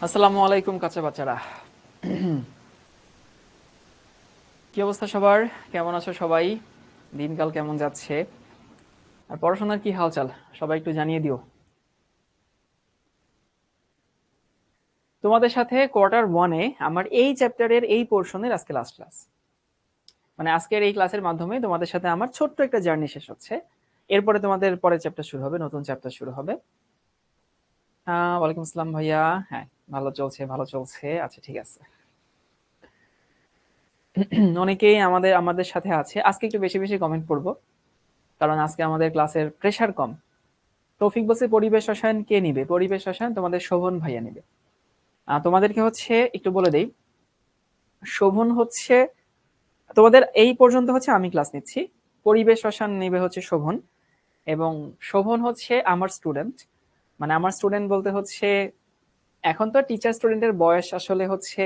আসসালামু আলাইকুম কাঁচা বাচ্চারা। কি অবস্থা সবার? কেমন আছো সবাই? দিনকাল কেমন যাচ্ছে? আর পড়াশোনার কি হালচাল? সবাই একটু জানিয়ে দিও। তোমাদের সাথে কোয়ার্টার ওয়ানে আমার এই চ্যাপ্টারের এই পোর্শনের আজকে লাস্ট ক্লাস। মানে আজকের এই ক্লাসের মাধ্যমে তোমাদের সাথে আমার ছোট্ট একটা জার্নি শেষ হচ্ছে। এরপরে তোমাদের পরের চ্যাপ্টার শুরু হবে, নতুন চ্যাপ্টার শুরু হবে। ওয়ালাইকুম আসসালাম ভাইয়া। হ্যাঁ, ভালো চলছে ভালো চলছে। আচ্ছা, ঠিক আছে। অনেকেই আমাদের আমাদের সাথে আছে। আজকে একটু বেশি বেশি কমেন্ট করবো, কারণ আজকে আমাদের ক্লাসের প্রেশার কম। তৌফিক বলছে পরিবেশ রসায়ন কে নিবে? পরিবেশ রসায়ন তোমাদের শোভন ভাইয়া নিবে। তোমাদেরকে হচ্ছে একটু বলে দেই, শোভন হচ্ছে তোমাদের এই পর্যন্ত হচ্ছে আমি ক্লাস নিচ্ছি। পরিবেশ রসায়ন নেবে হচ্ছে শোভন, এবং শোভন হচ্ছে আমার স্টুডেন্ট। মানে আমার স্টুডেন্ট বলতে হচ্ছে এখন তো টিচার স্টুডেন্টের বয়স আসলে হচ্ছে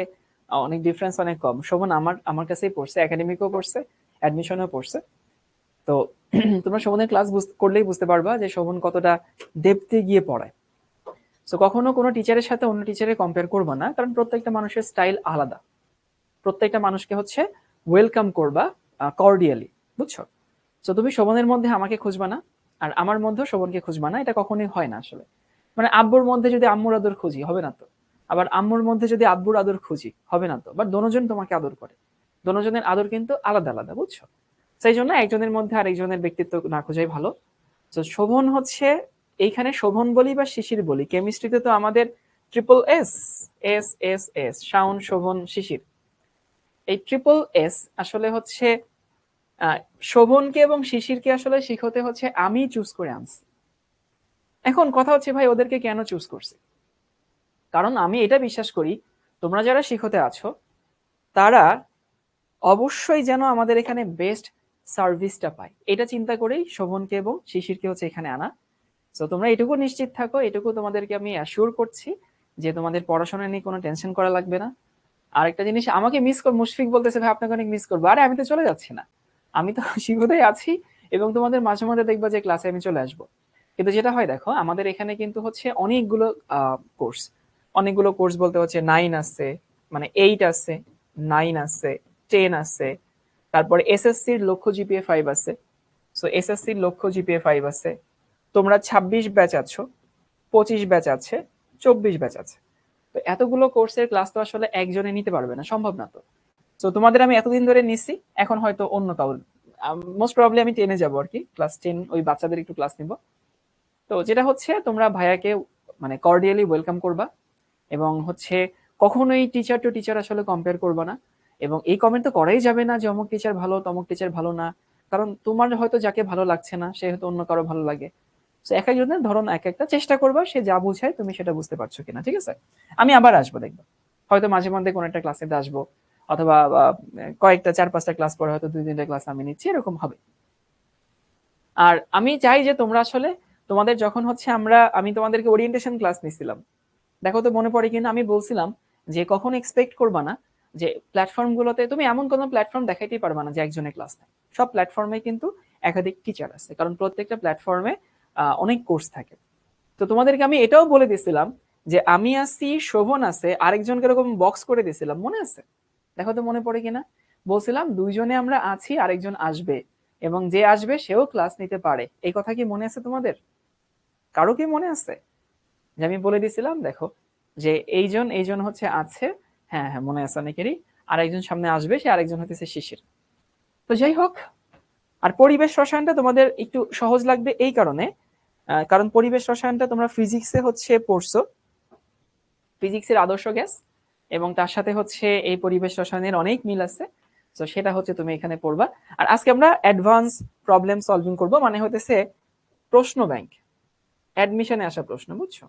অনেক ডিফারেন্স, অনেক কম। শোভন আমার আমার কাছেই পড়ছে, একাডেমিকও পড়ছে, অ্যাডমিশনও পড়ছে। তো তোমরা শোভনের ক্লাস করলেই বুঝতে পারবা যে শোভন কতটা ডেপথে গিয়ে পড়ায়। সো কখনো কোনো টিচারের সাথে অন্য টিচারের কম্পেয়ার করবা না, কারণ প্রত্যেকটা মানুষের স্টাইল আলাদা। প্রত্যেকটা মানুষকে হচ্ছে ওয়েলকাম করবা কর্ডিয়ালি, বুঝছো? সো তুমি শোভনের মধ্যে আমাকে খুঁজবা না, আর আমার মধ্যেও শোভনকে খুঁজবা না। এটা কখনোই হয় না আসলে। মানে আব্বুর মধ্যে যদি আম্মুর আদর খুঁজি, হবে না তো। আবার আম্মুর মধ্যে যদি আব্বুর আদর খুঁজি, হবে না তো। বাট দোনোজন তোমাকে আদর করে। দোনোজনের আদর কিন্তু আলাদা আলাদা, বুঝছো? সেই জন্য একজনের মধ্যে আরেকজনের ব্যক্তিত্ব না খোঁজাই ভালো। তো শোভন হচ্ছে, এইখানে শোভন বলি বা শিশির বলি, কেমিস্ট্রিতে তো আমাদের triple S, S S S, Shaon Shovon Shishir. এই ট্রিপল এস আসলে হচ্ছে আহ, শোভনকে এবং শিশিরকে আসলে শিখতে হচ্ছে আমি চুজ করে আনছি। এখন কথা হচ্ছে ভাই, ওদেরকে কেন চুজ করছি? কারণ আমি এটা বিশ্বাস করি, তোমরা যারা শিখতে আছো তারা অবশ্যই যেন আমাদের এখানে বেস্ট সার্ভিসটা পায়, এটা চিন্তা করেই শোভনকে এবং শিশিরকে হচ্ছে এখানে আনা। তো তোমরা এটুকু নিশ্চিত থাকো, এটুকু তোমাদেরকে আমি অ্যাসিওর করছি যে তোমাদের পড়াশোনা নিয়ে কোনো টেনশন করা লাগবে না। আরেকটা জিনিস, আমাকে মিস কর, মুশফিক বলতেছে ভাই আপনাকে অনেক মিস করবো। আরে আমি তো চলে যাচ্ছি না, আমি তো শিখতেই আছি, এবং তোমাদের মাঝে মাঝে দেখবা যে ক্লাসে আমি চলে আসবো। কিন্তু যেটা হয় দেখো, আমাদের এখানে কিন্তু হচ্ছে অনেকগুলো কোর্স। অনেকগুলো কোর্স বলতে হচ্ছে 9 আছে, মানে 8 আছে, 9 আছে, 10 আছে। তারপরে এসএসসির লক্ষ্য জিপিএ 5 আছে। সো এসএসসির লক্ষ্য জিপিএ 5 আছে। তোমরা 26 ব্যাচ আছো, 25 ব্যাচ আছে, 24 ব্যাচ আছে। তো এতগুলো কোর্সের ক্লাস তো আসলে একজনে নিতে পারবে না, সম্ভব না তো। তো তোমাদের আমি এতদিন ধরে নিচ্ছি, এখন হয়তো অন্য কাউ, মোস্ট প্রবাবলি আমি 10-এ যাবো আর কি, ক্লাস 10 ওই বাচ্চাদের একটু ক্লাস নিব। তো যেটা হচ্ছে, তোমরা ভাইয়াকে মানে কর্ডিয়ালি ওয়েলকাম করবা, এবং হচ্ছে কখনোই টিচার টু টিচার আসলে কম্পেয়ার করবা না। এবং এই কমেন্ট তো করাই যাবে না যে অমুক টিচার ভালো তমুক টিচার ভালো না, কারণ তোমার হয়তো যাকে ভালো লাগছে না সে হয়তো অন্য কারো ভালো লাগে। তো এক একজনের ধরন এক একটা, চেষ্টা করবা সে যা বুঝায় তুমি সেটা বুঝতে পারছো কিনা, ঠিক আছে? আমি আবার আসবো, দেখবো হয়তো মাঝে মধ্যে কোনো একটা ক্লাসে আসবো, অথবা কয়েকটা 4-5টা ক্লাস পরে হয়তো 2-3টা ক্লাস আমি নিচ্ছি, এরকম হবে। আর আমি চাই যে তোমরা আসলে, তোমাদের যখন হচ্ছে আমি তোমাদেরকে ওরিয়েন্টেশন ক্লাস নিছিলাম, দেখো তো মনে পড়ে কিনা, আমি বলছিলাম যে কখন এক্সপেক্ট করবা না যে প্ল্যাটফর্ম গুলোতে তুমি এমন কোনো প্ল্যাটফর্ম দেখাইতেই পারবা না যে একজনের ক্লাস নেয়। সব প্ল্যাটফর্মে কিন্তু একাধিক টিচার আছে, কারণ প্রত্যেকটা প্ল্যাটফর্মে অনেক কোর্স থাকে। তো তোমাদেরকে আমি এটাও বলে দিছিলাম যে আমি আছি, শোভন আছে, আরেকজনকে এরকম বক্স করে দিছিলাম, মনে আছে? দেখো তো মনে পড়ে কিনা। বলছিলাম দুইজনে আমরা আছি, আরেকজন আসবে, এবং যে আসবে সেও ক্লাস নিতে পারে। এই কথা কি মনে আছে তোমাদের? কারো কি মনে আছে যে আমি বলে দিছিলাম? দেখো, যে এইজন এইজন হচ্ছে আছে। হ্যাঁ হ্যাঁ, মনে আছে অনেকেরই। আরেকজন সামনে আসবে, সে আরেকজন হচ্ছে শিশির। তো যাই হোক, আর পরিবেশ রসায়নটা তোমাদের একটু সহজ লাগবে এই কারণে, কারণ পরিবেশ রসায়নটা তোমরা ফিজিক্সে হচ্ছে পড়ছো, ফিজিক্সের আদর্শ গ্যাস, এবং তার সাথে হচ্ছে এই পরিবেশ রসায়নের অনেক মিল আছে। তো সেটা হচ্ছে তুমি এখানে পড়বা। আর আজকে আমরা অ্যাডভান্স প্রবলেম সলভিং করব, মানে হইতেছে প্রশ্ন ব্যাংক, অ্যাডমিশনে আসা প্রশ্ন, বুঝছো?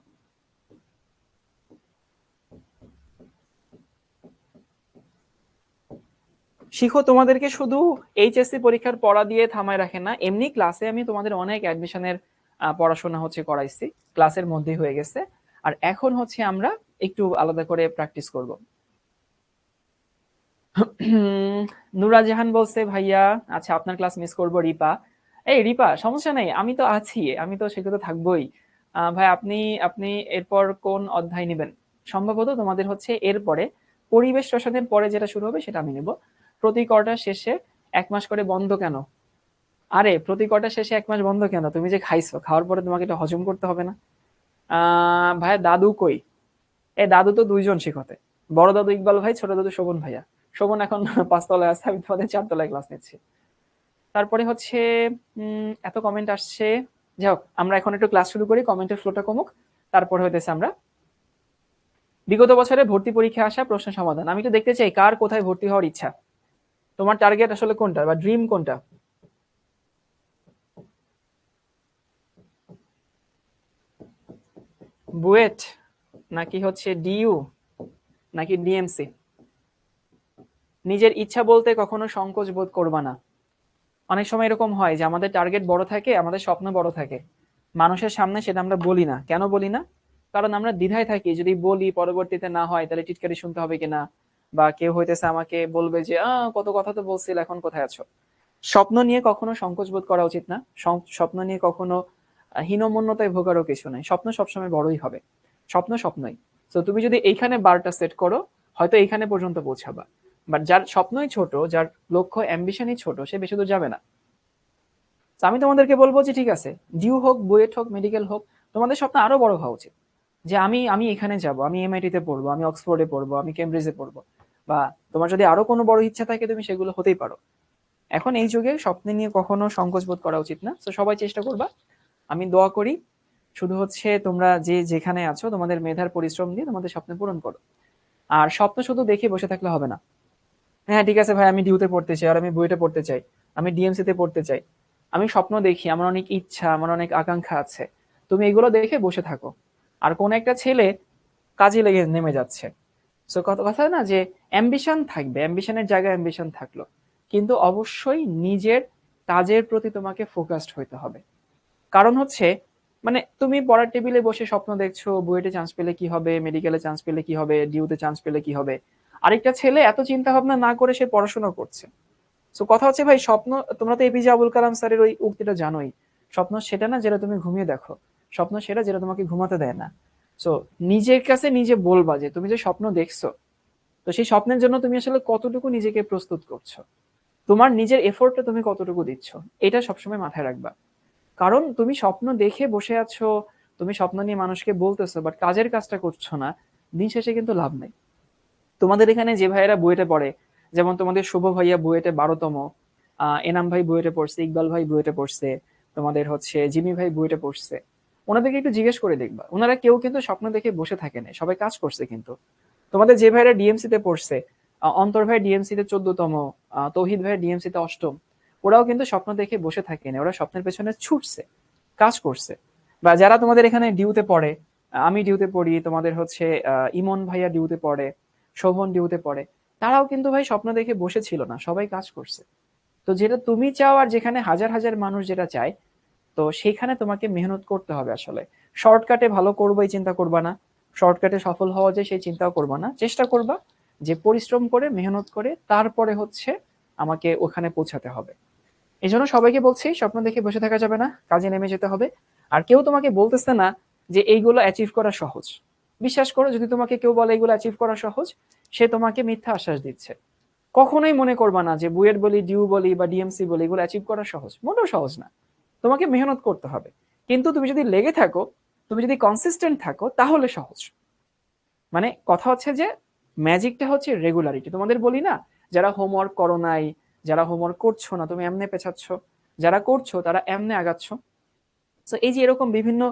শিখো তোমাদেরকে শুধু এইচএসসি পরীক্ষার পড়া দিয়ে থামায় রাখে না, এমনি ক্লাসে আমি তোমাদের অনেক অ্যাডমিশনের পড়াশোনা হচ্ছে করাইছি, ক্লাসের মধ্যেই হয়ে গেছে। আর এখন হচ্ছে আমরা একটু আলাদা করে প্র্যাকটিস করব। নুরা জাহান বলছে ভাইয়া, আচ্ছা আপনার ক্লাস মিস করব রিপা। এই রিপা, সমস্যা নেই, আমি তো আছি, আমি তো সেগুলো থাকবোই। ভাই আপনি আপনি এরপর কোন অধ্যায় নেবেন? সম্ভবত তোমাদের হচ্ছে এরপরে পরিবেশ রসায়নের পরে যেটা শুরু হবে সেটা আমি নেব। প্রতি কোয়ার্টার শেষে 1 মাস করে বন্ধ কেন? আরে প্রতি কোয়ার্টার শেষে 1 মাস বন্ধ কেন? তুমি যে খাইছো, খাওয়ার পরে তোমাকে এটা হজম করতে হবে না? ভাইয়া দাদু কই? এই দাদু তো 2 জন শিক্ষতে, বড় দাদু ইকবাল ভাই, ছোট দাদু শোভন ভাইয়া। শোভন এখন 5 তলায় আছে, আমি তোমাদের 4 তলায় ক্লাস নিচ্ছি। তারপরে হচ্ছে এত কমেন্ট আসছে, যাই হোক আমরা এখন একটু ক্লাস শুরু করি, কমেন্টের ফ্লোটা কমুক, তারপরে হইতেছে আমরা বিগত বছরে ভর্তি পরীক্ষা আসা প্রশ্ন সমাধান। আমি তো দেখতে চাই কার কোথায় ভর্তি হওয়ার ইচ্ছা, তোমার টার্গেট আসলে কোনটা বা ড্রিম কোনটা? বুয়েট নাকি হচ্ছে ডিইউ নাকি ডিএমসি? নিজের ইচ্ছা বলতে কখনো সংকোচ বোধ করবা না। অনেক সময় এরকম হয় যে আমাদের টার্গেট বড় থাকে, আমাদের স্বপ্ন বড় থাকে, মানুষের সামনে সেটা আমরা বলি না। কেন বলি না? কারণ আমরা দ্বিধায় থাকি, যদি বলি পরবর্তীতে না হয় তাহলে টিটকারি শুনতে হবে কিনা, বা কেউ হইতেছে আমাকে বলবে যে কত কথা তো বলছিল, এখন কোথায় আছো। স্বপ্ন নিয়ে কখনো সংকোচ বোধ করা উচিত না। স্বপ্ন নিয়ে কখনো হীনমন্যতায় ভোগারও কিছু নাই। স্বপ্ন সবসময় বড়ই হবে, স্বপ্ন স্বপ্নই। তো তুমি যদি এইখানে বারটা সেট করো, হয়তো এইখানে পর্যন্ত পৌঁছাবা। বাট যার স্বপ্নই ছোট, যার লক্ষ্য অ্যাম্বিশনই ছোট, সে বেশি দূর যাবে না। তো আমি তোমাদেরকে বলবো যে ঠিক আছে, ডিউ হোক, বুয়েট হোক, মেডিকেল হোক, তোমাদের স্বপ্ন আরো বড় হওয়া উচিত। যে আমি আমি এখানে যাব, আমি এমআইটি তে পড়বো, আমি অক্সফোর্ডে পড়বো, আমি কেমব্রিজে পড়বো, বা তোমার যদি আরো কোনো বড় ইচ্ছা থাকে তুমি সেগুলো হতেই পারো। এখন এই যুগে স্বপ্ন নিয়ে কখনো সংকোচ বোধ করা উচিত না। তো সবাই চেষ্টা করবা, আমি দোয়া করি। শুধু হচ্ছে তোমরা যে যেখানে আছো তোমাদের মেধার পরিশ্রম দিয়ে তোমাদের স্বপ্ন পূরণ করো। আর স্বপ্ন শুধু দেখে বসে থাকলে হবে না। হ্যাঁ ঠিক আছে ভাই, আমি ডিউতে পড়তে চাই, আর আমি বুয়েটে পড়তে চাই, আমি ডিএমসি তে পড়তে চাই, আমি স্বপ্ন দেখি, আমার অনেক ইচ্ছা, আমার অনেক আকাঙ্ক্ষা আছে। তুমি এগুলো দেখে বসে থাকো। আর কোন একটা ছেলে কাজে লেগে নেমে যাচ্ছে। সো কত কথা না যে অ্যাম্বিশন থাকবে, অ্যাম্বিশনের জায়গায় অ্যাম্বিশন থাকলো, কিন্তু অবশ্যই নিজের কাজের প্রতি তোমাকে ফোকাসড হইতে হবে। কারণ হচ্ছে মানে তুমি পড়ার টেবিলে বসে স্বপ্ন দেখছো বুয়েটে চান্স পেলে কি হবে, মেডিকেলে চান্স পেলে কি হবে, ডিউতে চান্স পেলে কি হবে। আরেকটা ছেলে এত চিন্তা ভাবনা না করে সে পড়াশোনা করছে। সো কথা হচ্ছে ভাই, স্বপ্ন, তোমরা তো এপিজে আবুল কালাম স্যারের ওই উক্তিটা জানোই, স্বপ্ন সেটা না যেটা তুমি ঘুমিয়ে দেখো, স্বপ্ন সেটা যেটা তোমাকে ঘুমাতে দেয় না। সো নিজের কাছে নিজে বলবা যে তুমি যে স্বপ্ন দেখছো, তো সেই স্বপ্নের জন্য তুমি আসলে কতটুকু নিজেকে প্রস্তুত করছো, তোমার নিজের এফোর্টটা তুমি কতটুকু দিচ্ছ, এটা সবসময় মাথায় রাখবা। কারণ তুমি স্বপ্ন দেখে বসে আছো, তুমি স্বপ্ন নিয়ে মানুষকে বলতেছো, বাট কাজের কাজটা করছো না, দিন শেষে কিন্তু লাভ নাই। তোমাদের এখানে যে ভাইয়েরা বুয়েটে পড়ে, যেমন তোমাদের শুভ ভাইয়া বুয়েটে 12তম, এনাম ভাই বুয়েটে পড়ছে, ইকবাল ভাই বুয়েটে পড়ছে, তোমাদের হচ্ছে জিমি ভাই বুয়েটে পড়ছে, ওনাদেরকে একটু জিজ্ঞেস করে দেখবা, ওনারা কেউ কিন্তু স্বপ্ন দেখে বসে থাকে না, সবাই কাজ করছে কিন্তু। তোমাদের যে ভাইরা ডিএমসি তে পড়ছে, অন্তর ভাই ডিএমসি তে 14তম, তৌহিদ ভাই ডিএমসি তে 8ম, ওরাও কিন্তু স্বপ্ন দেখে বসে থাকে না, ওরা স্বপ্নের পেছনে ছুটছে, কাজ করছে। বা যারা তোমাদের এখানে ডিউতে পড়ে, আমি ডিউতে পড়ি, তোমাদের হচ্ছে ইমন ভাইয়া ডিউতে পড়ে, শোভন ডিউতে পড়ে, তারাও কিন্তু ভাই স্বপ্ন দেখে বসেছিল না, সবাই কাজ করছে। তো যেটা তুমি চাও আর যেখানে হাজার হাজার মানুষ যেটা চায়, তো সেখানে তোমাকে মেহনত করতে হবে আসলে। শর্টকাটে ভালো করবো এই চিন্তা করবা না, শর্টকাটে সফল হওয়া যায় সেই চিন্তাও করবা না, চেষ্টা করবা যে পরিশ্রম করে মেহনত করে তারপরে হচ্ছে আমাকে ওখানে পৌঁছাতে হবে। এই জন্য সবাইকে বলছি, স্বপ্ন দেখে বসে থাকা যাবে না, কাজে নেমে যেতে হবে। আর কেউ তোমাকে বলতেছে না যে এইগুলো অ্যাচিভ করা সহজ। বিশ্বাস করো, যদি তোমাকে কেউ বলে এগুলো অ্যাচিভ করা সহজ, সে তোমাকে মিথ্যা আশ্বাস দিচ্ছে। কখনোই মনে করবা না যে বুয়েট বলি, ডিউ বলি বা ডিএমসি বলি এগুলো অ্যাচিভ করা সহজ, মোটেও সহজ না। তোমাকে মেহনত করতে হবে, কিন্তু তুমি যদি লেগে থাকো, তুমি যদি কনসিস্টেন্ট থাকো, তাহলে সহজ। মানে কথা হচ্ছে যে ম্যাজিকটা হচ্ছে রেগুলারিটি। তোমাদের বলি না, যারা হোমওয়ার্ক করো নাই, যারা হোমওয়ার্ক করছো না তুমি এমনি পেছাচ্ছ, যারা করছো তারা এমনি আগাচ্ছ। তো এই যে এরকম বিভিন্ন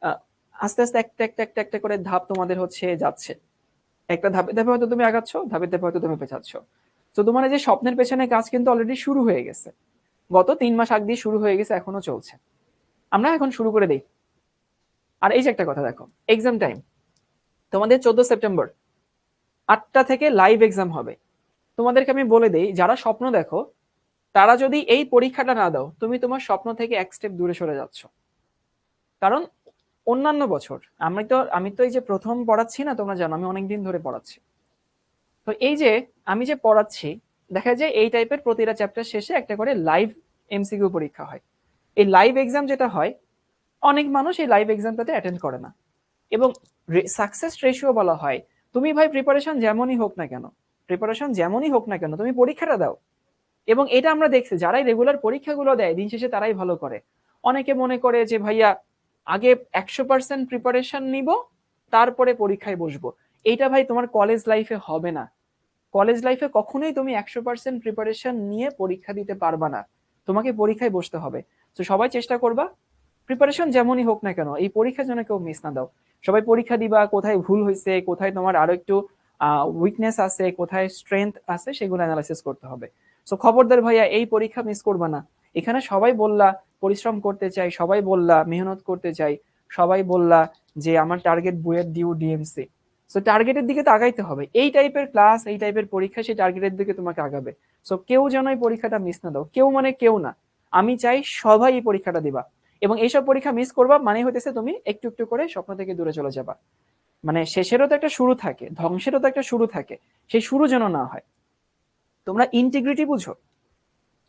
আহ, আস্তে আস্তে একটা একটা একটা একটা করে ধাপ তোমাদের হচ্ছে যাচ্ছে, একটা ধাপে ধাপে হয়তো তুমি আগাচ্ছ, ধাপে ধাপে হয়তো তুমি পেছাচ্ছ। তো তোমার এই যে স্বপ্নের পেছনে কাজ কিন্তু অলরেডি শুরু হয়ে গেছে, গত 3 মাস আগ দিয়ে শুরু হয়ে গেছে, এখনো চলছে। আমরা এখন শুরু করে দিই। আর এই যে একটা কথা দেখো, এক্সাম টাইম তোমাদের 14 সেপ্টেম্বর 8টা থেকে লাইভ এক্সাম হবে। তোমাদেরকে আমি বলে দেই, যারা স্বপ্ন দেখো তারা যদি এই পরীক্ষাটা না দাও, তুমি তোমার স্বপ্ন থেকে এক স্টেপ দূরে সরে যাচ্ছ। কারণ অন্যান্য বছর আমি তো এই যে প্রথম পড়াচ্ছি না, তোমরা জানো আমি অনেকদিন ধরে পড়াচ্ছি। তো এই যে আমি যে পড়াচ্ছি, দেখা যায় এই টাইপের প্রতিটা চ্যাপ্টার শেষে একটা করে লাইভ এমসিকিউ পরীক্ষা হয়। এই লাইভ এক্সাম যেটা হয়, অনেক মানুষ এই লাইভ এক্সামটাতে অ্যাটেন্ড করে না। এবং সাকসেস রেশিও বলা হয়। তুমি ভাই প্রিপারেশন যেমনই হোক না কেন, তুমি পরীক্ষাটা দাও। এবং এটা আমরা দেখছি যারাই রেগুলার পরীক্ষাগুলো দেয় দিন শেষে তারাই ভালো করে। অনেকে মনে করে যে ভাইয়া আগে 100% প্রিপারেশন নিব, তারপরে পরীক্ষায় বসবো। এইটা ভাই তোমার কলেজ লাইফে হবে না। কলেজ লাইফে কখনোই তুমি 100% প্রিপারেশন নিয়ে পরীক্ষা দিতে পারবা না। তোমাকে পরীক্ষায় বসতে হবে। তো সবাই চেষ্টা করবা প্রিপারেশন যেমনই হোক না কেন এই পরীক্ষার জন্য কেউ মিস না দাও। সবাই পরীক্ষা দিবা, কোথায় ভুল হয়েছে, কোথায় তোমার আরো একটু উইকনেস আছে, কোথায় স্ট্রেংথ আছে, সেগুলো অ্যানালাইসিস করতে হবে। সো খবরদার ভাইয়া এই পরীক্ষা মিস করবা না। এখানে সবাই বললা পরিশ্রম করতে চাই, সবাই বললা মেহনত করতে চাই, সবাই বললা যে আমার টার্গেট বুয়েট ডিউ ডিএমসি। সো টার্গেটের দিকে তো আগাইতে হবে। এই টাইপের ক্লাস, এই টাইপের পরীক্ষা সেই টার্গেটের দিকে তোমাকে আগাবে। সো কেউ যেন এই পরীক্ষাটা মিস না দাও, কেউ মানে কেউ না। আমি চাই সবাই এই পরীক্ষাটা দিবা। এবং এইসব পরীক্ষা মিস করবা মানে হইতেছে তুমি একটু একটু করে স্বপ্ন থেকে দূরে চলে যাবা। মানে শেষেরও তো একটা শুরু থাকে, ধ্বংসেরও তো একটা শুরু থাকে, সেই শুরু যেন না হয়। তোমরা ইন্টিগ্রিটি বুঝো?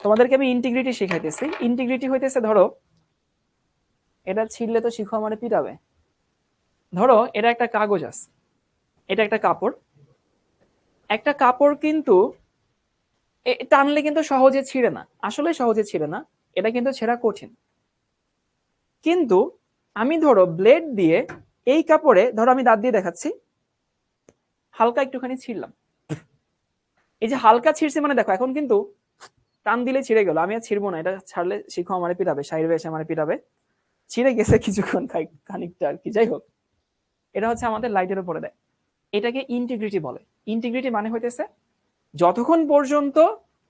তোমাদেরকে আমি ইন্টিগ্রিটি শেখাইতেছি। ইন্টিগ্রিটি হইতেছে, ধরো এটা ছিঁড়লে তো শিখো আমার পিটাবে। ধরো এটা একটা কাগজ আছে, এটা একটা কাপড়। একটা কাপড় কিন্তু টানলে কিন্তু সহজে ছিঁড়ে না, আসলে সহজে ছিঁড়ে না, এটা কিন্তু ছেঁড়া কঠিন। কিন্তু আমি ধরো ব্লেড দিয়ে এই কাপড়ে, ধরো আমি দাঁত দিয়ে দেখাচ্ছি, হালকা একটুখানি ছিঁড়লাম। এই যে হালকা ছিঁড়ছি মানে দেখো এখন কিন্তু টান দিলে ছিঁড়ে গেল, আমি আর ছিঁড়বো না, এটা ছাড়লে শিখো আমার পিটাবে, সাইড এসে আমার পিটাবে। ছিঁড়ে গেছে কিছুক্ষণ খানিকটা আর কি, যাই হোক। এটা হচ্ছে আমাদের লাইটের উপরে দেয়। এটাকে ইন্টিগ্রিটি বলে। ইন্টিগ্রিটি মানে হইতেছে যতক্ষণ পর্যন্ত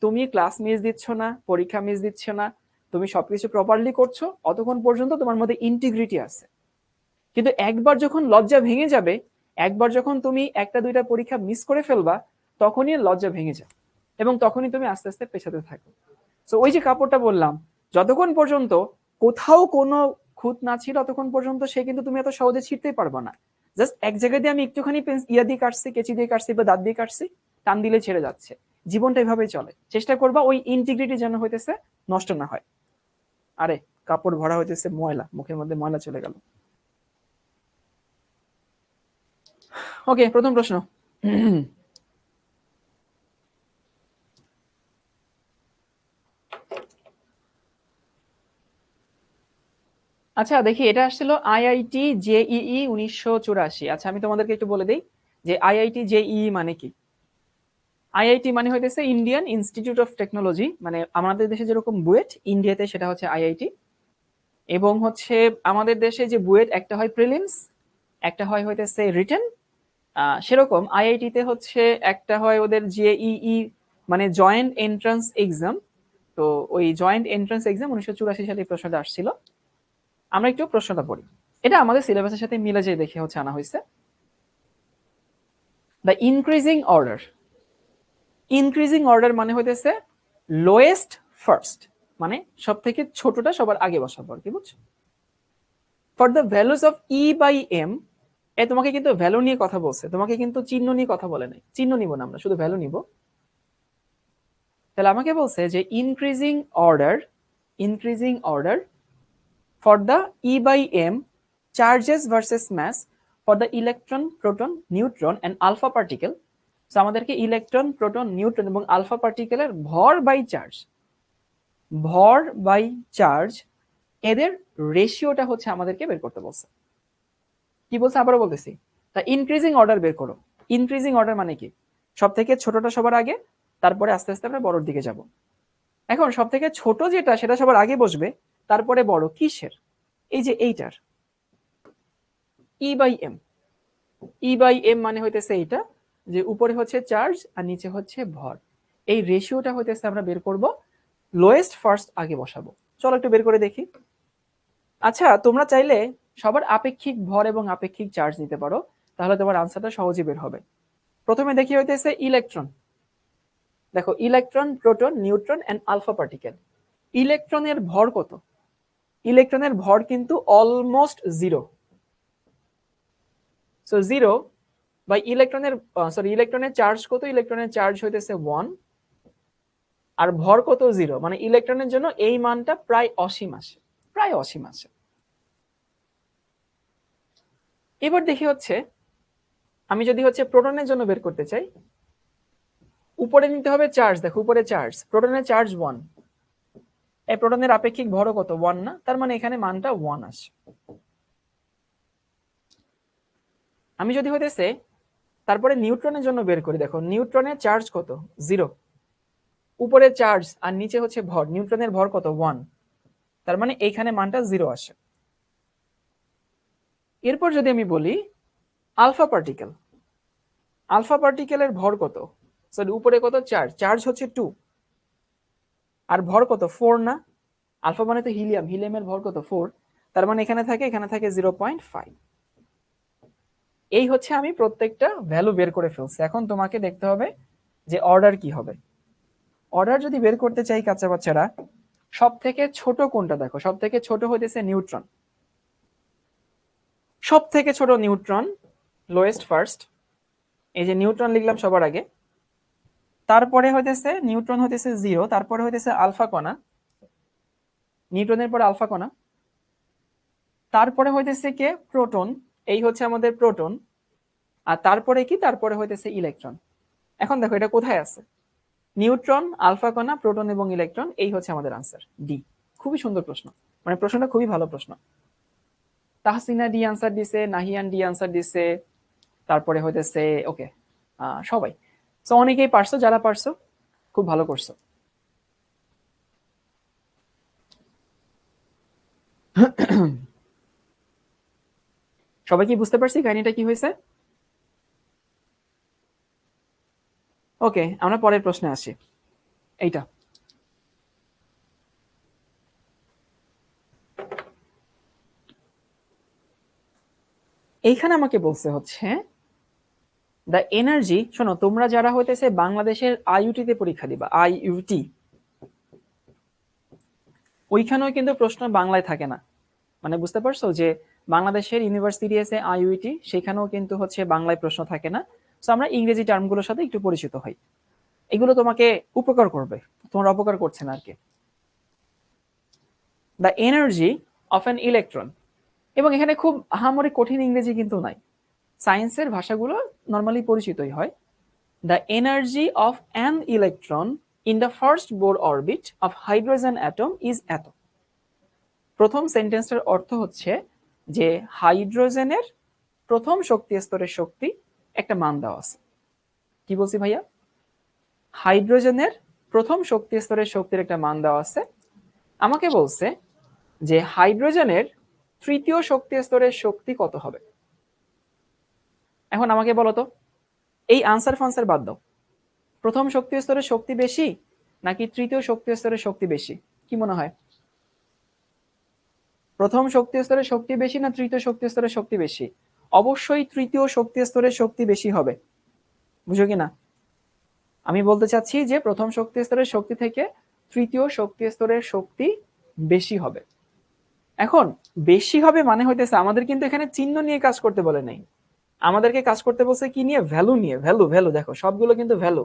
তুমি ক্লাস মিস দিচ্ছ না, পরীক্ষা মিস দিচ্ছ না, তুমি সবকিছু প্রপারলি করছো, অতক্ষণ পর্যন্ত তোমার মধ্যে ইন্টিগ্রিটি আছে। কিন্তু একবার যখন লজ্জা ভেঙে যাবে, একবার যখন তুমি একটা দুইটা পরীক্ষা মিস করে ফেলবা, তখনই লজ্জা ভেঙে যায় এবং তখনই তুমি আস্তে আস্তে পেছাতে থাকো। তো ওই যে কাপড়টা বললাম, যতক্ষণ পর্যন্ত কোথাও কোনো খুঁত না ছিল ততক্ষণ পর্যন্ত সে কিন্তু তুমি এত সহজে ছিঁড়তেই পারবা না। জাস্ট এক জায়গায় দিয়ে আমি একটুখানি ইয়া দিয়ে কাটছি, কেচি দিয়ে কাটছি বা দাঁত দিয়ে কাটছি, টান দিলে ছেড়ে যাচ্ছে। জীবনটা এভাবেই চলে। চেষ্টা করবা ওই ইন্টিগ্রিটি যেন হইতেছে নষ্ট না হয়। আরে কাপড় ভরা হইতেছে ময়লা, মুখের মধ্যে ময়লা চলে গেল। ওকে, প্রথম প্রশ্ন। আচ্ছা দেখি, এটা আসছিল আইআইটি জেইই 1984। আচ্ছা আমি তোমাদেরকে একটু বলে দিই যে আইআইটি জেইই মানে কি। আইআইটি মানে হইতেছে ইন্ডিয়ান ইনস্টিটিউট অফ টেকনোলজি, মানে আমাদের দেশে যেরকম বুয়েট, ইন্ডিয়াতে সেটা হচ্ছে আইআইটি। এবং হচ্ছে আমাদের দেশে যে বুয়েট একটা হয় প্রিলিমস, একটা হয় হইতেছে রিটেন, সেরকম আইআইটিতে হচ্ছে একটা হয় ওদের জেইই, মানে জয়েন্ট এন্ট্রান্স এক্সাম। তো ওই জয়েন্ট এন্ট্রান্স এক্সাম 1984 সালে এই প্রশ্নটা আসছিল। আমরা একটু প্রশ্নটা পড়ি, এটা আমাদের সিলেবাসের সাথে মিলে যায় দেখে হচ্ছে আনা হয়েছে। The increasing order. Increasing order মানে হইতেছে লোয়েস্ট ফার্স্ট, মানে সব থেকে ছোটটা সবার আগে বসাবো আর কি, বুঝছো? For the values of E by M, এ তোমাকে কিন্তু ভ্যালু নিয়ে কথা বলছে, তোমাকে কিন্তু চিহ্ন নিয়ে কথা বলে নাই। চিহ্ন নিব না আমরা, শুধু ভ্যালু নিব। তাহলে আমাকে বলছে যে increasing order for the E by M charges versus mass for the electron, proton, neutron and alpha particle. So আমাদেরকে ইলেকট্রন, প্রোটন, নিউট্রন এবং আলফা পার্টিকেলের ভর বাই চার্জ এদের রেশিওটা হচ্ছে আমাদেরকে বের করতে বলছে। কি বলছে আবারও বলতেছি, তা ইনক্রিজিং অর্ডার বের করো। ইনক্রিজিং অর্ডার মানে কি? সব থেকে ছোটটা সবার আগে, তারপরে আস্তে আস্তে আমরা বড়র দিকে যাব। এখন সব থেকে ছোট যেটা সেটা সবার আগে বসবে, তারপরে বড় কিসের? এই যে এইটার E by M. E by M মানে হইতেছে এইটা, যে উপরে হচ্ছে চার্জ আর নিচে হচ্ছে ভর। এই রেশিওটা হইতেছে আমরা বের করব, লোয়েস্ট ফার্স্ট আগে বসাবো। চলো একটু বের করে দেখি। আচ্ছা তোমরা চাইলে সবার আপেক্ষিক ভর এবং আপেক্ষিক চার্জ নিতে পারো, তাহলে তোমার আনসারটা সহজে বের হবে। প্রথমে দেখি হইতেছে ইলেকট্রন। দেখো electron, proton, neutron and alpha particle. ইলেকট্রনের ভর কত? ইলেকট্রনের ভর কিন্তু অলমোস্ট জিরো। সো জিরো বা ইলেকট্রনের চার্জ কত? ইলেকট্রনের চার্জ হইতেছে 1, আর ভর কত? জিরো। মানে ইলেকট্রনের জন্য এই মানটা প্রায় অসীম আসে, প্রায় অসীম আসে। এবার দেখি হচ্ছে আমি যদি হচ্ছে প্রোটনের জন্য বের করতে চাই, উপরে নিতে হবে চার্জ। দেখো উপরে চার্জ, প্রোটনের চার্জ 1, এই প্রোটনের আপেক্ষিক ভরও কত 1 না, তার মানে এখানে মানটা 1 আসে। আমি যদি হইতেছে তারপরে নিউট্রনের জন্য বের করি, দেখো নিউট্রনের চার্জ কত 0, উপরে চার্জ আর নিচে হচ্ছে ভর, নিউট্রনের ভর কত 1, তার মানে এইখানে মানটা 0 আসে। এরপর যদি আমি বলি আলফা পার্টিকেল, আলফা পার্টিকেলের ভর কত, সরি উপরে কত চার্জ, চার্জ হচ্ছে 2 আর ভর কত 4 না, আলফা মানে তো হিলিয়াম, হিলিয়ামের ভর কত 4, তার মানে এখানে থাকে 0.5। এই হচ্ছে আমি প্রত্যেকটা ভ্যালু বের করে ফেলছি। এখন তোমাকে দেখতে হবে যে অর্ডার কি হবে। অর্ডার যদি বের করতে চাই কাচ্চা বাচ্চারা, সব থেকে ছোট কোনটা, দেখো সব থেকে ছোট হইতেছে নিউট্রন, সব থেকে ছোট নিউট্রন, লোয়েস্ট ফার্স্ট, এই যে নিউট্রন লিখলাম সবার আগে, তারপরে হইতেছে নিউট্রন হইতেছে 0, তারপরে হইতেছে আলফা কণা, নিউট্রনের পরে আলফা কণা, তারপরে হইতেছে কে প্রোটন, এই হচ্ছে আমাদের প্রোটন, আর তারপরে কি, তারপরে হইতেছে ইলেকট্রন। এখন দেখো এটা কোথায় আছে, নিউট্রন, আলফা কণা, প্রোটন এবং ইলেকট্রন, এই হচ্ছে আমাদের আনসার ডি। খুবই সুন্দর প্রশ্ন, মানে প্রশ্নটা খুবই ভালো প্রশ্ন। তাহসিনা ডি আনসার দিছে, নাহিয়ান ডি আনসার দিছে, তারপরে হইতেছে ওকে সবাই। সো অনেকেই পারছো, যারা পারছো খুব ভালো করছো। সবাই কি বুঝতে পারছি কাহিনীটা কি হয়েছে? ওকে, আমরা পরের প্রশ্নে আসি। এইটা এইখানে আমাকে বলছে হচ্ছে দ্য এনার্জি, শোনো তোমরা যারা হইতেছে বাংলাদেশের আইইউটি তে পরীক্ষা দিবা, আইইউটি, ওইখানেও কিন্তু প্রশ্ন বাংলায় থাকে না। মানে বুঝতে পারছো যে বাংলাদেশের ইউনিভার্সিটি আছে আইইউটি, সেখানেও কিন্তু হচ্ছে বাংলায় প্রশ্ন থাকে না। তো আমরা ইংরেজি টার্মগুলোর সাথে একটু পরিচিত হই, এগুলো তোমাকে উপকার করবে, তোমার অপকার করছে না আর কি। The energy of an electron, এবং এখানে খুব আহামরি কঠিন ইংরেজি কিন্তু নাই, সায়েন্সের ভাষাগুলো নর্মালি পরিচিতই হয়। The energy of an electron in the first Bohr orbit of hydrogen atom is এত। প্রথম সেন্টেন্সটার অর্থ হচ্ছে যে হাইড্রোজেনের প্রথম শক্তি স্তরের শক্তি একটা মান দেওয়া আছে। কি বলছি ভাইয়া? হাইড্রোজেনের প্রথম শক্তি স্তরের শক্তির একটা মান দেওয়া আছে। আমাকে বলছে যে হাইড্রোজেনের তৃতীয় শক্তি স্তরের শক্তি কত হবে। এখন আমাকে বলো তো, এই আনসার ফান্সার বাদ দাও, প্রথম শক্তি স্তরের শক্তি বেশি নাকি তৃতীয় শক্তি স্তরের শক্তি বেশি, কি মনে হয়? প্রথম শক্তি স্তরের শক্তি বেশি না তৃতীয় শক্তি স্তরের শক্তি বেশি? অবশ্যই তৃতীয় শক্তি স্তরের শক্তি বেশি হবে, বুঝো কিনা? আমি বলতে চাচ্ছি যে প্রথম শক্তি স্তরের শক্তি থেকে তৃতীয় শক্তি স্তরের শক্তি বেশি হবে। এখন বেশি হবে মানে হইতেছে আমাদের কিন্তু এখানে চিহ্ন নিয়ে কাজ করতে বলে নাই, আমাদেরকে কাজ করতে বলছে কি নিয়ে, ভ্যালু নিয়ে। ভ্যালু, ভ্যালু দেখো সবগুলো কিন্তু ভ্যালু,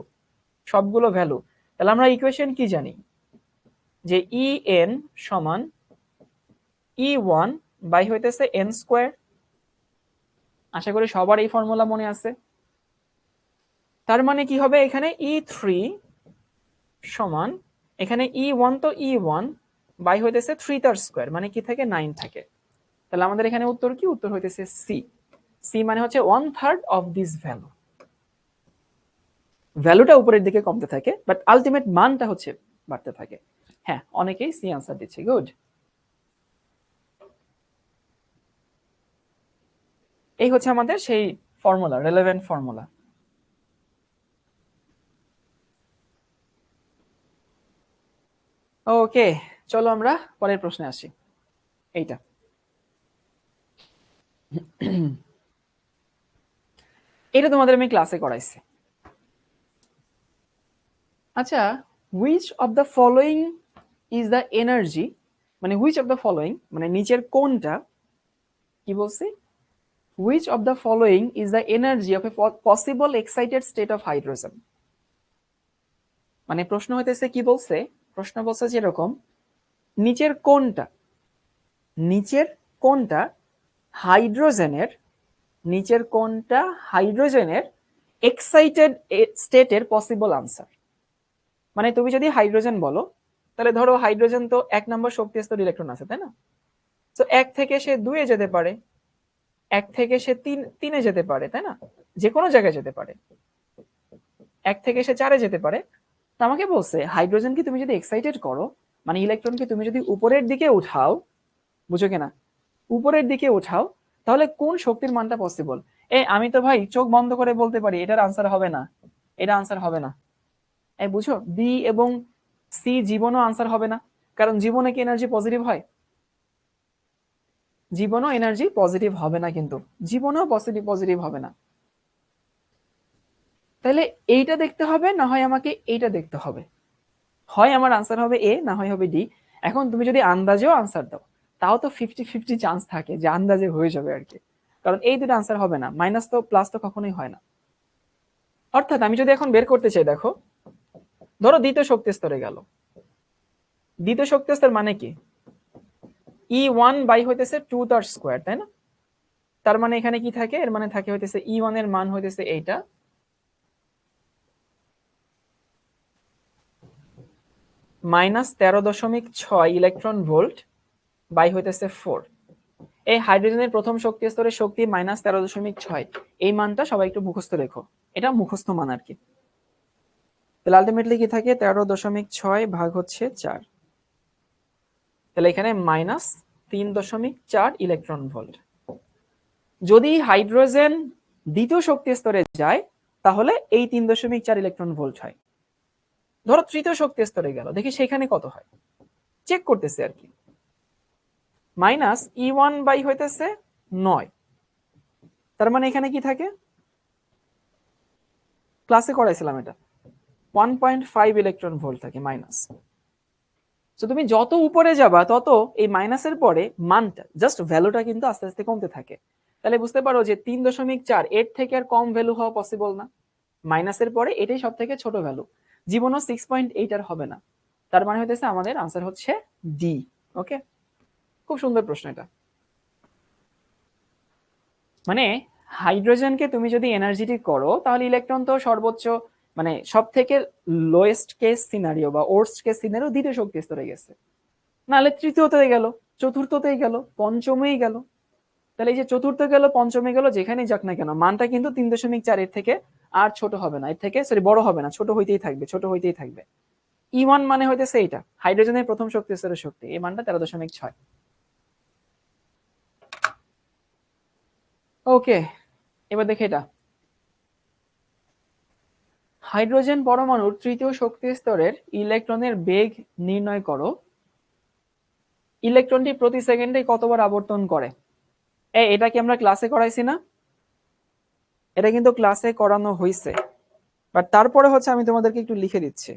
সবগুলো ভ্যালু। তাহলে আমরা ইকুয়েশন কি জানি, যে ই এন সমান E1 বাই হইতেছে n স্কয়ার। আশা করি সবার এই ফর্মুলা মনে আছে। তার মানে কি হবে, এখানে E3 সমান, এখানে E1 তো E1 বাই হইতেছে 3 তার স্কয়ার, মানে কি থাকে 9 থাকে। তাহলে আমাদের এখানে উত্তর কি, উত্তর হইতেছে সি। সি মানে হচ্ছে 1/3 অফ দিস ভ্যালু। ভ্যালুটা উপরের দিকে কমতে থাকে বাট আলটিমেট মানটা হচ্ছে বাড়তে থাকে। হ্যাঁ, অনেকেই সি আনসার দিচ্ছে, গুড। এই হচ্ছে আমাদের সেই ফর্মুলা, রেলেভেন্ট ফর্মুলা। ওকে, চলো আমরা পরের প্রশ্নে আসি। এইটা এটা তোমাদের আমি ক্লাসে করাইছি। আচ্ছা, which of the following is the energy, মানে হুইচ অফ দ্য ফলোইং মানে নিচের কোনটা, কি বলছি, which of the following is the energy of A possible excited state of hydrogen. মানে প্রশ্ন হইতেছে কি বলছে, প্রশ্ন বলছে যে এরকম, নিচের কোনটা, নিচের কোনটা হাইড্রোজেনের নিচের কোনটা হাইড্রোজেনের এক্সাইটেড স্টেটের পসিবল আনসার? মানে তুমি যদি হাইড্রোজেন বলো, তাহলে ধরো হাইড্রোজেন তো 1 নম্বর শক্তি স্তর ইলেকট্রন আছে, তাই না? তো 1 থেকে সে 2 এ যেতে পারে, 1 থেকে সে 3 এ যেতে পারে, তাই না? যে কোনো জায়গায় যেতে পারে, 1 থেকে সে 4 এ যেতে পারে। তো আমাকে বলছে হাইড্রোজেনকে তুমি যদি এক্সাইটেড করো, মানে ইলেকট্রনকে তুমি যদি উপরের দিকে উঠাও, বুঝো কিনা, উপরের দিকে উঠাও, তাহলে কোন শক্তির মানটা পসিবল? আমি তো ভাই চোখ বন্ধ করে বলতে পারি এটার আনসার হবে না, এটা আনসার হবে না। বুঝো, বি এবং সি জীবনও আনসার হবে না, কারণ জীবনে কি এনার্জি পজিটিভ হয়? জীবনও এনার্জি পজিটিভ হবে না, কিন্তু জীবনও পজিটিভ পজিটিভ হবে না। তাহলে এইটা দেখতে হবে, না হয় আমাকে এইটা দেখতে হবে। হয় আমার আনসার হবে এ, না হয় হবে ডি। এখন তুমি যদি আন্দাজেও আনসার দাও, তাও তো 50-50 চান্স থাকে যে আন্দাজে হয়ে যাবে আর কি, কারণ এই দুটো আনসার হবে না, মাইনাস তো প্লাস তো কখনোই হয় না। অর্থাৎ আমি যদি এখন বের করতে চাই, দেখো ধরো দ্বিতীয় শক্তি স্তরে গেল, দ্বিতীয় শক্তি স্তর মানে কি? E1 বাই হইতেছে 2 তার স্কয়ার, তাই না? তার মানে এখানে কি থাকে, এর মানে থাকে হইতেছে E1 এর মান হইতেছে এইটা, -13.6 ইলেকট্রন ভোল্ট বাই হইতেছে 4। এই হাইড্রোজেনের প্রথম শক্তি স্তরের শক্তি -13.6, এই মানটা সবাই একটু মুখস্থ রেখো, এটা মুখস্থ মান আর কি। তাহলে আলটিমেটলি কি থাকে, 13.6 ভাগ হচ্ছে 4, তাহলে এখানে -3.4 ইলেকট্রন ভোল্ট। যদি হাইড্রোজেন দ্বিতীয় শক্তি স্তরে যায়, তাহলে এই 3.4 ইলেকট্রন ভোল্ট হয়। ধরো তৃতীয় শক্তি স্তরে গেল, দেখি সেখানে কত হয়, চেক করতেছে আর কি। -E1 বাই হইতেছে 9, তার মানে এখানে কি থাকে, ক্লাসে করাইছিলাম এটা, 1.5 ইলেকট্রন ভোল্ট থাকে মাইনাস। তো তুমি যত উপরে যাবা তত এই মাইনাসের পরে মানটা, জাস্ট ভ্যালুটা কিন্তু আস্তে আস্তে কমতে থাকে। তাহলে বুঝতে পারো যে 3.4 এর থেকে আর কম ভ্যালু হওয়া পসিবল না, মাইনাসের পরে এটাই সব থেকে ছোট ভ্যালু, জীবনও 6.8 আর হবে না। তার মানে হইতেছে আমাদের আনসার হচ্ছে ডি। ওকে, খুব সুন্দর প্রশ্ন এটা। মানে হাইড্রোজেনকে তুমি যদি এনার্জেটিক করো, তাহলে ইলেকট্রন তো সর্বোচ্চ, মানে সব থেকে লোয়েস্ট কেস সিনারিও বা ওর্স্ট কেস সিনারিও দ্বিতীয় শক্তি স্তরে গেছে, নাহলে তৃতীয়তে গেল, চতুর্থতেই গেল, পঞ্চমেই গেল। তাহলে এই যে চতুর্থ গেল, পঞ্চমে গেল, যেখানেই যাক না কেন মানটা কিন্তু 3.4 এর থেকে আর ছোট হবে না, এর থেকে সরি বড় হবে না, ছোট হইতেই থাকবে, ছোট হইতেই থাকবে। E1 মানে হইতেছে এইটা হাইড্রোজেনের প্রথম শক্তি স্তরের শক্তি, এই মানটা 13.6। ওকে, এবার দেখে এটা, হাইড্রোজেন পরমাণুর তৃতীয় শক্তি স্তরের ইলেকট্রনের বেগ নির্ণয় করো। ইলেকট্রনটি প্রতি সেকেন্ডে কতবার আবর্তন করে? এটা কি আমরা ক্লাসে করাইছি না? এটা কিন্তু ক্লাসে করানো হয়েছে, বাট তারপরে হচ্ছে আমি তোমাদেরকে একটু লিখে দিচ্ছি।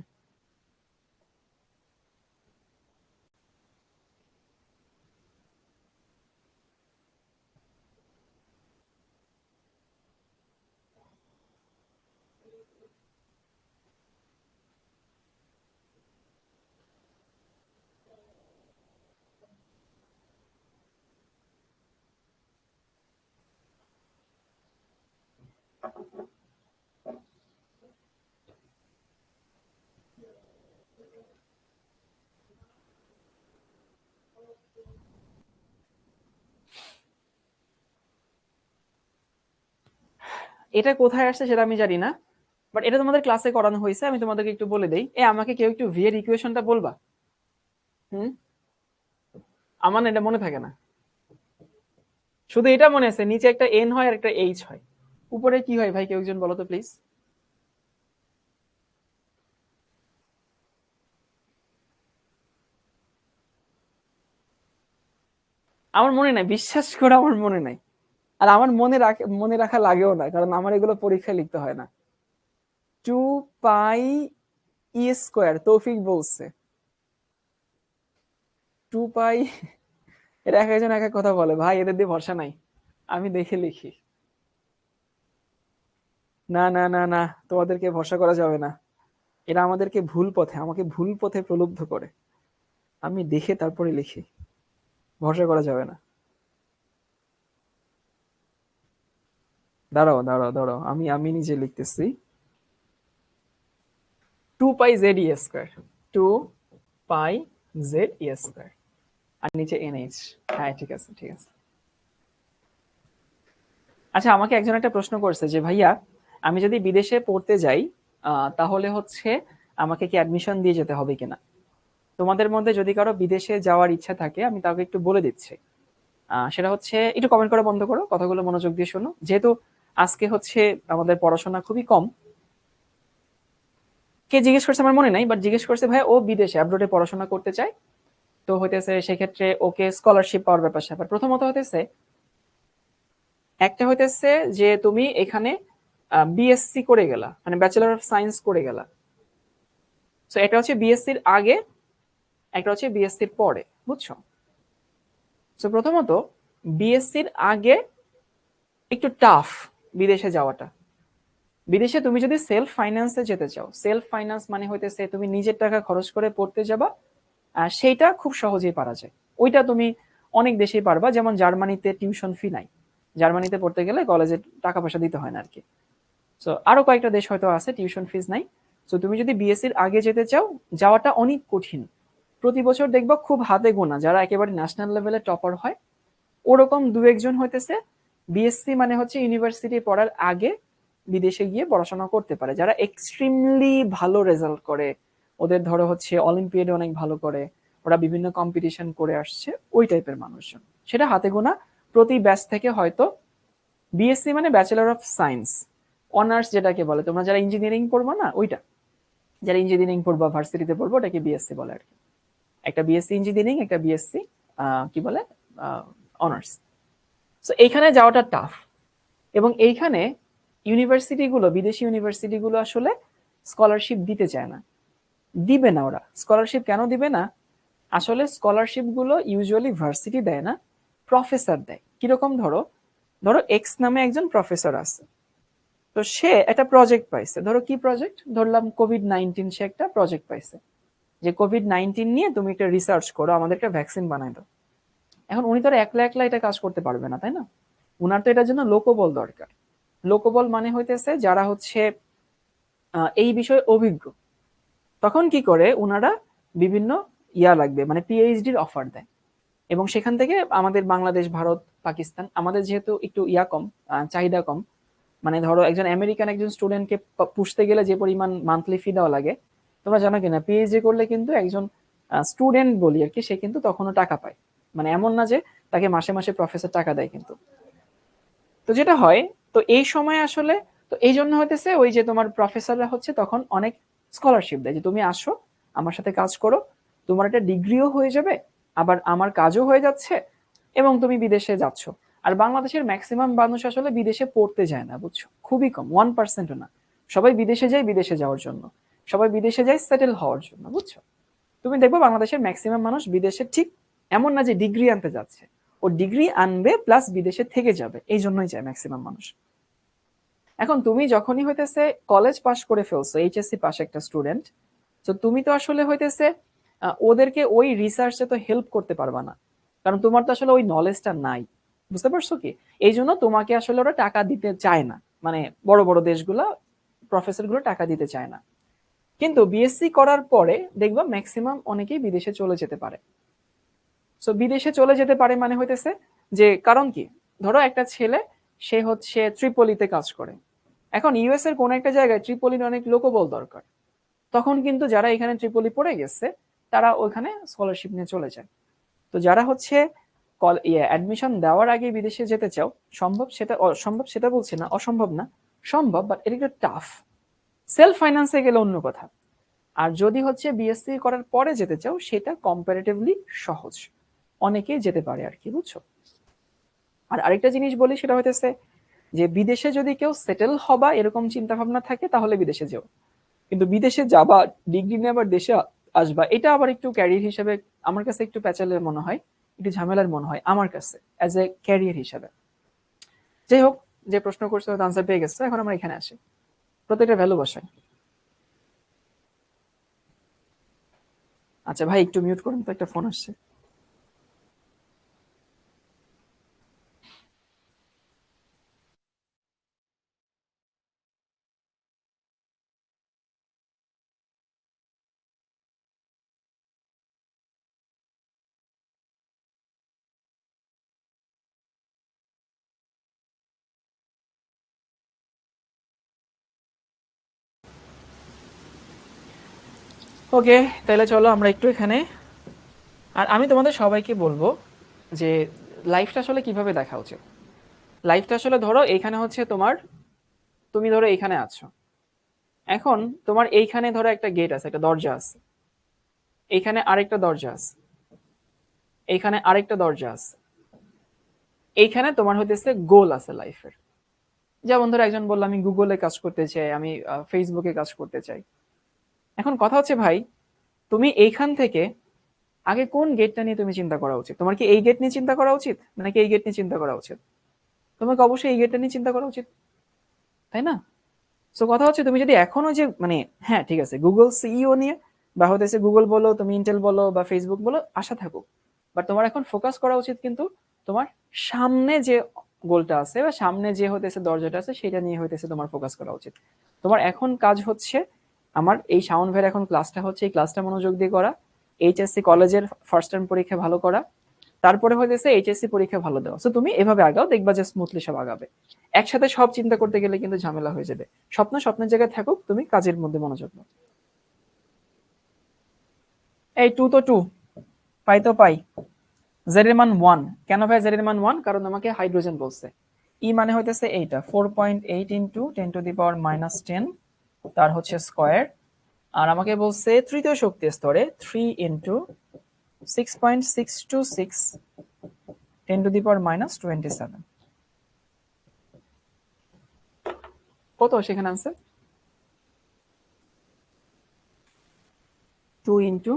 এটা কোথায় আসছে সেটা আমি জানি না, বাট এটা তোমাদের ক্লাসে করানো হয়েছে, আমি তোমাদেরকে একটু বলে দেই। আমাকে কেউ একটু ভি এর ইকুয়েশনটা বলবা? হুম, আমার না এটা মনে থাকে না, শুধু এটা মনে আছে নিচে একটা এন হয় আর একটা এইচ হয়, উপরে কি হয় ভাই, কেউ একজন বলো তো প্লিজ। আমার মনে নাই, বিশ্বাস করে আমার মনে নাই, আর আমার মনে রাখা লাগেও না, কারণ আমার এগুলো পরীক্ষায় লিখতে হয় না। 2π E², তৌফিক বলছে 2π, এটা এক একজন এক এক কথা বলে ভাই, এদের দিয়ে ভরসা নাই, আমি দেখে লিখি। না না না না, তোমাদেরকে ভরসা করা যাবে না, এরা আমাদেরকে ভুল পথে, আমাকে ভুল পথে প্রলুব্ধ করে, আমি দেখে তারপরে লিখি, ভরসা করা যাবে না। দাঁড়াও দাঁড়াও দাঁড়াও, আমি আমি নিজে লিখতেছি। 2 পাই জেড ই স্কোয়ার, 2 পাই জেড ই স্কোয়ার, আর নিচে NH। হ্যাঁ ঠিক আছে ঠিক আছে। আচ্ছা, আমাকে একজন একটা প্রশ্ন করছে যে ভাইয়া, আমি যদি বিদেশে পড়তে যাই তাহলে হচ্ছে আমাকে কি অ্যাডমিশন দিয়ে যেতে হবে কিনা। তোমাদের মধ্যে যদি কারো বিদেশে যাওয়ার ইচ্ছা থাকে আমি তাকে একটু বলে দিচ্ছি। সেটা হচ্ছে, একটু কমেন্ট করা বন্ধ করো, কথাগুলো মনোযোগ দিয়ে শোনো, যেহেতু আজকে হচ্ছে আমাদের পড়াশোনা খুবই কম। কে জিজ্ঞেস করছে আমার মনে নাই, বাট জিজ্ঞেস করছে ভাই ও বিদেশে অ্যাব্রোডে পড়াশোনা করতে চায়, তো হইতেছে সেক্ষেত্রে ওকে স্কলারশিপ পাওয়ার ব্যাপার স্যাপার। প্রথমত হইতেছে, একটা হইতেছে যে তুমি এখানে বিএসসি করে গেলা, মানে ব্যাচেলর অফ সায়েন্স করে গেলা। সো এটা হচ্ছে বিএসসির আগে, একটা হচ্ছে বিএসসির পরে, বুঝছো। সো প্রথমত বিএসসির আগে একটু টাফ বিদেশে যাওয়াটা। বিদেশে তুমি যদি সেলফ ফাইন্যান্সে যেতে চাও, সেলফ ফাইন্যান্স মানে হইতেছে তুমি নিজের টাকা খরচ করে পড়তে যাবা, সেইটা খুব সহজেই পারা যায়। ওইটা তুমি অনেক দেশেই পারবা, যেমন জার্মানিতে টিউশন ফি নাই, জার্মানিতে পড়তে গেলে কলেজে টাকা পয়সা দিতে হয় না আর কি। সো আরো কয়েকটা দেশ হয়তো আছে টিউশন ফিস নাই। সো তুমি যদি বিএসসির আগে যেতে চাও, যাওয়াটা অনেক কঠিন। প্রতি বছর দেখবা খুব হাতে গোনা যারা একেবারে ন্যাশনাল লেভেলে টপার হয়, ওরকম দু একজন হইতেছে বিএসসি মানে হচ্ছে ইউনিভার্সিটি পড়ার আগে বিদেশে গিয়ে পড়াশোনা করতে পারে, যারা এক্সট্রিমলি ভালো রেজাল্ট করে। ওদের ধরো হচ্ছে অলিম্পিয়াডে অনেক ভালো করে, ওরা বিভিন্ন কম্পিটিশন করে আসছে, ওই টাইপের মানুষজন। সেটা হাতে গোনা, প্রতি ব্যাচ থেকে হয়তো। বিএসসি মানে ব্যাচেলর অফ সায়েন্স, অনার্স যেটাকে বলে, তোমরা যারা ইঞ্জিনিয়ারিং পড়বো না ওইটা, যারা ইঞ্জিনিয়ারিং পড়বা ভার্সিটিতে পড়বো ওটাকে বিএসসি বলে আর কি। একটা বিএসসি ইঞ্জিনিয়ারিং, একটা বিএসসি কি বলে অনার্স। সো এইখানে যাওয়াটা টাফ। এবং এইখানে ইউনিভার্সিটিগুলো, বিদেশি ইউনিভার্সিটিগুলো আসলে স্কলারশিপ দিতে চায় না, দিবে না। ওরা স্কলারশিপ কেন দিবে না, আসলে স্কলারশিপ গুলো ইউজুয়ালি ভার্সিটি দেয় না, প্রফেসর দেয়। কিরকম, ধরো ধরো এক্স নামে একজন প্রফেসর আছে, তো সে একটা প্রজেক্ট পাইছে, ধরো কি প্রজেক্ট ধরলাম, কোভিড-19, সে একটা প্রজেক্ট পাইছে যে কোভিড-19 নিয়ে তুমি একটা রিসার্চ করো, আমাদের একটা ভ্যাকসিন বানাই দাও। এখন উনি তো আর একলা একলা এটা কাজ করতে পারবে না, তাই না। উনার তো এটার জন্য লোকবল দরকার। লোকবল মানে হইতেছে যারা হচ্ছে এই বিষয়ে অভিজ্ঞ। তখন কি করে উনারা, বিভিন্ন লাগবে, মানে পিএইচডির অফার দেয়। এবং সেখান থেকে আমাদের বাংলাদেশ, ভারত, পাকিস্তান, আমাদের যেহেতু একটু কম, চাহিদা কম, মানে ধরো একজন আমেরিকান একজন স্টুডেন্টকে পুষতে গেলে যে পরিমাণ মান্থলি ফি দেওয়া লাগে, তোমরা জানো কিনা, পিএইচডি করলে কিন্তু একজন স্টুডেন্ট বলি আর কি, সে কিন্তু তখনও টাকা পায়। মানে এমন না যে তাকে মাসে মাসে প্রফেসর টাকা দেয় কিন্তু। তো যেটা হয়, তো এই সময় আসলে, তো এই জন্য হইতেছে ওই যে তোমার প্রফেসররা হচ্ছে তখন অনেক স্কলারশিপ দেয়, যে তুমি আসো আমার সাথে কাজ করো, তোমার একটা ডিগ্রিও হয়ে যাবে, আবার আমার কাজও হয়ে যাচ্ছে, এবং তুমি বিদেশে যাচ্ছ। আর বাংলাদেশের ম্যাক্সিমাম মানুষ আসলে বিদেশে পড়তে যায় না, বুঝছো, খুবই কম, 1%ও না। সবাই বিদেশে যায় বিদেশে যাওয়ার জন্য, সবাই বিদেশে যায় সেটেল হওয়ার জন্য, বুঝছো। তুমি দেখবো বাংলাদেশের ম্যাক্সিমাম মানুষ বিদেশে, ঠিক এমন না যে ডিগ্রি আনতে যাচ্ছে, ও ডিগ্রি আনবে প্লাস বিদেশে থেকে যাবে, এই জন্যই যায় ম্যাক্সিমাম মানুষ। এখন তুমি যখনই হইতেছে কলেজ পাস করে ফেলছো, এইচএসসি পাস একটা স্টুডেন্ট, তো তুমি তো আসলে হইতেছে ওদেরকে ওই রিসার্চে তো হেল্প করতে পারবা না, কারণ তোমার তো আসলে ওই নলেজটা নাই। বুঝতে পারছো কি, এই জন্য তোমাকে আসলে ওরা টাকা দিতে চায় না, মানে বড় বড় দেশগুলো, প্রফেসর গুলো টাকা দিতে চায় না। কিন্তু বিএসসি করার পরে দেখবা ম্যাক্সিমাম অনেকেই বিদেশে চলে যেতে পারে। সো বিদেশে চলে যেতে পারে মানে হইতেছে যে, কারণ কি, ধরো একটা ছেলে, সে হচ্ছে ত্রিপলিতে কাজ করে, এখন ইউএস এর কোন একটা জায়গায় ট্রিপলির অনেক লোকবল দরকার, তখন কিন্তু যারা এখানে ট্রিপলি পড়ে গেছে তারা ওখানে স্কলারশিপ নিয়ে চলে যায়। তো যারা হচ্ছে অ্যাডমিশন দেওয়ার আগে বিদেশে যেতে চাও, সম্ভব সেটা, অসম্ভব সেটা বলছি না, অসম্ভব না, সম্ভব, বাট এটা একটু টাফ। সেলফ ফাইন্যান্সে গেলে অন্য কথা। আর যদি হচ্ছে বিএসসি করার পরে যেতে চাও, সেটা কম্পারেটিভলি সহজ, অনেকেই যেতে পারে আর কি, বুঝছো। আর আরেকটা জিনিস বলি, সেটা হইতেছে যে বিদেশে যদি কেউ সেটেল হবা এরকম চিন্তা ভাবনা থাকে তাহলে বিদেশে যেও, কিন্তু বিদেশে যাবা, ডিগ্রি নিয়ে আবার দেশে আসবা, এটা আবার একটু ক্যারিয়ার হিসেবে আমার কাছে একটু প্যাচালের মনে হয়, একটু ঝামেলার মনে হয় আমার কাছে অ্যাজ এ ক্যারিয়ার হিসেবে। যাই হোক, যে প্রশ্ন করছো আনসার পেয়ে গেছো, এখন আমরা এখানে আসি, প্রত্যেকটা ভ্যালু বসাই। আচ্ছা ভাই, একটু মিউট করুন তো, একটা ফোন আসছে। ওকে, তাহলে চলো আমরা একটু এখানে, আর আমি তোমাদের সবাইকে বলবো যে লাইফটা আসলে কিভাবে দেখা উচিত। লাইফটা আসলে ধরো এইখানে হচ্ছে তোমার, তুমি ধরো এইখানে আছো, এখন তোমার এইখানে ধরো একটা গেট আছে, একটা দরজা আছে, এইখানে আরেকটা দরজা আছে, এইখানে আরেকটা দরজা আছে, এইখানে তোমার হইতেছে গোল আছে লাইফের। যেমন ধরো একজন বললো আমি গুগলে কাজ করতে চাই, আমি ফেসবুকে কাজ করতে চাই। এখন কথা হচ্ছে ভাই, তুমি এইখান থেকে আগে কোন গেটটা নিয়ে তুমি চিন্তা করা উচিত? তোমার কি এই গেট নিয়ে চিন্তা করা উচিত নাকি এই গেট নিয়ে চিন্তা করা উচিত? তোমাকে অবশ্যই এই গেটটা নিয়ে চিন্তা করা উচিত, তাই না? সো কথা হচ্ছে তুমি যদি এখনো যে মানে, হ্যাঁ ঠিক আছে গুগল সিইও নিয়ে বা হতেছে গুগল বলো, তুমি ইন্টেল বলো বা ফেসবুক বলো, আশা থাকুক, বাট তোমার এখন ফোকাস করা উচিত কিন্তু তোমার সামনে যে গোলটা আছে বা সামনে যে হতেছে দরজাটা আছে সেটা নিয়ে হইতেছে তোমার ফোকাস করা উচিত। তোমার এখন কাজ হচ্ছে, আমার এই শাওন ভাইয়ের এখন ক্লাসটা হচ্ছে, এই ক্লাসটা মনোযোগ দিয়ে করা, এইচএসসি কলেজের ফার্স্ট টার্ম পরীক্ষা ভালো করা, তারপরে হইতেছে এইচএসসি পরীক্ষা ভালো দেওয়া। সো তুমি এভাবে আগাও, দেখবা যে স্মুথলি সব আগাবে। একসাথে সব চিন্তা করতে গেলে কিন্তু ঝামেলা হয়ে যাবে। স্বপ্ন স্বপ্নের জায়গায় থাকুক, তুমি কাজের মধ্যে মনোযোগ দাও। এই টু তো টু, পাই তো পাই। জেড এর মান 1। কেন ভাই জেড এর মান 1? কারণ আমাকে হাইড্রোজেন বলছে। ই মানে হইতেছে এইটা 4.8 ইন্টু 10⁻⁻10, তার হচ্ছে স্কয়ার। আর আমাকে বলছে তৃতীয় শক্তি স্তরে 3 ইন্টু 6.626 10⁻⁻27। কত সেখানে আনসার? 2 ইন্টু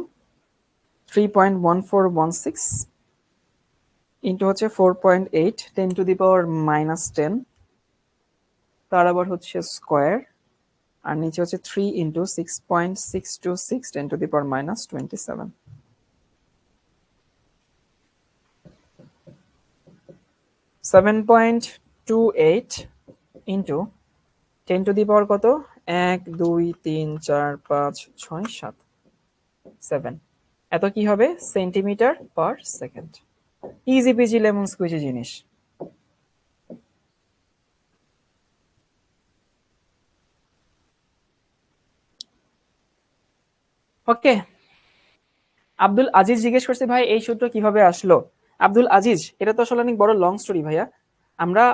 3.1416 ইন্টু হচ্ছে 4.8 10⁻⁻10, তার আবার হচ্ছে স্কয়ার, আর নিচে হচ্ছে 3 ইন্টু 6.626 10⁻⁻27। 7.28 ইন্টু 10 কত, 1 2 3 4 5 6 7, 7, এত কি হবে? Centimetre per second. Easy PG lemon squeegee জিনিস। ওকে, আব্দুল আজিজ জিজ্ঞেস করছে ভাই এই সূত্র কিভাবে আসলো। আব্দুল আজিজ, এটা তো আসলে অনেক বড় লং স্টোরি ভাইয়া। আমরা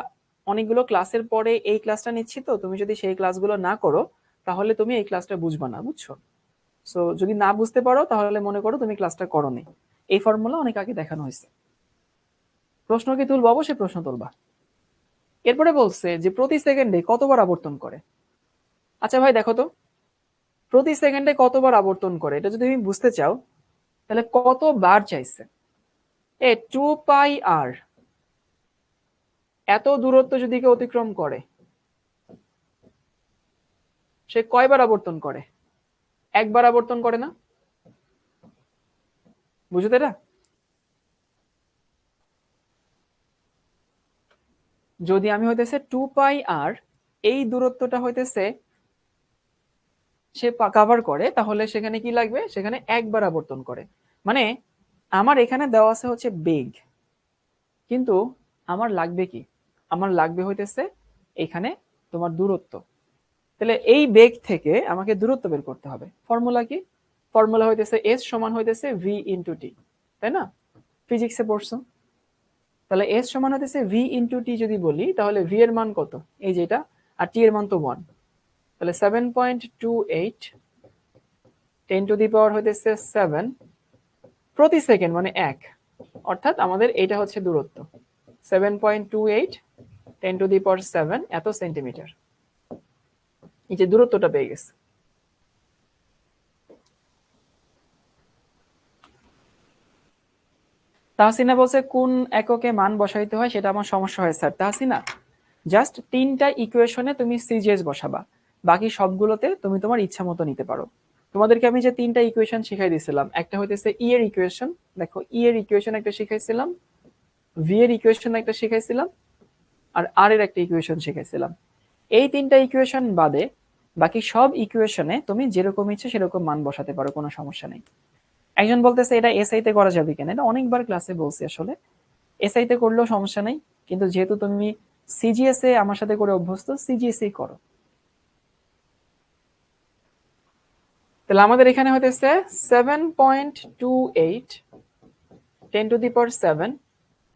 অনেকগুলো ক্লাসের পরে এই ক্লাসটা নিচ্ছি, তো তুমি যদি সেই ক্লাসগুলো না করো তাহলে তুমি এই ক্লাসটা বুঝবা না, বুঝছো? সো যদি না বুঝতে পারো তাহলে মনে করো তুমি ক্লাসটা করোনি। এই ফর্মুলা অনেক আগে দেখানো হয়েছে। প্রশ্ন কি তুলবো? অবশ্যই প্রশ্ন তুলবা। এরপরে বলছে যে প্রতি সেকেন্ডে কতবার আবর্তন করে। আচ্ছা ভাই দেখো তো, প্রতি সেকেন্ডে কতবার আবর্তন করে এটা যদি তুমি বুঝতে চাও তাহলে কতবার চাইছে? 2πr, এত দূরত্ব যদি কেউ অতিক্রম করে সে কয়বার আবর্তন করে? একবার আবর্তন করে না? বুঝো তো এটা? যদি আমি হইতেছে 2πr এই দূরত্বটা হইতেছে সে কাভার করে, তাহলে সেখানে কি লাগবে? সেখানে একবার আবর্তন করে। মানে আমার এখানে দেওয়া আছে হচ্ছে বেগ, কিন্তু আমার লাগবে কি? আমার লাগবে হইতেছে এখানে তোমার দূরত্ব। তাহলে এই বেগ থেকে আমাকে দূরত্ব বের করতে হবে। ফর্মুলা কি? ফর্মুলা হইতেছে এস সমান হইতেছে ভি ইন্টু টি, তাই না? ফিজিক্সে পড়ছো। তাহলে এস সমান হইতেছে ভি ইন্টু টি যদি বলি, তাহলে ভি এর মান কত? এই যেটা, আর টি এর মান তো 1। তাহলে 7.28 10 হইতেছে 7 প্রতি সেকেন্ড, মানে 1। অর্থাৎ আমাদের এটা হচ্ছে দূরত্ব 7.28 10⁻7 এত সেন্টিমিটার। এই যে দূরত্বটা পেয়ে গেছে। তাহসিনা বলছে কোন এককে মান বসাইতে হয় সেটা আমার সমস্যা হয় স্যার। তাহসিনা, জাস্ট 3টা ইকুয়েশনে তুমি সিজিএস বসাবা, বাকি সবগুলোতে তুমি তোমার ইচ্ছা মতো নিতে পারো। তোমাদেরকে আমি যে 3টা ইকুয়েশন শিখাই দিয়েছিলাম, একটা হইতেছে ই এর ইকুয়েশন, দেখো ই এর ইকুয়েশন একটা শিখাইছিলাম, ভি এর ইকুয়েশন একটা শিখাইছিলাম, আর আর এর একটা ইকুয়েশন শিখাইছিলাম। এই 3টা ইকুয়েশন বাদে বাকি সব ইকুয়েশনে তুমি যেরকম ইচ্ছে সেরকম মান বসাতে পারো, কোনো সমস্যা নেই। একজন বলতেছে এটা এসআই তে করা যাবে কিনা, এটা অনেকবার ক্লাসে বলছি আসলে এসআই তে করলেও সমস্যা নেই, কিন্তু যেহেতু তুমি সিজিএস এ আমার সাথে করে অভ্যস্ত, সিজিএস এই করো। তাহলে আমাদের এখানে হতেছে 7.28 10⁻7।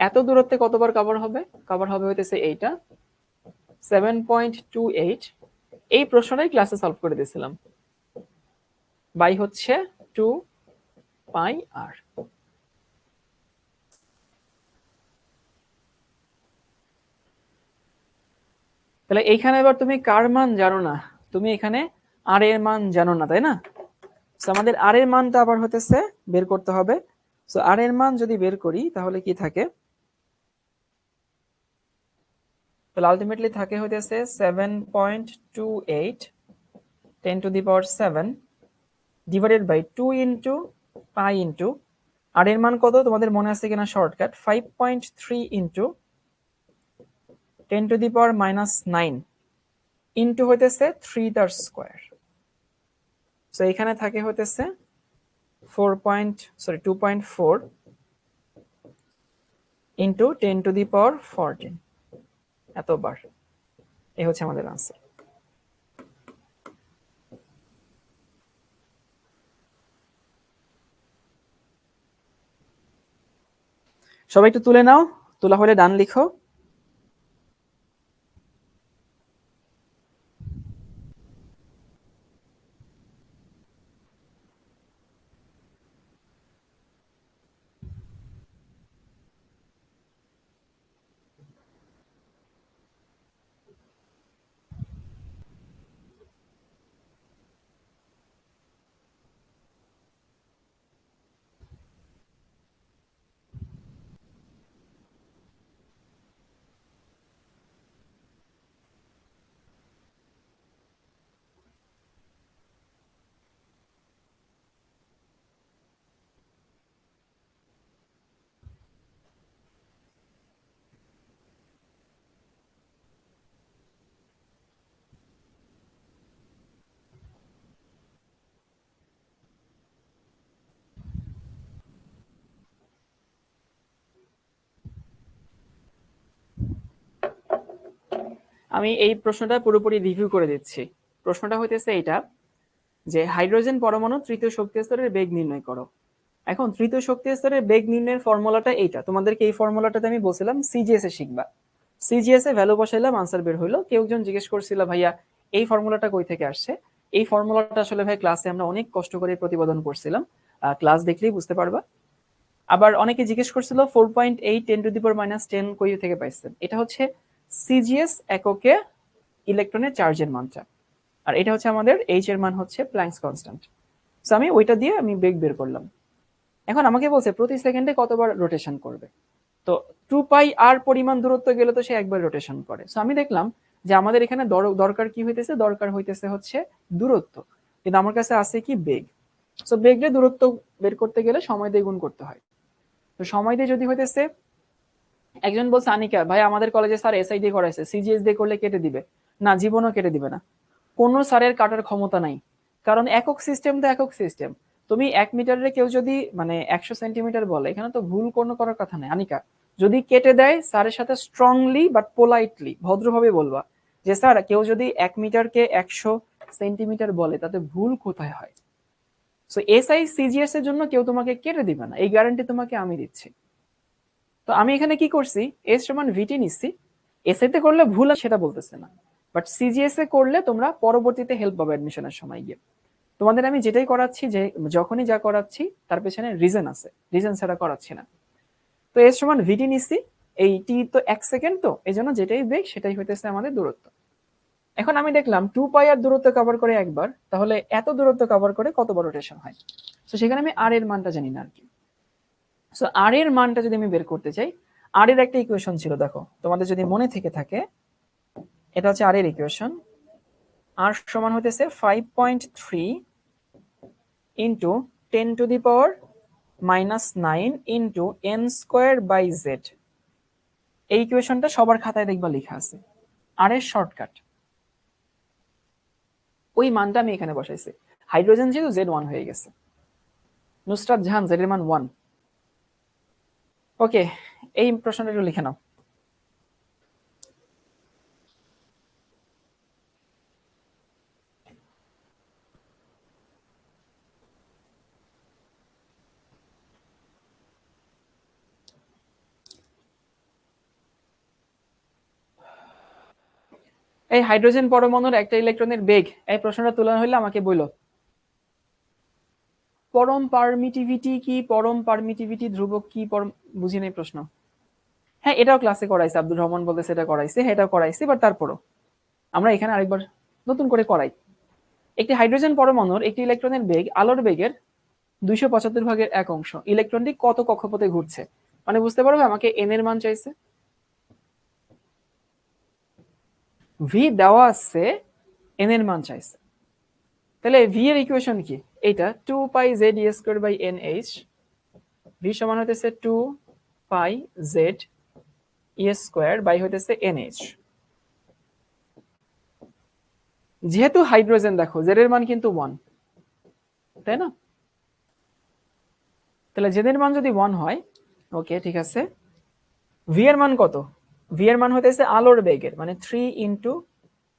এত দূরত্বে কতবার কভার হবে? কভার হবে হইতেছে এইটা 7.28। এই প্রশ্নটাই ক্লাসে সলভ করে দিয়েছিলাম, বাই হচ্ছে 2πr। তাহলে এইখানে এবার তুমি কার মান জানো না, তুমি এখানে আর এর মান জানো না, তাই না? সো আমাদের আর এর মানটা আবার হতেছে বের করতে হবে। সো আর এর মান যদি বের করি তাহলে কি থাকে? তাহলে আলটিমেটলি থাকে হইতেছে 7.28 10⁻7 divided by 2 into pi into R এর মান কত তোমাদের মনে আছে কিনা শর্টকাট 5.3 ইন্টু 10⁻⁻9 ইন্টু হইতেছে 3 তার স্কোয়ার। সো এখানে থাকে হইতেছে 2.4 ইন্টু 10⁻14 এতবার। এই হচ্ছে আমাদের আনসার। সবাই একটু তুলে নাও, তোলা হলে ডান লিখো। আমি এই প্রশ্নটা পুরোপুরি রিভিউ করে দিচ্ছি। প্রশ্নটা হইতেছে এইটা যে হাইড্রোজেন পরমাণু তৃতীয় শক্তি স্তরের বেগ নির্ণয় করো। এখন তৃতীয় শক্তি স্তরের বেগ নির্ণয়ের ফর্মুলাটা এইটা, তোমাদেরকে এই ফর্মুলাটাতে আমি বলছিলাম CGS A শিখবা। CGS a value বসাইলাম, answer বের হইলো। কেউ একজন জিজ্ঞেস করছিল ভাইয়া এই ফর্মুলাটা কই থেকে আসছে? এই ফর্মুলাটা আসলে ভাই ক্লাসে আমরা অনেক কষ্ট করে প্রতিপাদন করছিলাম, ক্লাস দেখলেই বুঝতে পারবা। আবার অনেকে জিজ্ঞেস করছিল 4.8 10⁻10 কই থেকে পাইছেন? এটা হচ্ছে সিজিএস এককে ইলেকট্রনের চার্জের মানটা, আর এটা হচ্ছে আমাদের এইচ এর মান হচ্ছে প্ল্যাঙ্কস কনস্ট্যান্ট। সো আমি ওইটা দিয়ে আমি বেগ বের করলাম। এখন আমাকে বলছে প্রতি সেকেন্ডে কতবার রোটেশন করবে। তো 2πr পরিমাণ দূরত্ব গেলে তো সে একবার রোটেশন করে। সো আমি দেখলাম যে আমাদের এখানে দরকার কি হইতেছে, দরকার হইতেছে হচ্ছে দূরত্ব, কিন্তু আমার কাছে আছে কি বেগ। সো বেগের দূরত্ব বের করতে গেলে সময় দিয়ে গুণ করতে হয়। তো সময় দিয়ে যদি হইতেছে, একজন বলছে আনিকা ভাই আমাদের কলেজে স্যার এসআই দিয়ে করাইছে, সিজিএস দিয়ে করলে কেটে দিবে। না, জীবনও কেটে দিবে না, কোনো স্যারের কাটার ক্ষমতা নাই। কারণ একক সিস্টেম তো একক সিস্টেম। তুমি 1 মিটারে কেউ যদি মানে 100 সেন্টিমিটার বলে, এখানে তো ভুল কোনো করার কথা নাই। আনিকা যদি কেটে দেয়, স্যারের সাথে স্ট্রংলি বাট পোলাইটলি ভদ্রভাবে বলবা যে স্যার কেউ যদি 1 মিটারকে 100 সেন্টিমিটার বলে তাতে ভুল কোথায় হয়। সো এসআই সিজিএস এর জন্য কেউ তোমাকে কেটে দিবে না, এই গ্যারান্টি তোমাকে আমি দিচ্ছি। তো আমি এখানে কি করছি, এস সমান ভিটি নিচ্ছি। এসআই তে করলে ভুল সেটা বলতেছে না, বাট সিজিএস এ করলে তোমরা পরবর্তীতে হেল্প পাবে অ্যাডমিশনের সময় গিয়ে। তোমাদের আমি যেটাই করাচ্ছি, যে যখনই যা করাচ্ছি তার পেছনে রিজন আছে, রিজন ছাড়া করাচ্ছি না। তো এস সমান ভিটি নিচ্ছি, এই টি তো 1 সেকেন্ড, তো এই জন্য যেটাই বেগ সেটাই হইতেছে আমাদের দূরত্ব। এখন আমি দেখলাম 2πr দূরত্ব কভার করে একবার, তাহলে এত দূরত্ব কভার করে কতবার রোটেশন হয়। তো সেখানে আমি আর এর মানটা জানি না আর কি। সো আর এর মানটা যদি আমি বের করতে চাই, আর এর একটা ইকুয়েশন ছিল, দেখো তোমাদের যদি মনে থেকে থাকে, এটা হচ্ছে আর এর ইকুয়েশন। আর সমান হইতেছে 5.3 into 10⁻⁻9 into N square by Z. এই ইকুয়েশনটা সবার খাতায় দেখবা লেখা আছে। আর এর শর্টকাট ওই মানটা আমি এখানে বসাইছি। হাইড্রোজেন যেহেতু Z1 হয়ে গেছে, নুসরাত জাহান জেড এর মান 1। ওকে, এই প্রশ্নটা একটু লিখে নাও। এই হাইড্রোজেন পরমাণুর একটা ইলেকট্রনের বেগ, এই প্রশ্নটা তোলা হইলে আমাকে বললো। পরম পারমিটিভিটি কি, পরম পারমিটিভিটি ধ্রুবক কি, বুঝি নাই প্রশ্ন। হ্যাঁ, এটাও ক্লাসে করাইছে, আব্দুর রহমান বলতেছে এটা করাইছে, হ্যাঁ এটাও করাইছে, বাট তারপরও আমরা এখানে আরেকবার নতুন করে করাই। একটি হাইড্রোজেন পরমাণুর একটি ইলেকট্রনের বেগ আলোর বেগের 275 ভাগের 1 অংশ। ইলেকট্রনটি কত কক্ষপথে ঘুরছে? মানে বুঝতে পারবে, আমাকে এন এর মান চাইছে, ভি দেওয়া আছে, এন এর মান চাইছে। তাহলে ভি এর ইকুয়েশন কি? এইটা 2 pi Z E square by N H. V সমান হইতেছে 2 pi Z E square by হইতেছে এন এইচ। যেহেতু হাইড্রোজেন, দেখো জেড এর মান কিন্তু 1, তাই না? তাহলে জেড এর মান যদি 1 হয়, ওকে ঠিক আছে, ভি এর মান কত? ভি এর মান হইতেছে আলোর বেগের, মানে 3 ইন্টু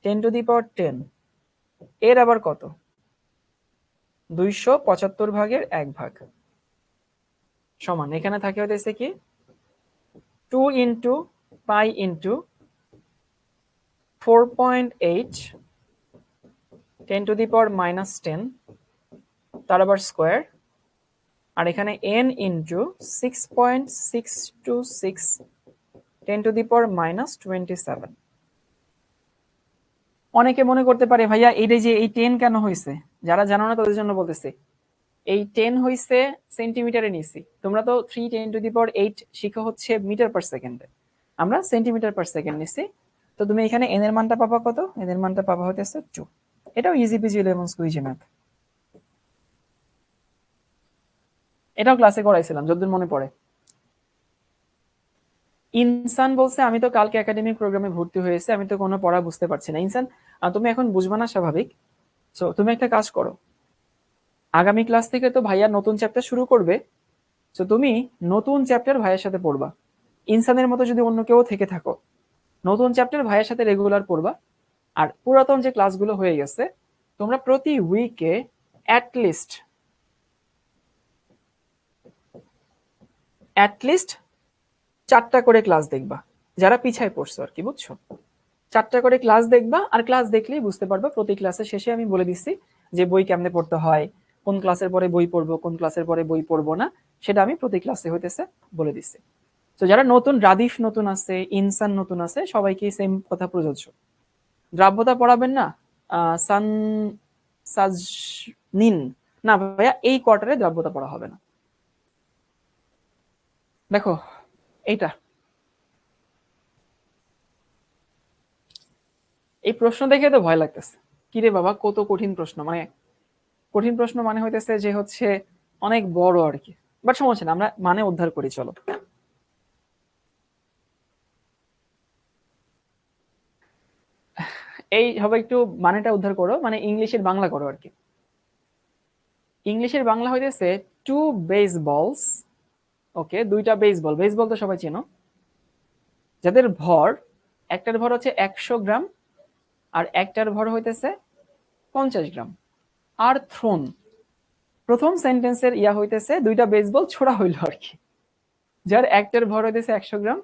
10⁻10, এর আবার কত? 275 ভাগের 1 ভাগ, সমান এখানে থাকে হইতেছে কি 2 ইন্টু পাই ইন্টু 4.8 10⁻10 তার আবার স্কোয়ার, আর এখানে n ইন্টু 6.626 10⁻27। অনেকে মনে করতে পারে ভাইয়া এইটা যে এই 10 কেন হয়েছে, যারা জানো না তাদের জন্য বলতেছি। এই 10 হইছে সেন্টিমিটারে নিছি, তোমরা তো 3 10⁸ শিখা হচ্ছে মিটার পার সেকেন্ডে, আমরা সেন্টিমিটার পার সেকেন্ড নিছি। তো তুমি এখানে n এর মানটা পাবা কত? n এর মানটা পাবা হইতেছে 2। এটাও easy PG lemon squeegee math, এটাও ক্লাসে করাইছিলাম যতদূর মনে পড়ে। ইনসান বলছে আমি তো কালকে একাডেমিক প্রোগ্রামে ভর্তি হয়েছে, আমি তো কোনো পড়া বুঝতে পারছি না। ইনসান, তুমি এখন বুঝবা না, স্বাভাবিক। সো তুমি একটা কাজ করো, আগামী ক্লাস থেকে তো ভাইয়া নতুন চ্যাপ্টার শুরু করবে, তো তুমি নতুন চ্যাপ্টার ভাইয়ের সাথে পড়বা। ইনসানের মতো যদি অন্য কেউ থেকে থাকো, নতুন চ্যাপ্টার ভাইয়ের সাথে রেগুলার পড়বা। আর পুরাতন যে ক্লাসগুলো হয়ে গেছে, তোমরা প্রতি উইকে অ্যাটলিস্ট 4টা করে ক্লাস দেখবা, যারা পিছায় পড়ছো আর কি, বুঝছো? 4টা করে ক্লাস দেখবা, আর ক্লাস দেখলেই বুঝতে পারবা। প্রতি ক্লাসের শেষে আমি বলে দিচ্ছি যে বই কেমনে পড়তে হয়, কোন ক্লাসের পরে বই পড়বো, কোন ক্লাসের পরে বই পড়বো না, সেটা আমি প্রতি ক্লাসে হইতেছে বলে দিচ্ছি। তো যারা নতুন, রাদিফ নতুন আছে, ইনসান নতুন আছে, সবাইকে সেম কথা প্রযোজ্য। দ্রাব্যতা পড়াবেন না সান সাজনিন, না ভাইয়া এই কোয়ার্টারে দ্রাব্যতা পড়া হবে না। দেখো এইটা, এই প্রশ্ন দেখে তো ভয় লাগতেছে, কিরে বাবা কত কঠিন প্রশ্ন। মানে কঠিন প্রশ্ন মানে হইতেছে যে হচ্ছে অনেক বড় আর কি, বাট সমস্যা না, আমরা মানে উদ্ধার করি। চলো, এই হবে একটু মানেটা উদ্ধার করো, মানে ইংলিশের বাংলা করো আর কি। ইংলিশের বাংলা হইতেছে 2 বেসবলস, ওকে, 2টা বেসবল, বেসবল তো সবাই চেনো, যাদের ভর, একটার ভর হচ্ছে 100 গ্রাম আর একটার ভর হইতেছে 50 গ্রাম, আর থ্রোন। প্রথম সেন্টেন্সের ইয়া হইতেছে 2টা বেসবল ছোড়া হইলো আর কি, যার একটার ভর হইতেছে 100 গ্রাম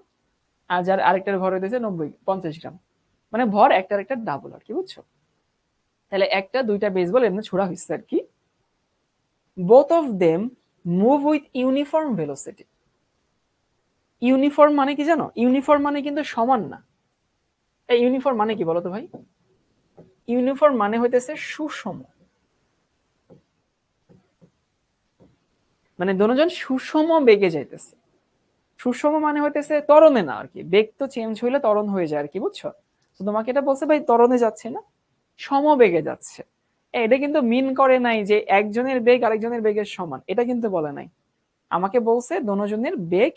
আর যার আরেকটার ভর হইতেছে 50 গ্রাম, মানে ভর একটার একটা ডাবল আর কি, বুঝছো? তাহলে 2টা বেসবল এমনি ছোড়া হয়েছে আর কি। both of them move with uniform velocity। Uniform মানে কি জানো? ইউনিফর্ম মানে কিন্তু সমান না। এই ইউনিফর্ম মানে কি বলো তো ভাই? ইউনিফর্ম মানে হইতেছে সুষম, মানে দুজন সুষম বেগে যাইতেছে। সুষম মানে হইতেছে ত্বরণে না আর কি, বেগ তো চেঞ্জ হইলে ত্বরণ হয়ে যায় আর কি, বুঝছো? তো তোমাকে এটা বলছে ভাই ত্বরণে যাচ্ছে না, সমবেগে যাচ্ছে। এটা কিন্তু মিন করে নাই যে একজনের বেগ আরেকজনের বেগের সমান, এটা কিন্তু বলে নাই। আমাকে বলছে দুজনের বেগ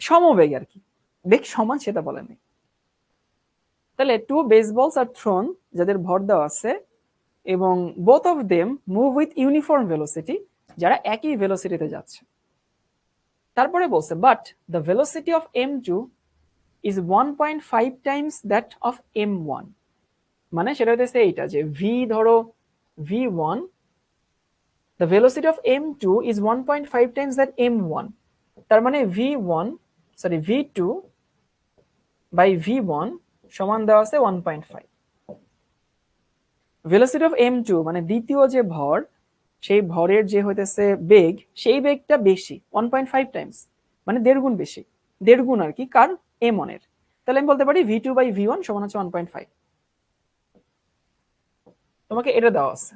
সমবেগ আর কি, বেগ সমান সেটা বলে নাই। তাহলে 2 বেসবলস আর থ্রোন, যাদের ভর দেওয়া আছে, এবং both of them move with uniform velocity, যারা একই ভেলোসিটিতে যাচ্ছে। তারপরে বলছে but the velocity of m2 is 1.5 times that of m1। মানে সেটা হইতেছে এইটা যে v ধরো v1, the velocity of m2 is 1.5 times that m1, তার মানে v1 sorry v2 by v1 সমান দেওয়া আছে 1.5। ভেলোসিটি অফ m2 মানে দ্বিতীয় যে ভর, সেই ভরের যে হইতেছে বেগ, সেই বেগটা বেশি 1.5 টাইমস, মানে 1.5 গুণ বেশি, 1.5 গুণ আর কি, কার? m1 এর। তাহলে আমি বলতে পারি v2/v1 সমান হচ্ছে 1.5। তোমাকে এটা দেওয়া আছে।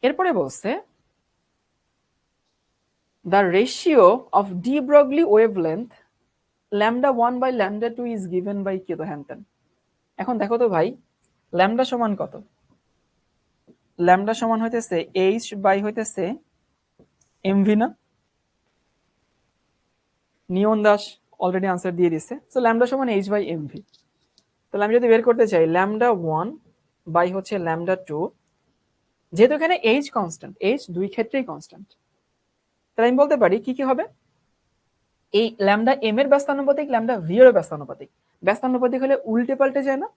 এরপরে বলছে the ratio of de Broglie wavelength λ1/λ2 is given by কি তো হ্যান ত্যান। এখন দেখো তো ভাই, ল্যামডা সমান কত? ল্যামডা সমান হইতেছে h বাই হইতেছে mv না? নিয়ন দাস অলরেডি আনসার দিয়ে দিছে। সো ল্যামডা সমান h/mv। তাহলে আমি যদি বের করতে চাই λ1 বাই হচ্ছে λ2, যেহেতু এখানে h কনস্ট্যান্ট, h দুই ক্ষেত্রেই কনস্ট্যান্ট, তাহলে আমি বলতে পারি কি কি হবে, এই ল্যামডা m এর ব্যস্তানুপাতিক ল্যামডা v এর ব্যস্তানুপাতিক। ব্যস্তানুপাতিক হলে উল্টে পাল্টে যায় না?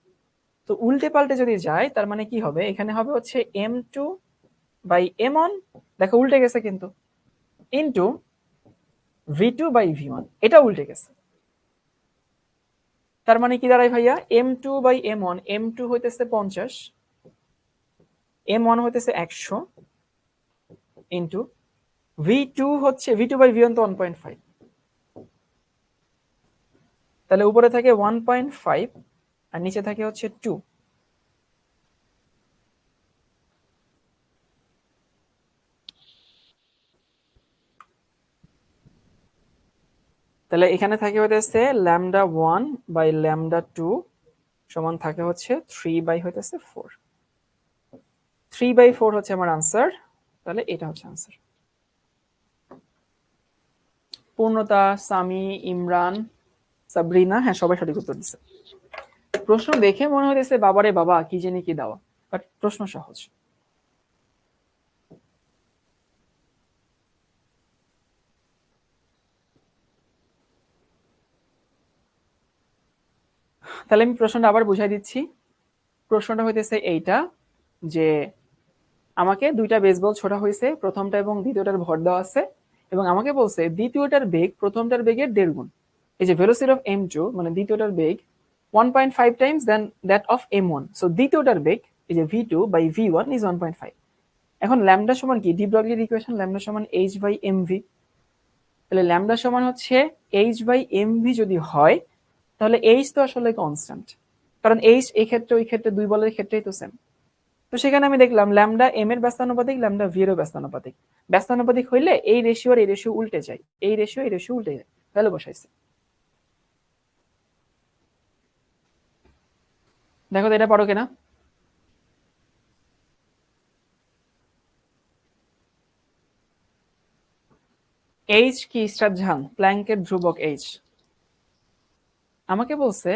তো উল্টে পাল্টে যদি যায় তার মানে কি হবে, এখানে হবে হচ্ছে m2/m1, দেখো উল্টে গেছে কিন্তু, ইনটু v2/v1, এটা উল্টে গেছে। তার মানে কি দাঁড়ায় ভাইয়া, m2/m1, m2 হইতেছে 50, m1 হইতেছে 100, ইনটু v2 হচ্ছে v2/v1 তো 1.5, তাহলে উপরে থাকে 1.5 আর নিচে থাকে হচ্ছে 2। তাহলে এখানে থাকে হইতেছে λ1/λ2 সমান থাকে হচ্ছে 3/4। 3/4 হচ্ছে আমার আনসার। তাহলে এটা হচ্ছে আনসার। পূর্ণতা, সামি, ইমরান, সাবরিনা, হ্যাঁ সবাই সঠিক উত্তর দিচ্ছে। প্রশ্ন দেখে মনে হইতেছে বাবারে বাবা কি জানি কি দেওয়া, বাট প্রশ্ন সহজ। তাহলে আমি প্রশ্নটা আবার বুঝাই দিচ্ছি। প্রশ্নটা হইতেছে এইটা যে আমাকে দুইটা বেসবল ছোড়া হয়েছে, প্রথমটা এবং দ্বিতীয়টার ভর দেওয়া আছে, এবং আমাকে বলছে দ্বিতীয়টার বেগ প্রথমটার বেগের 1.5 গুণ। এই যে ভেলোসিটি অফ m2 মানে দ্বিতীয়টার বেগ 1.5 times then that of m1, so দ্বিতীয়টার বেগ এই যে v2/v1 ইজ 1.5। এখন ল্যামডা সমান কি, ডি ব্রগলির ইকুয়েশন, ল্যামডা সমান h/mv। তাহলে ল্যামডা সমান হচ্ছে h/mv যদি হয়, তাহলে h তো আসলে কনস্ট্যান্ট, কারণ h এই ক্ষেত্রে ওই ক্ষেত্রে দুই বলের ক্ষেত্রেই তো সেম। তো সেখানে আমি দেখলাম ল্যামডা m এর ব্যস্তানুপাতিক ল্যামডা v এর ব্যস্তানুপাতিক। ব্যস্তানুপাতিক হইলে এই রেশিও আর এই রেশিও উল্টে যায়, এই রেশিও উল্টে যায়, ভ্যালু বসাইছে। দেখো তো এটা পারো কিনা। h কি স্টারজাহান, প্ল্যাঙ্কের ধ্রুবক h। আমাকে বলছে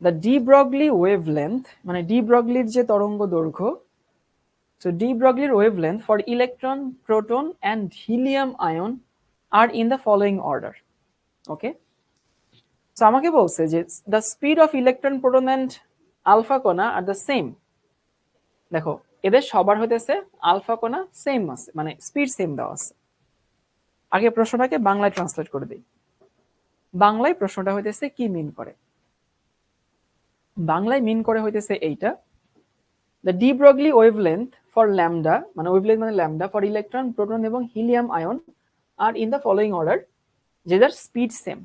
দ্য ডি ব্রগলি ওয়েভলেন্থ মানে ডি ব্রগলির যে তরঙ্গ দৈর্ঘ্য, so de Broglie wavelength for electron, proton and helium ion are in the following order. Okay, so আমাকে বলছে যে the speed of electron, proton and alpha কণা are the same। দেখো এদের সবার হইতেছে আলফা কণা সেম আছে, মানে স্পিড সেম দেওয়া আছে। আগে প্রশ্নটাকে বাংলায় ট্রান্সলেট করে দিই। বাংলায় প্রশ্নটা হইতেছে কি মিন করে, বাংলায় মিন করে হইতেছে এইটা, the de Broglie wavelength for lambda মানে wavelength মানে lambda for electron, proton এবং helium ion are in the following order, যেটার স্পিড সেম।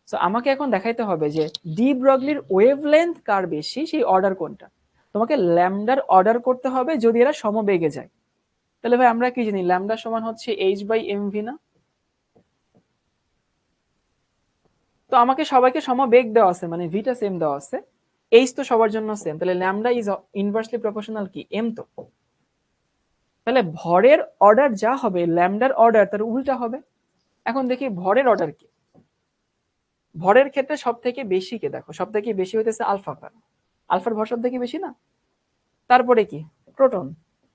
সো আমাকে এখন দেখাইতে হবে যে ডি ব্রগলির ওয়েভলেন্থ কার বেশি, সেই অর্ডার কোনটা। তোমাকে ল্যামডার অর্ডার করতে হবে যদি এরা সমবেগে যায়। তাহলে ভাই আমরা কি জানি ল্যামডা সমান হচ্ছে h/mv না? তো আমাকে সবাইকে সমবেগ দেওয়া আছে, মানে ভিটা সেম দেওয়া আছে, h তো সবার জন্য সেম, তাহলে ল্যামডা ইজ ইনভার্সলি প্রপোর্শনাল কি m। তো তাহলে ভরের অর্ডার যা হবে ল্যামডার অর্ডার তার উল্টা হবে। এখন দেখি ভরের অর্ডার কি। ভরের ক্ষেত্রে সব থেকে বেশি কে, দেখো সব থেকে বেশি হইতেছে আলফা, আলফার ভর সব থেকে বেশি না? তারপরে কি প্রোটন,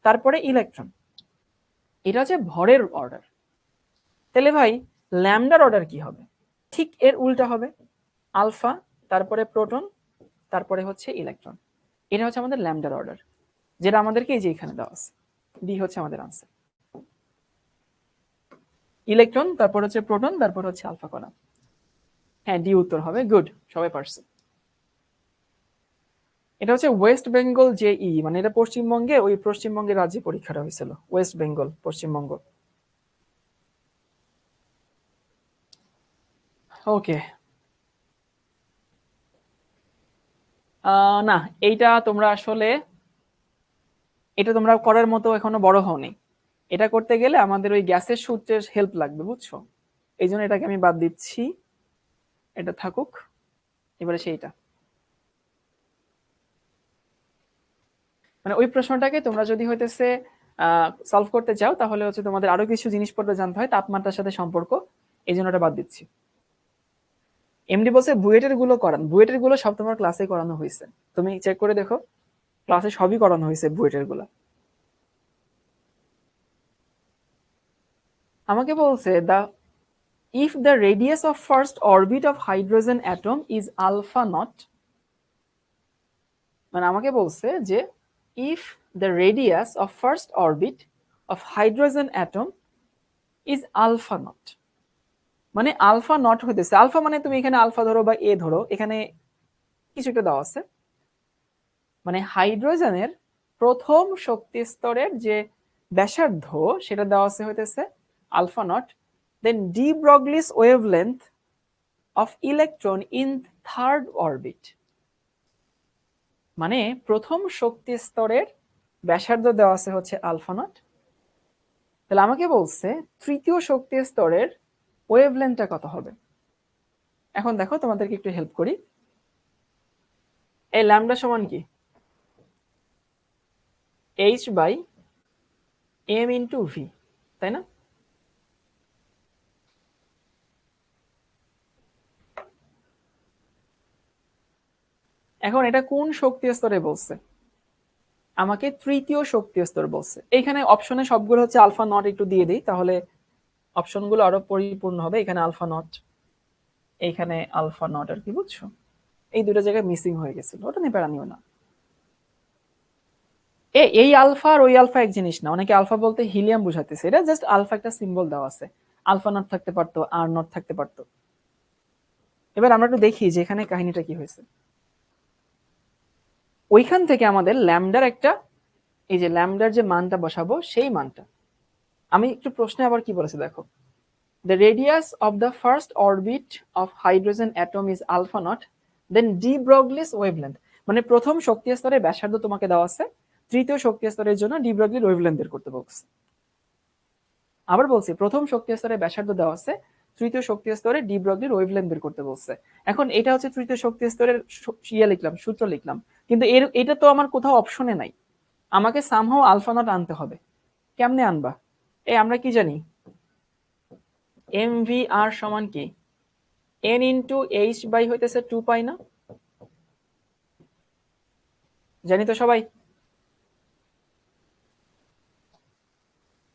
তারপরে ইলেকট্রন। এটা হচ্ছে ভরের অর্ডার। তাহলে ভাই ল্যামডার অর্ডার কি হবে, ঠিক এর উল্টা হবে, আলফা, তারপরে প্রোটন, তারপরে হচ্ছে ইলেকট্রন। এটা হচ্ছে আমাদের ল্যামডার অর্ডার, যেটা আমাদেরকে এই যে এখানে দেওয়া আছে, ডি হচ্ছে আমাদের আনসার। ইলেকট্রন, তারপর হচ্ছে প্রোটন, তারপর হচ্ছে আলফা কণা। হ্যাঁ, ডি উত্তর হবে। গুড, সবাই পারছে। এটা হচ্ছে ওয়েস্ট বেঙ্গল জেই, মানে এটা পশ্চিমবঙ্গে, ওই পশ্চিমবঙ্গের রাজ্যে পরীক্ষাটা হয়েছিল, ওয়েস্ট বেঙ্গল, পশ্চিমবঙ্গ। ওকে, না, এইটা তোমরা আসলে, এটা তোমরা করার মতো এখনো বড় হওনি। এটা করতে গেলে আমাদের ওই গ্যাসের সূত্রের হেল্প লাগবে, বুঝছো? এই জন্য এটাকে আমি বাদ দিচ্ছি, এটা থাকুক। এবারে সেইটা, মানে ওই প্রশ্নটাকে তোমরা যদি হইতেছে সলভ করতে চাও, তাহলে হচ্ছে তোমাদের আরো কিছু জিনিসপত্র জানতে হয় তাপমাত্রার সাথে সম্পর্ক, এই জন্য এটা বাদ দিচ্ছি। এমডি বলছে বুয়েটের গুলো করান, বুয়েটের গুলো সব তোমার ক্লাসে করানো হয়েছে, তুমি চেক করে দেখো, ক্লাসে সবই করানো হয়েছে বুয়েটের গুলা। আমাকে বলছে দা if the radius of first orbit of hydrogen atom is alpha naught, মানে আমাকে বলছে যে if the radius of first orbit of hydrogen atom is alpha naught, মানে আলফা নট হইতেছে, আলফা মানে তুমি এখানে আলফা ধরো বা এ ধরো, এখানে কিছু একটা দেওয়া আছে, মানে হাইড্রোজেনের প্রথম শক্তি স্তরের যে ব্যাসার্ধ সেটা দেওয়া আছে হইতেছে alpha naught, then de Broglie's wavelength of electron in third orbit, মানে প্রথম শক্তি স্তরের ব্যাসার্ধ দেওয়া আছে হচ্ছে আলফা নট। তাহলে আমাকে বলছে তৃতীয় শক্তি স্তরের ওয়েভলেন্থটা কত হবে। এখন দেখো তোমাদেরকে একটু হেল্প করি, এই ল্যামডা সমান কি, H by M into V, তাই না? এখন এটা কোন শক্তি স্তরে বলছে, আমাকে তৃতীয় শক্তি স্তর বলছে। এইখানে অপশনে সবগুলো হচ্ছে আলফা নট, একটু দিয়ে দিই তাহলে অপশনগুলো আরো পরিপূর্ণ হবে। এখানে আলফা নট, এইখানে আলফা নট, আর কি, বুঝছো? এই দুটো জায়গায় মিসিং হয়ে গেছিল, ওটা নিয়ে প্যারা নিও না। এই আলফা আর ওই আলফা এক জিনিস না, অনেকে আলফা বলতে হিলিয়াম বুঝাতেছে, এটা জাস্ট আলফা একটা সিম্বল দেওয়া আছে, আলফা নট থাকতে পারতো, আর নট থাকতে পারতো। এবার আমরা একটু দেখি যে এখানে কাহিনীটা কি হয়েছে। ওইখান থেকে আমাদের ল্যামডার একটা, এই যে ল্যামডার যে মানটা বসাবো সেই মানটা, আমি একটু প্রশ্নে আবার কি বলেছে দেখো, the radius of the first orbit of hydrogen atom is alpha naught, then de Broglie's wavelength, মানে প্রথম শক্তি স্তরের ব্যাসার্ধ তোমাকে দেওয়া আছে, তৃতীয় শক্তি স্তরের জন্য ডি ব্রগলির ওয়েভলেন্থ বের করতে বলছে। আবার বলছি, প্রথম শক্তি স্তরের ব্যাসার্ধ দেওয়া আছে, তৃতীয় শক্তি স্তরে ডি ব্রগলির ওয়েভলেন্থ বের করতে বলছে। এখন এটা হচ্ছে তৃতীয় শক্তি স্তরের ইয়ে লিখলাম, সূত্র লিখলাম, কিন্তু এটা তো আমার কোথাও অপশনে নাই, আমাকে সামহাও আলফা নট আনতে হবে। কেমনে আনবা? এই আমরা কি জানি, এম ভি আর সমান কি, এন ইন্টু এইচ বাই হইতেছে 2 পাই না, জানি তো সবাই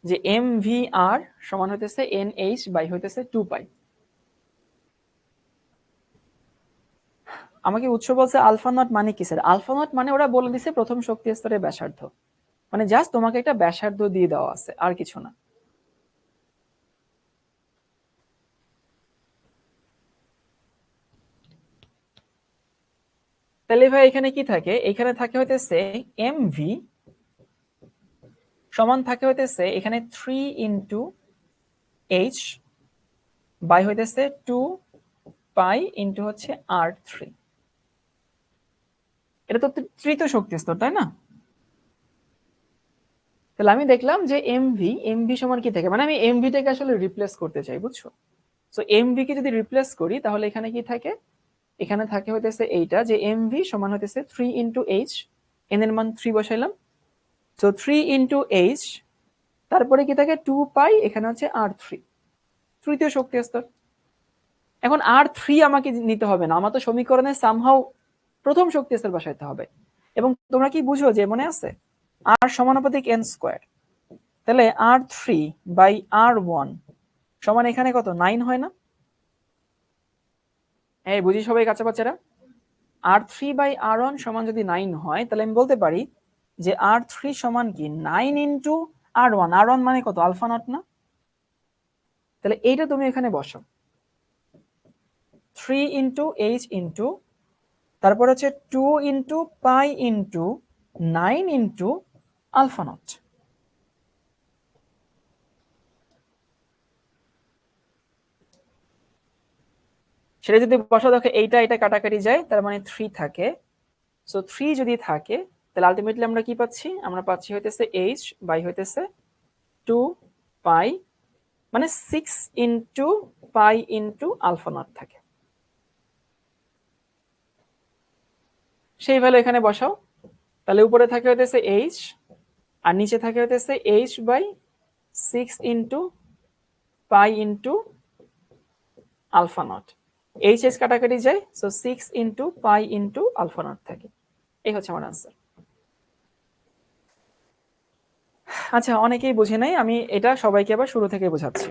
যে এম ভি আর সমান হইতেছে এন এইচ বাই হইতেছে 2 পাই। আমাকে উৎস বলছে আলফা নট মানে কি স্যার, আলফা নট মানে ওরা বলে দিছে প্রথম শক্তি স্তরের ব্যাসার্ধ, মানে জাস্ট তোমাকে একটা ব্যাসার্ধ দিয়ে দেওয়া আছে, আর কিছু না। তাহলে ভাই এখানে কি থাকে, এখানে থাকে হইতেছে এম ভি সমান থাকে হইতেছে এখানে 3 ইন্টু এইচ বাই হইতেছে 2 পাই ইন্টু হচ্ছে আর 3। এটা তো তৃতীয় শক্তি স্তর, তাই না? তাহলে আমি দেখলাম যে এমভি সমান কি থাকে, মানে আমি এমভিটাকে আসলে রিপ্লেস করতে চাই, বুঝছো? সো এমভি কে যদি রিপ্লেস করি তাহলে এখানে কি থাকে, এখানে থাকে হইতেছে এইটা যে এমভি সমান হইতেছে 3 ইন্টু এইচ, এন এর মান 3 বসাইলাম, সো 3 ইন্টু এইচ, তারপরে কি থাকে 2 পাই, এখানে হচ্ছে আর 3, তৃতীয় শক্তি স্তর। এখন আর 3 আমাকে নিতে হবে না, আমার তো সমীকরণে সামহাও প্রথম শক্তি স্তর বসাইতে হবে। এবং তোমরা কি বুঝো যে মনে আছে আর সমানুপাতিক এন স্কোয়ার, তাহলে আর 3 বাই আর 1 সমান এখানে কত, 9 হয় না? এই বুঝি সবাই কাঁচা বাচ্চারা, আর 3 বাই আর 1 সমান যদি 9 হয়, তাহলে আমি বলতে পারি যে আর 3 সমান কি 9 ইন্টু আর 1, আর 1 মানে কত, আলফা নট না? তাহলে এইটা তুমি এখানে বসো, 3 ইন্টু এইচ ইন্টু তারপর হচ্ছে 2 into pi into 9 into alpha naught. সেটা যদি বসাও দেখো এইটা এটা কাটাকাটি যায়, তার মানে 3 থাকে। সো 3 যদি থাকে তাহলে আলটিমেটলি আমরা কি পাচ্ছি, আমরা পাচ্ছি হইতেছে এইচ বাই হইতেছে 2 পাই, মানে 6 into pi into alpha naught থাকে। সেই ভ্যালু এখানে বসাও, তাহলে উপরে থাকে হইতেছে এইচ আর নিচে থাকে হইতেছে H by 6 into pi into alpha naught. H S কাটাকাটি যায়, so 6 into pi into alpha naught থাকে। এই হচ্ছে আমার আনসার। আচ্ছা, অনেকেই বুঝে নাই, আমি এটা সবাইকে আবার শুরু থেকে বোঝাচ্ছি।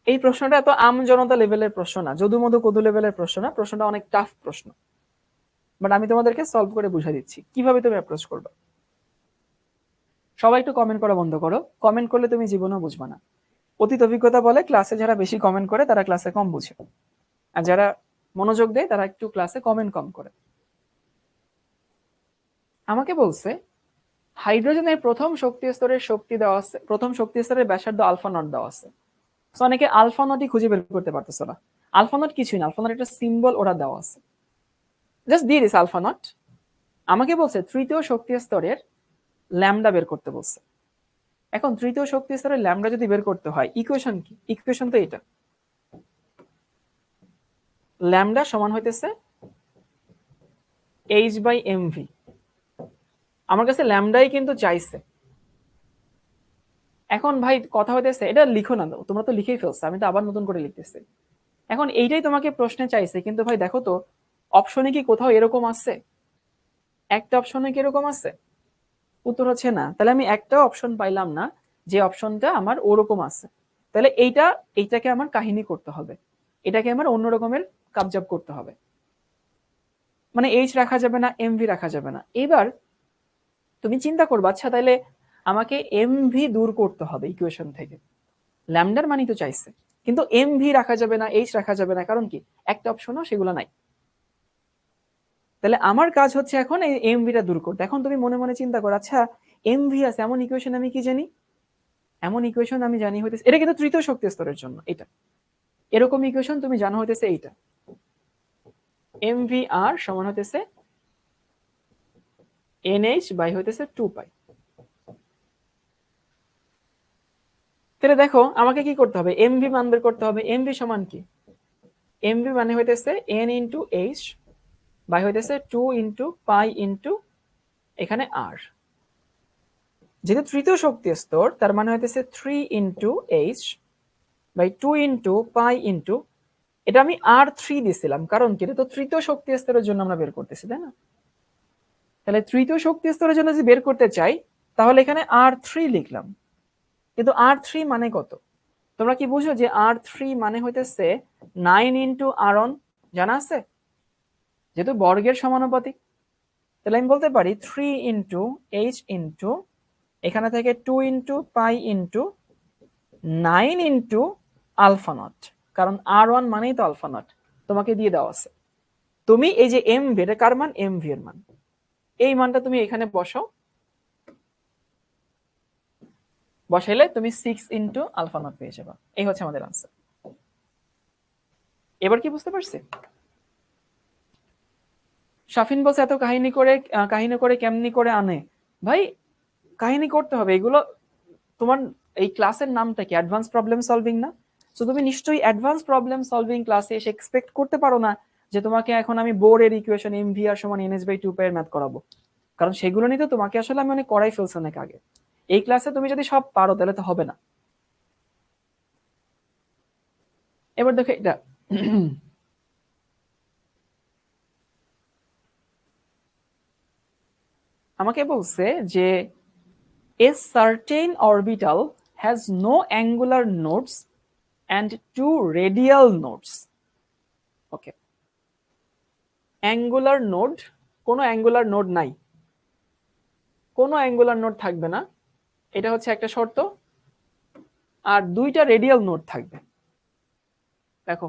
এই প্রশ্নটা এত আমজনতা লেভেলের প্রশ্ন না, যদু মধু কদু লেভেলের প্রশ্ন না, প্রশ্নটা অনেক টাফ প্রশ্ন, বাট আমি তোমাদেরকে সলভ করে বুঝাই দিচ্ছি কিভাবে তুমি অ্যাপ্রোচ করবে। সবাই একটু কমেন্ট করা বন্ধ করো, কমেন্ট করলে তুমি জীবনেও বুঝবে না। অতীত অভিজ্ঞতা বলে ক্লাসে যারা বেশি কমেন্ট করে তারা ক্লাসে কম বুঝে, আর যারা মনোযোগ দেয় তারা একটু ক্লাসে কমেন্ট কম করে। আমাকে বলছে হাইড্রোজেনের প্রথম শক্তি স্তরের শক্তি দেওয়া আছে, প্রথম শক্তি স্তরের ব্যাসার্ধ আলফা নট দেওয়া আছে। সো অনেকে আলফা নটই খুঁজে বের করতে পারতেছো না। আলফা নট কিছুই না, আলফা নট একটা সিম্বল ওরা দেওয়া আছে, জাস্ট দিয়ে দিস আলফা নট। আমাকে বলছে তৃতীয় শক্তি স্তরের ল্যামডা বের করতে বলছে। এখন তৃতীয় শক্তি স্তরের ল্যামডা যদি বের করতে হয়, ইকুয়েশন কি? ইকুয়েশন তো এটা, ল্যামডা সমান হইতেছে এইচ বাই এম ভি। আমার কাছে ল্যামডাই কিন্তু চাইছে। এখন ভাই কথা হইতেছে, এটা লিখো না, তোমরা তো লিখেই ফেলছো, আমি তো আবার নতুন করে লিখতেছি। এখন এইটাই তোমাকে প্রশ্নে চাইছে, কিন্তু ভাই দেখো তো অপশনে কি কোথাও এরকম আছে? একটা অপশনে কি এরকম আছে? উত্তর হচ্ছে না। তাহলে আমি একটা অপশন পাইলাম না যে অপশনটা আমার ওরকম আছে। তাহলে এইটাকে আমার কাহিনী করতে হবে, এটাকে আমার অন্য রকমের কাবজাব করতে হবে, মানে এইচ রাখা যাবে না, এমভি রাখা যাবে না। এবার তুমি চিন্তা করবা, আচ্ছা তাহলে আমাকে এমভি দূর করতে হবে ইকুয়েশন থেকে। ল্যামডার মানই তো চাইছে, কিন্তু এমভি রাখা যাবে না, এইচ রাখা যাবে না, কারণ কি একটা অপশনও সেগুলো নাই। তাহলে আমার কাজ হচ্ছে এখন এই এমভিটা দূর করতে। এখন তুমি মনে মনে চিন্তা করো, আচ্ছা এমভি আছে এমন ইকুয়েশন আমি কি জানি? এমন ইকুয়েশন আমি জানি হইতেছে, এটা কিন্তু তৃতীয় শক্তি স্তরের জন্য, এটা এরকম ইকুয়েশন তুমি জানো হইতেছে এইটা, এমভি আর সমান হইতেছে এনএইচ বাই হইতেছে 2 পাই। তাহলে দেখো আমাকে কি করতে হবে, এমভি মান বের করতে হবে। এমভি সমান কি? এমভি মানে হইতেছে এন ইন্টু এইচ বাই হইতেছে 2 ইন্টু পাই ইন্টু এখানে আর। যেহেতু তৃতীয় শক্তি স্তর, তার মানে হইতেছে 3 into H by 2 into pi into, এটা আমি আর 3 দিছিলাম কারণ কি, এটা তো তৃতীয় শক্তি স্তরের জন্য আমরা বের করতেছি, তাই না? তাহলে তৃতীয় শক্তি স্তরের জন্য যদি বের করতে চাই তাহলে এখানে আর 3 লিখলাম। কিন্তু আর 3 মানে কত? তোমরা কি বুঝো যে আর 3 মানে হইতেছে 9 ইন্টু আর অন, জানা আছে? যেহেতু বর্গের সমানুপাতিক, তাহলে আমি বলতে পারি 3 ইন্টু এইচ ইন্টু এখানে থেকে 2 into pi into 9 into alpha naught, কারণ আর ওয়ান মানেই তো আলফা নট, তোমাকে দিয়ে দেওয়া আছে। তুমি এই যে এম ভি, এটা কার মান? এম ভি এর মান। এই মানটা তুমি এখানে বসাও, বসাইলে তুমি 6 ইন্টু আলফা নট পেয়ে যাবে। এই হচ্ছে আমাদের আনসার। এবার কি বুঝতে পারছি? শাফিন বলছে এত কাহিনী করে কেমনি করে আনে? ভাই কাহিনী করতে হবে এগুলো। তোমার এই ক্লাসের নামটা কি অ্যাডভান্স প্রবলেম সলভিং না? তো তুমি নিশ্চয়ই অ্যাডভান্স প্রবলেম সলভিং ক্লাসে এসে এক্সপেক্ট করতে পারো না যে তোমাকে এখন আমি বোর্ডের ইকুয়েশন এমভি আর সমান এনএস বাই 2 পাই এর ম্যাথ করাবো, কারণ সেগুলো নিয়ে তো তোমাকে আসলে আমি অনেক করাই ফেলছি অনেক আগে। এই ক্লাসে তুমি যদি সব পারো তাহলে তো হবে না। এবার দেখো এটা আমাকে বলছে যে a certain orbital has no angular nodes and 2 radial nodes. Okay, angular node, কোনো অ্যাঙ্গুলার নোড নাই, কোনো অ্যাঙ্গুলার নোড থাকবে না, এটা হচ্ছে একটা শর্ত। আর 2টা রেডিয়াল নোড থাকবে। দেখো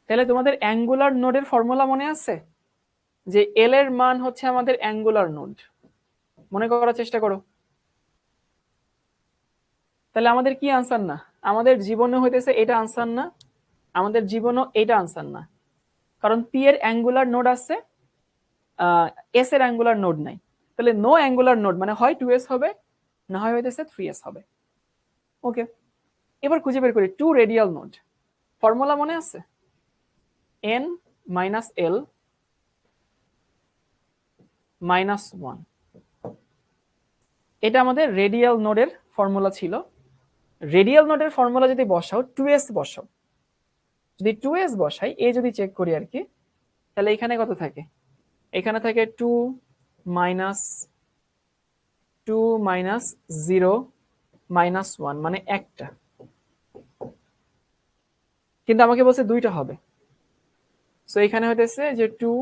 তাহলে তোমাদের অ্যাঙ্গুলার নোডের ফর্মুলা মনে আছে, যে এল এর মান হচ্ছে আমাদের অ্যাঙ্গুলার নোড, মনে করার চেষ্টা করো। তাহলে আমাদের কি আনসার না, আমাদের জীবনে হইতেছে এটা আনসার না, আমাদের জীবনও এটা আনসার না, কারণ পি এর অ্যাঙ্গুলার নোড আছে, এস এর অ্যাঙ্গুলার নোড নাই। তাহলে নো অ্যাঙ্গুলার নোড মানে হয় 2s হবে, না হয় হইতেছে 3s হবে। ওকে, এবার খুঁজে বের করি 2 রেডিয়াল নোড। ফর্মুলা মনে আছে, n মাইনাস এল মাইনাস 1। এটা আমাদের রেডিয়াল নোডের ফর্মুলা ছিল। রেডিয়াল নোডের ফর্মুলা যদি বসাও 2s বসাও, যদি 2s বসাই, এ যদি চেক করি আর কি, তাহলে এখানে কত থাকে, এখানে থাকে 2 মাইনাস 0 মাইনাস 1 মানে একটা, কিন্তু আমাকে বলছে দুইটা হবে। সো এখানে হইতেছে যে 2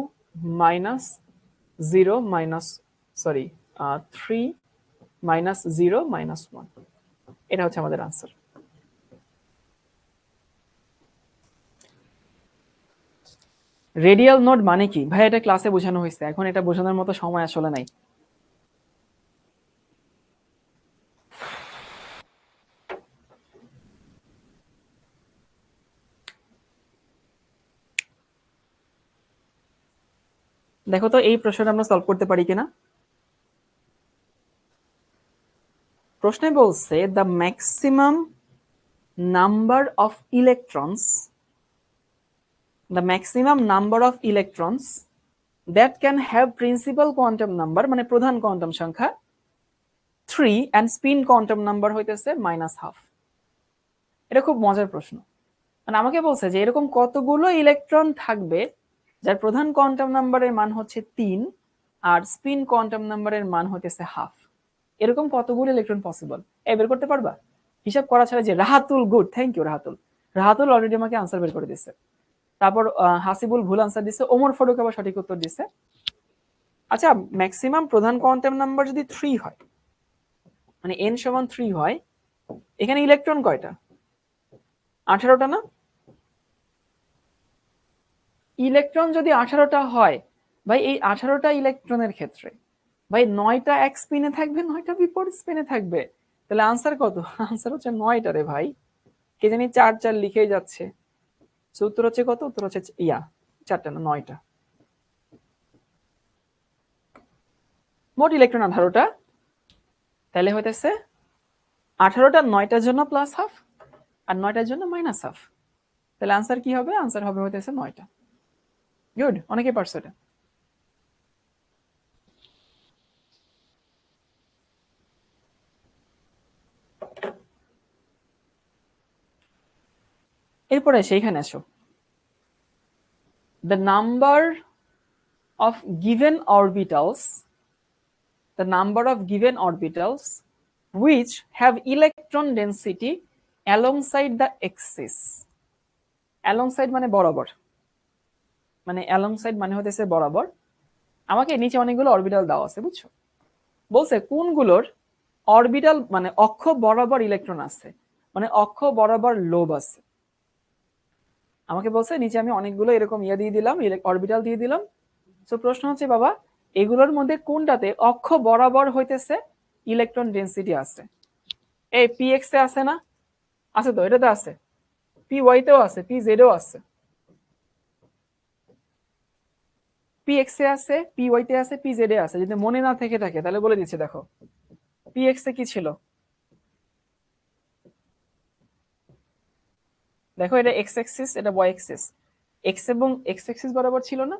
মাইনাস 0 মাইনাস 3 মাইনাস 0 মাইনাস 1, এটা হচ্ছে আমাদের আনসার। রেডিয়াল নোড মানে কি ভাই, এটা ক্লাসে বোঝানো হয়েছে, এখন এটা বোঝানোর মতো সময় আসলে নাই। দেখো তো এই প্রশ্নটা আমরা সলভ করতে পারি কিনা। প্রশ্নে বলছে the maximum number of electrons, the maximum number of electrons that can have principal quantum number মানে প্রধান কোয়ান্টাম সংখ্যা 3 অ্যান্ড স্পিন কোয়ান্টাম নাম্বার হইতেছে -12। এটা খুব মজার প্রশ্ন, মানে আমাকে বলছে যে এরকম কতগুলো ইলেকট্রন থাকবে যার প্রধান কোয়ান্টাম নাম্বারের মান হচ্ছে 3 আর স্পিন কোয়ান্টাম নাম্বারের মান হইতেছে হাফ, এরকম কতগুলো ইলেকট্রন পসিবল, বের করতে পারবা? হিসাব করা ছাড়া যে Rahatul, good, thank you Rahatul. Rahatul already আমাকে আনসার বের করে দিচ্ছে। তারপর হাসিবুল ভুল আনসার দিচ্ছে, ওমর ফারুক আবার সঠিক উত্তর দিচ্ছে। আচ্ছা, ম্যাক্সিমাম প্রধান কোয়ান্টাম নাম্বার যদি 3 হয়, মানে n সমান 3 হয়, এখানে ইলেকট্রন কয়টা? 18টা না? ইলেকট্রন যদি 18টা হয় ভাই, এই 18টা ইলেকট্রনের ক্ষেত্রে ভাই 9টা এক স্পিনে থাকবে, 9টা বিপরীত স্পিনে থাকবে। তাহলে আনসার কত? আনসার হচ্ছে 9টা রে ভাই, কে জানি 4 4 লিখেই যাচ্ছে। উত্তর হচ্ছে কত? উত্তর হচ্ছে 4টা না 9টা। মোট ইলেকট্রন 18টা, তাহলে হইতেছে 18টা 9টার জন্য প্লাস হাফ আর 9টার জন্য মাইনাস হাফ। তাহলে আনসার কি হবে? আনসার হবে হইতেছে 9টা। গুড, অনেকে পারছো এটা। এরপরে সেইখানে আসো, the number of given orbitals, the number of given orbitals which have electron density alongside the axis, alongside মানে বরাবর, মানে alongside মানে হতেছে বরাবর। আমাকে নিচে অনেকগুলো অরবিটাল দেওয়া আছে, বুঝছো? বলছে কোনগুলোর অরবিটাল মানে অক্ষ বরাবর ইলেকট্রন আছে, মানে অক্ষ বরাবর লোব আছে। আমাকে বলছে নিচে আমি অনেকগুলো এরকম দিয়ে দিলাম, অরবিটাল দিয়ে দিলাম। তো প্রশ্ন হচ্ছে বাবা, এগুলোর মধ্যে কোনটাতে অক্ষ বরাবর হইতেছে ইলেকট্রন ডেনসিটি আছে? এই পি এক্স এ আছে না? আছে তো, এটাতে আছে। পি ওয়াই তেও আছে, পি জেড এও আছে। পি এক্স এ আছে, পি ওয়াই তে আছে, পি জেড এ আছে। যদি মনে না থেকে থাকে তাহলে বলে দিচ্ছি, দেখো পি এক্স এ কি ছিল, দেখো এটা এক্স এক্সিস, এটা ওয়াই এক্সিস, এক্স এবং এক্স এক্সিস বরাবর ছিল না?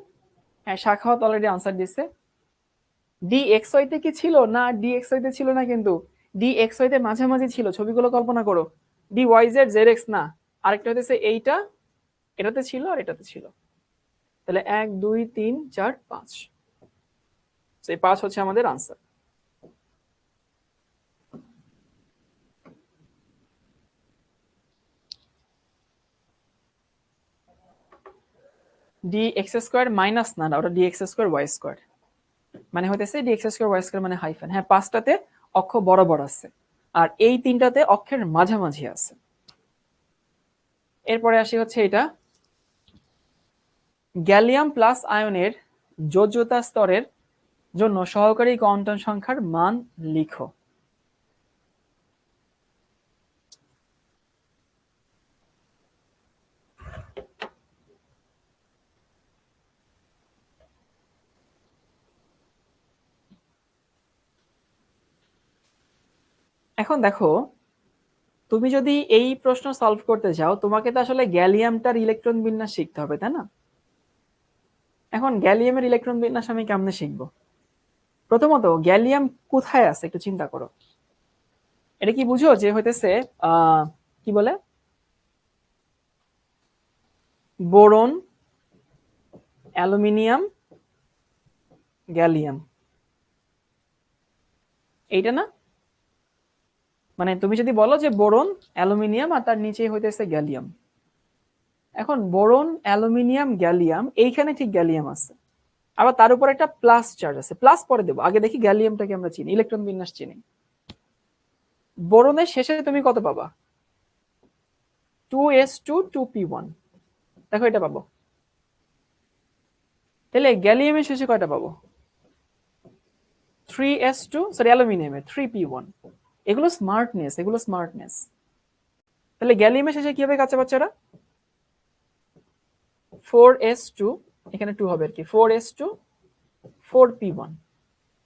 হ্যাঁ, শাখাওয়াত অলরেডি আনসার দিছে। ডি এক্স ওয়াই তে কি ছিল না? ডি এক্স ওয়াই তে ছিল না, কিন্তু ডি এক্স ওয়াই তে মাঝামাঝি ছিল। ছবিগুলো কল্পনা করো, D Y Z Z X না, আরেকটা হতেছে এইটা, এটাতে ছিল আর এটাতে ছিল। তাহলে 1 2 3 4 5, এই 5 হচ্ছে আমাদের answer. D X square minus না, ওটা D X square Y square, মানে হইতেছে D X square Y square মানে হাইফেন। হ্যাঁ, 5টাতে অক্ষ বরাবর আছে আর এই 3টাতে অক্ষের মাঝামাঝি আছে। এরপরে আসি হচ্ছে এটা, গ্যালিয়াম প্লাস আয়নের যোজ্যতা স্তরের জন্য সহকারী কোয়ান্টাম সংখ্যার মান লিখো। এখন দেখো, তুমি যদি এই প্রশ্ন সলভ করতে চাও, তোমাকে তো আসলে গ্যালিয়ামটার ইলেকট্রন বিন্যাস শিখতে হবে, তাই না? এখন গ্যালিয়ামের ইলেকট্রন বিন্যাস আমি কেমনে শিখবো? প্রথমত গ্যালিয়াম কোথায় আছে একটু চিন্তা করো। এটা কি বুঝো যে হইতেছে কি বলে, বোরন, অ্যালুমিনিয়াম, গ্যালিয়াম, এইটা না? মানে তুমি যদি বলো যে বোরন, অ্যালুমিনিয়াম আর তার নিচেই হইতেছে গ্যালিয়াম, এখন বোরন, অ্যালুমিনিয়াম, গ্যালিয়াম, এইখানে ঠিক গ্যালিয়াম আছে, আবার তার উপর একটা প্লাস চার্জ আছে। প্লাস পরে দেবো, আগে দেখি গ্যালিয়ামটাকে আমরা চিনি, ইলেকট্রন বিন্যাস চিনি। বোরনের শেষে তুমি কত পাবা? 2s2 2p1, দেখো এটা পাবো। তাহলে গ্যালিয়ামের শেষে কয়টা পাবো? 3s2, সরি অ্যালুমিনিয়ামের 3p1। এগুলো স্মার্টনেস, এগুলো স্মার্টনেস। তাহলে গ্যালিয়ামের শেষে কি হবে কাঁচা বাচ্চারা? 4s2, এখানে 2 হবে আর কি, 4s2 4p1।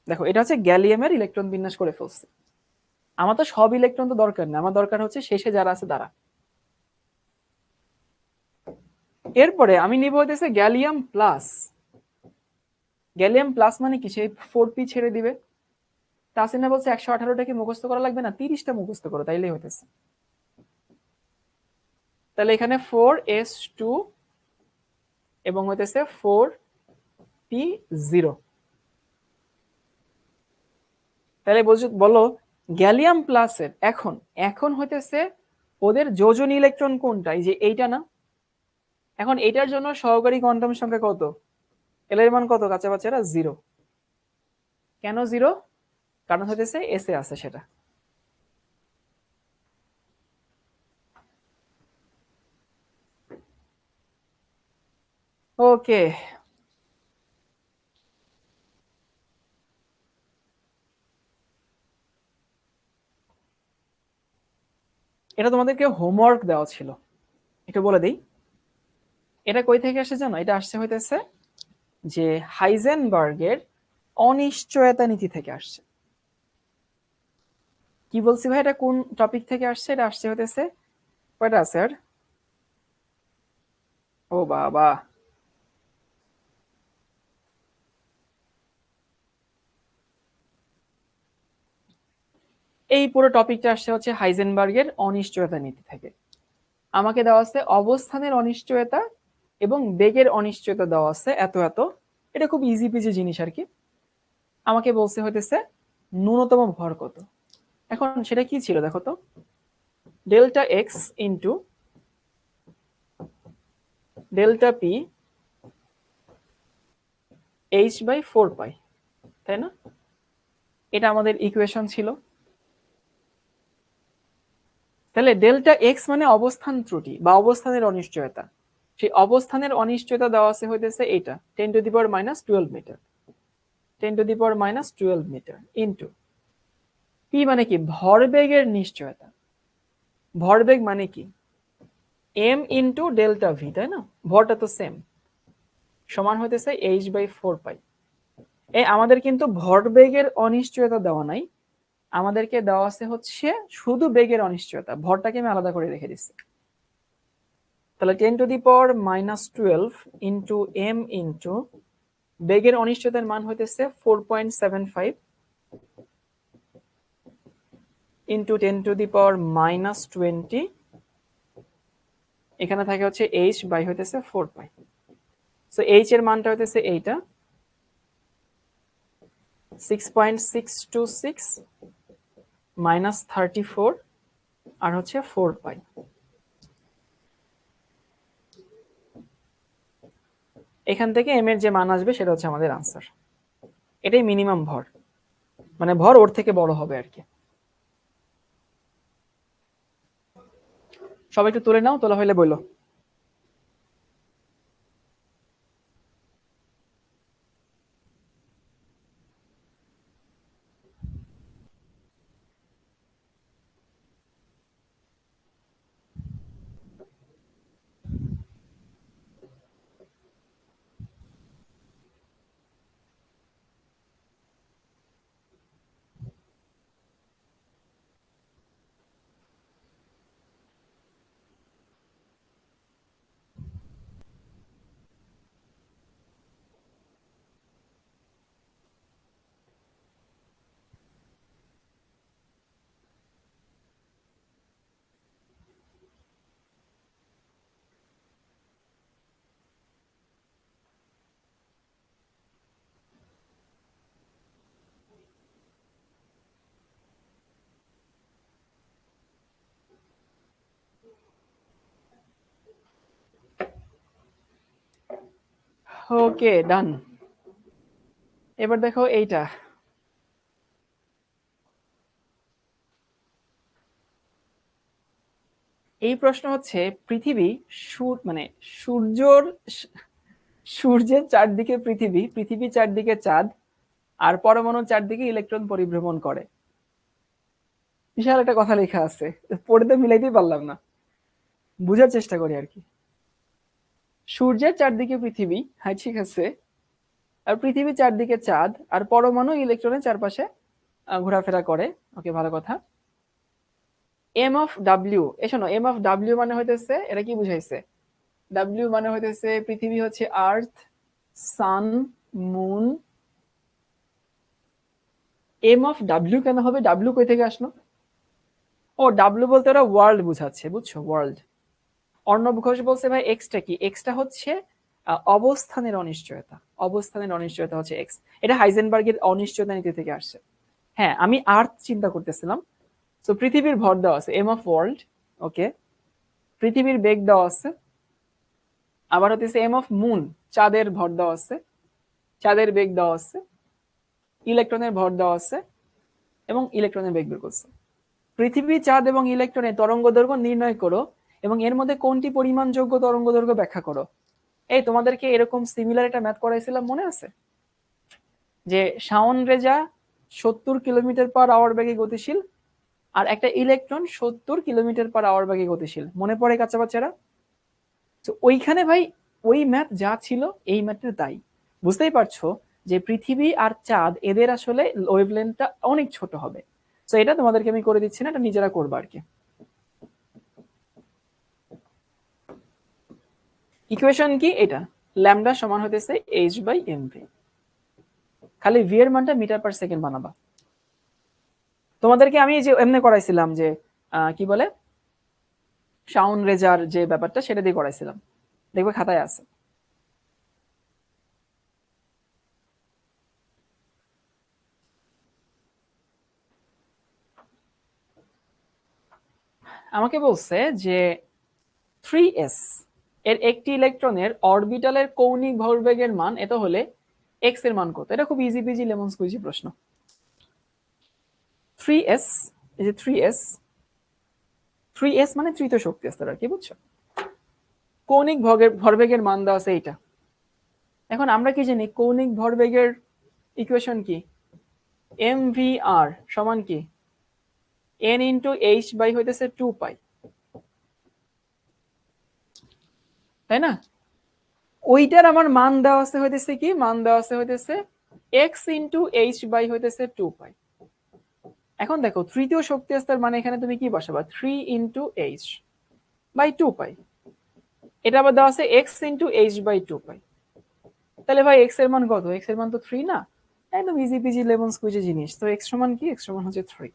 দেখো এটা হচ্ছে গ্যালিয়ামের ইলেকট্রন বিন্যাস করে ফেলছে। আমার তো সব ইলেকট্রন তো দরকার না, আমার দরকার হচ্ছে শেষে যারা আছে তারা। এরপরে আমি নিব হইতেছে গ্যালিয়াম প্লাস। গ্যালিয়াম প্লাস মানে কি, সেই 4p ছেড়ে দিবে। তাসিনা বলছে 118টা কি মুখস্থ করা লাগবে না, 30টা মুখস্থ করো তাইলেই হইতেছে। তাহলে এখানে 4s2 এবং হইতেছে 4p0। তাহলে বলো গ্যালিয়াম প্লাসের এখন এখন হইতেছে ওদের যোজনী ইলেকট্রন কোনটা, এই যে এইটা না? এখন এইটার জন্য সহকারী কোয়ান্টাম সংখ্যা কত? এল এর মান কত কাঁচা বাচ্চারা? 0। কেন 0? কারণ হইতেছে এস এ আছে সেটা। ওকে, এটা তোমাদেরকে হোমওয়ার্ক দেওয়া ছিল, একটু বলে দিই। এটা কই থেকে আসছে জানো? এটা আসছে হইতেছে যে হাইজেনবার্গের অনিশ্চয়তা নীতি থেকে আসছে। কি বলছি ভাই, এটা কোন টপিক থেকে আসছে? এটা আসছে হইতেছে, কয়টা আছে আর, ও বাবা, এই পুরো টপিকটা আসছে হচ্ছে হাইজেনবার্গের অনিশ্চয়তা নীতি থেকে। আমাকে দেওয়া আছে অবস্থানের অনিশ্চয়তা এবং বেগের অনিশ্চয়তা দেওয়া আছে এত এত। এটা খুব ইজি পিজি জিনিস আর কি। আমাকে বলছে হইতেছে ন্যূনতম ভর কত। এখন সেটা কি ছিল দেখো তো, delta X into delta P H by 4 pi, তাই না? এটা আমাদের ইকুয়েশন ছিল। তাহলে ডেল্টা এক্স মানে অবস্থান ত্রুটি বা অবস্থানের অনিশ্চয়তা। সেই অবস্থানের অনিশ্চয়তা দেওয়া আছে হইতেছে এটা 10⁻⁻12 মিটার, 10⁻⁻12 মিটার ইন্টু পি মানে কি, ভরবেগের নিশ্চয়তা। ভরবেগ মানে কি, এম ইন্টু ডেল্টা ভি, তাই না? ভরটা তো সেম, সমান হইতেছে এইচ বাই 4 পাই। এই আমাদের কিন্তু ভরবেগের অনিশ্চয়তা দেওয়া নাই, আমাদেরকে দেওয়া আছে হচ্ছে শুধু বেগের অনিশ্চয়তা, ভরটাকে আমি আলাদা করে রেখে দিচ্ছি। তাহলে 10⁻⁻12 ইন্টু এম ইন্টু বেগের অনিশ্চয়তার মান হইতেছে 4.75 ইন্টু 10⁻⁻20, এখানে থাকে হচ্ছে এইচ বাই হইতেছে 4 পাই। সো এইচ এর মানটা হইতেছে এইটা 6.626 মাইনাস 34 আর হচ্ছে 4 পাই। এখান থেকে এম এর যে মান আসবে সেটা হচ্ছে আমাদের আনসার। এটাই মিনিমাম ভর, মানে ভর ওর থেকে বড় হবে আর কি। সবাই একটু তুলে নাও, তোলা হইলে বললো। ওকে, ডান। এবার দেখো এইটা, এই প্রশ্ন হচ্ছে পৃথিবী মানে সূর্যর সূর্যের চারদিকে পৃথিবী, পৃথিবীর চারদিকে চাঁদ, আর পরমাণুর চারদিকে ইলেকট্রন পরিভ্রমণ করে। বিশাল একটা কথা লেখা আছে, পড়ে তো মিলাইতেই পারলাম না, বুঝার চেষ্টা করি আর কি। সূর্যের চারদিকে পৃথিবী, হ্যাঁ ঠিক আছে, আর পৃথিবীর চারদিকে চাঁদ, আর পরমাণু ইলেকট্রনের চারপাশে ঘোরাফেরা করে। ওকে, ভালো কথা। এম অফ ডাব্লিউ, এ শোনো, এম অফ ডাব্লিউ মানে হইতেছে, এটা কি বুঝাইছে? ডাব্লিউ মানে হইতেছে পৃথিবী হচ্ছে আর্থ, সান, মুন। এম অফ ডাব্লিউ কেন হবে? ডাব্লিউ কই থেকে আসলো? ও, ডাব্লিউ বলতে ওরা ওয়ার্ল্ড বুঝাচ্ছে, বুঝছো, ওয়ার্ল্ড। অর্ণব ঘোষ বলছে ভাই এক্সটা কি? এক্সটা হচ্ছে অবস্থানের অনিশ্চয়তা, অবস্থানের অনিশ্চয়তা হচ্ছে এক্স। এটা হাইজেনবার্গের অনিশ্চয়তা নীতি থেকে আসছে। হ্যাঁ, আমি আর্থ চিন্তা করতেছিলাম। তো পৃথিবীর ভর দেওয়া আছে, এম অফ ওয়ার্ল্ড। ওকে, পৃথিবীর বেগ দেওয়া আছে। আবার হচ্ছে এম অফ মুন, চাঁদের ভর দেওয়া আছে, চাঁদের বেগ দেওয়া আছে, ইলেকট্রনের ভর দেওয়া আছে, এবং ইলেকট্রনের বেগ বের করছে। পৃথিবী, চাঁদ এবং ইলেকট্রনের তরঙ্গ দৈর্ঘ্য নির্ণয় করো এবং এর মধ্যে কোনটি পরিমাণযোগ্য তরঙ্গ দৈর্ঘ্য ব্যাখ্যা করো। এই তোমাদেরকে এরকম সিমিলার একটা ম্যাথ করাইছিলাম, মনে আছে? যে শাওন রেজা 70 কিলোমিটার/আওয়ার বেগে গতিশীল, আর একটা ইলেকট্রন 70 কিলোমিটার/আওয়ার বেগে গতিশীল, মনে পড়ে কাঁচা বাচ্চারা? তো ওইখানে ভাই ওই ম্যাথ যা ছিল এই ম্যাথটা তাই। বুঝতেই পারছো যে পৃথিবী আর চাঁদ এদের আসলে ওয়েভলেন্থটা অনেক ছোট হবে। তো এটা তোমাদেরকে আমি করে দিচ্ছি না, এটা নিজেরা করবা আর কি। ইকুয়েশন কি এটা? ল্যামডা সমান হতেছে h/mv। খালি v এর মানটা মিটার পার সেকেন্ড বানাবা। তোমাদেরকে আমি যে এমনি করাইছিলাম যে কি বলে, শাওন রেজার যে ব্যাপারটা সেটা দিয়ে করাইছিলাম, দেখবে খাতায় আছে। আমাকে বলছে যে 3s এর একটি ইলেকট্রনের অরবিটালের কৌণিক ভরবেগের মান এত হলে x এর মান কত? এটা খুব ইজি পিজি লেমন স্কুইজি প্রশ্ন। 3s, এই যে 3s, 3s মানে তৃতীয় শক্তি স্তর আর কি, বুঝছো? কৌণিক ভরবেগের মান দেওয়া আছে এইটা। এখন আমরা কি জানি কৌণিক ভরবেগের ইকুয়েশন কি? mvr সমান কি n ইন্টু h বাই হইতেছে 2 পাই, তাই না? ওইটার আমার মান দেওয়া আছে হইতেছে কি? মান দেওয়া আছে হইতেছে x ইন্টু h বাই হইতেছে 2 পাই। এখন দেখো তৃতীয় শক্তি স্তর মানে এখানে তুমি কি বসাবা? 3 ইন্টু h বাই 2 পাই। এটা আবার দেওয়া আছে x ইন্টু h বাই 2 পাই। তাহলে ভাই x এর মান কত? x এর মান তো 3 না? একদম ইজি পিজি লেমন স্কুইজি জিনিস। তো x সমান কি? x সমান হচ্ছে 3।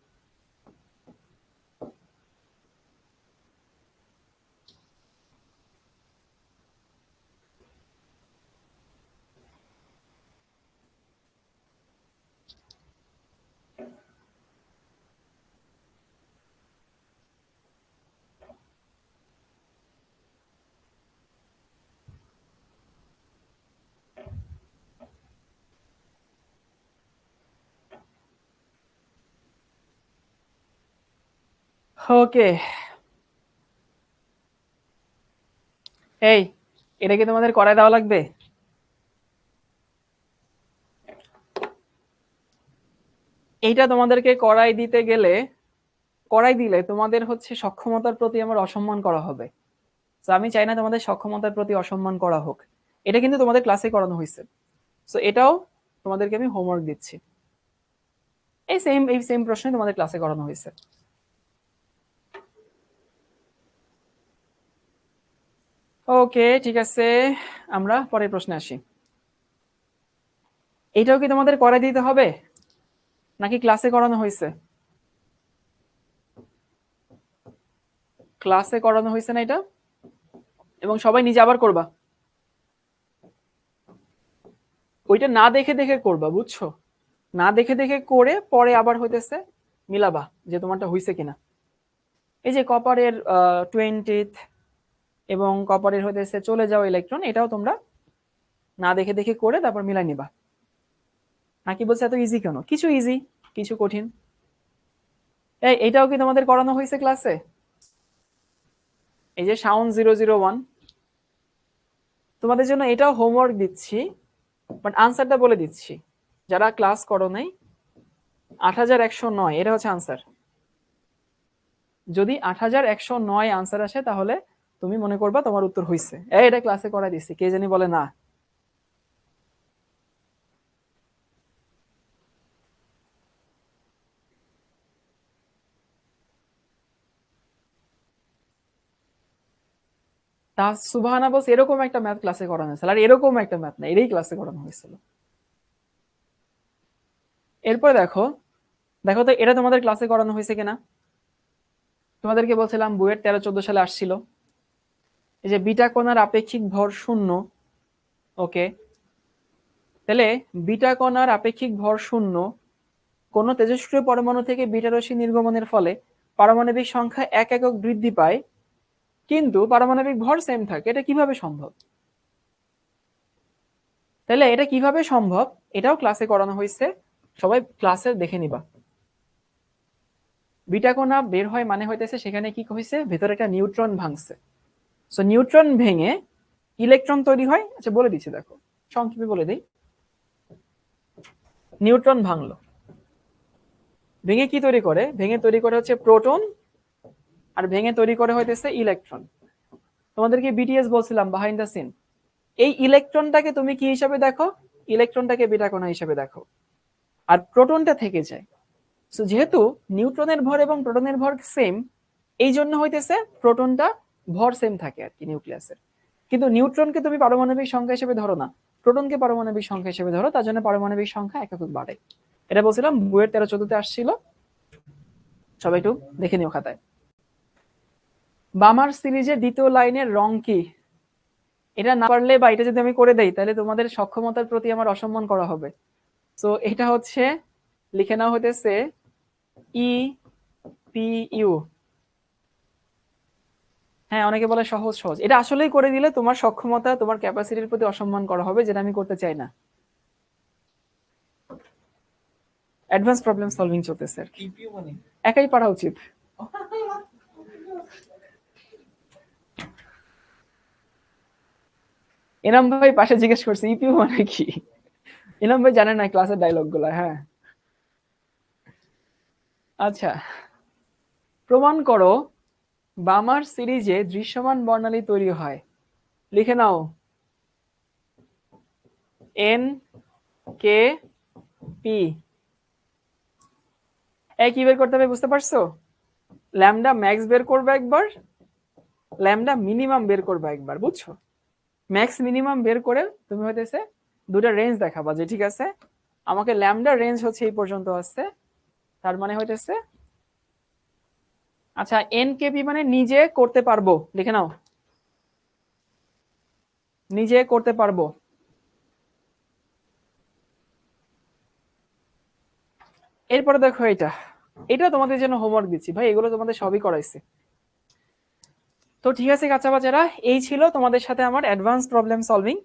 ওকে, এই এটা কি তোমাদের করায় দেওয়া লাগবে? এইটা তোমাদেরকে করাই দিলে তোমাদের হচ্ছে সক্ষমতার প্রতি আমার অসম্মান করা হবে। তো আমি চাই না তোমাদের সক্ষমতার প্রতি অসম্মান করা হোক। এটা কিন্তু তোমাদের ক্লাসে করানো হয়েছে। তো এটাও তোমাদেরকে আমি হোমওয়ার্ক দিচ্ছি। এই সেম প্রশ্নই তোমাদের ক্লাসে করানো হয়েছে। ওকে, ঠিক আছে, আমরা পরের প্রশ্নে আসি। এটাও কি তোমাদের করাই দিতে হবে নাকি ক্লাসে করানো হয়েছে? ক্লাসে করানো হয়েছে না এটা? এবং সবাই নিজে আবার করবা, ওইটা না দেখে দেখে করবা, বুঝছো? না দেখে দেখে করে পরে আবার হইতেছে মিলাবা যে তোমারটা হইছে কিনা। এই যে কপারের 20th এবং কপারের হইতেছে চলে যাওয়া ইলেকট্রন, এটাও তোমরা না দেখে দেখে করে তারপর মিলাই নিবা। নাকি বলছে এত ইজি কেন? কিছু ইজি, কিছু কঠিন। এইটাও কি তোমাদের করানো হয়েছে ক্লাসে? এই যে সাউন্ড 001, তোমাদের জন্য এটাও হোমওয়ার্ক দিচ্ছি, বাট আনসারটা বলে দিচ্ছি। যারা ক্লাস করো নাই, 8109 এটা হচ্ছে আনসার। যদি 8109 আনসার আসে তাহলে তুমি মনে করবা তোমার উত্তর হইছে। এটা ক্লাসে করা দিচ্ছি, কে জানি বলে না। তা সুবহানা বলছে এরকম একটা ম্যাথ ক্লাসে করানো হয়েছিল, আর এরকম একটা ম্যাথ না, এটাই ক্লাসে করানো হয়েছিল। এরপরে দেখো দেখো তো এটা তোমাদের ক্লাসে করানো হয়েছে কিনা। তোমাদেরকে বলছিলাম বুয়েট 13-14 সালে আসছিল, এই যে বিটা কণার আপেক্ষিক ভর শূন্য। ওকে, তাহলে বিটা কণার আপেক্ষিক ভর শূন্য, কোন তেজস্ক্রিয় পরমাণু থেকে বিটা রশ্মি নির্গমনের ফলে পারমাণবিক সংখ্যা 1 একক বৃদ্ধি পায় কিন্তু পারমাণবিক ভর সেম থাকে, এটা কিভাবে সম্ভব? তাহলে এটা কিভাবে সম্ভব এটাও ক্লাসে করানো হয়েছে, সবাই ক্লাসে দেখে নিবা। বিটা কণা বের হয় মানে হইতেছে সেখানে কি হয়েছে, ভেতরে একটা নিউট্রন ভাঙছে। সো নিউট্রন ভেঙে ইলেকট্রন তৈরি হয়। আচ্ছা বলে দিচ্ছি, দেখো সংক্ষেপে বলে দিই। নিউট্রন ভাঙলো, ভেঙে কি তৈরি করে? ভেঙে তৈরি করে হচ্ছে প্রোটন, আর ভেঙে তৈরি করে হইতেছে ইলেকট্রন। তোমাদেরকে বিটিএস বলছিলাম, বিহাইন্ড দ্য সিন। এই ইলেকট্রনটাকে তুমি কি হিসাবে দেখো? ইলেকট্রনটাকে বিটা কণা হিসাবে দেখো, আর প্রোটনটা থেকে যায়। সো যেহেতু নিউট্রনের ভর এবং প্রোটনের ভর সেম, এই জন্য হইতেছে প্রোটনটা ভর সেম থাকে আর কি নিউক্লিয়াসের। কিন্তু নিউট্রনকে তুমি পারমাণবিক সংখ্যা হিসেবে ধরো না, প্রোটনকে পারমাণবিক সংখ্যা হিসেবে ধরো, তার জন্য পারমাণবিক সংখ্যা এক একক বাড়ে। এটা বলছিলাম বুয়েট 13-14-তে আসছিল, সবাই একটু দেখে নিও খাতায়। বামার সিরিজের দ্বিতীয় লাইনের রং কি? এটা না পারলে বা এটা যদি আমি করে দেই তাহলে তোমাদের সক্ষমতার প্রতি আমার অসম্মান করা হবে। তো এটা হচ্ছে লিখে নাও হইতেছে ই পি ইউ। হ্যাঁ, অনেকে বলে সহজ সহজ, এটা আসলেই করে দিলে তোমার সক্ষমতা, তোমার ক্যাপাসিটির প্রতি অসম্মান করা হবে, যেটা আমি করতে চাই না। অ্যাডভান্স প্রবলেম সলভিং চলতেছে আর কি, একাই পড়া উচিত। এনাম ভাই পাশে জিজ্ঞেস করছে ইপিউ মানে কি। এনাম ভাই জানে না ক্লাসের ডায়লগ গুলা। হ্যাঁ, আচ্ছা, প্রমাণ করো বামার সিরিজে দৃশ্যমান বর্ণালী তৈরি হয়। লিখে নাও এন কে পি। কি বের করতে হবে বুঝতে পারছো? ল্যামডা ম্যাক্স বের করবে একবার, ল্যামডা মিনিমাম বের করবে একবার, বুঝছো? ম্যাক্স মিনিমাম বের করে তুমি হইতেছে দুটা রেঞ্জ দেখাবা যে ঠিক আছে আমাকে ল্যামডা রেঞ্জ হচ্ছে এই পর্যন্ত আসছে, তার মানে হইতেছে আচ্ছা এন কেপি মানে নিজে করতে পারবো, লিখে নাও নিজে করতে পারবো। এরপরে দেখো এটা, এটা তোমাদের জন্য হোমওয়ার্ক দিচ্ছি ভাই, এগুলো তোমাদের সবই করাইছে। তো ঠিক আছে কাঁচা বাচ্চারা, এই ছিল তোমাদের সাথে আমার অ্যাডভান্স প্রবলেম সলভিং,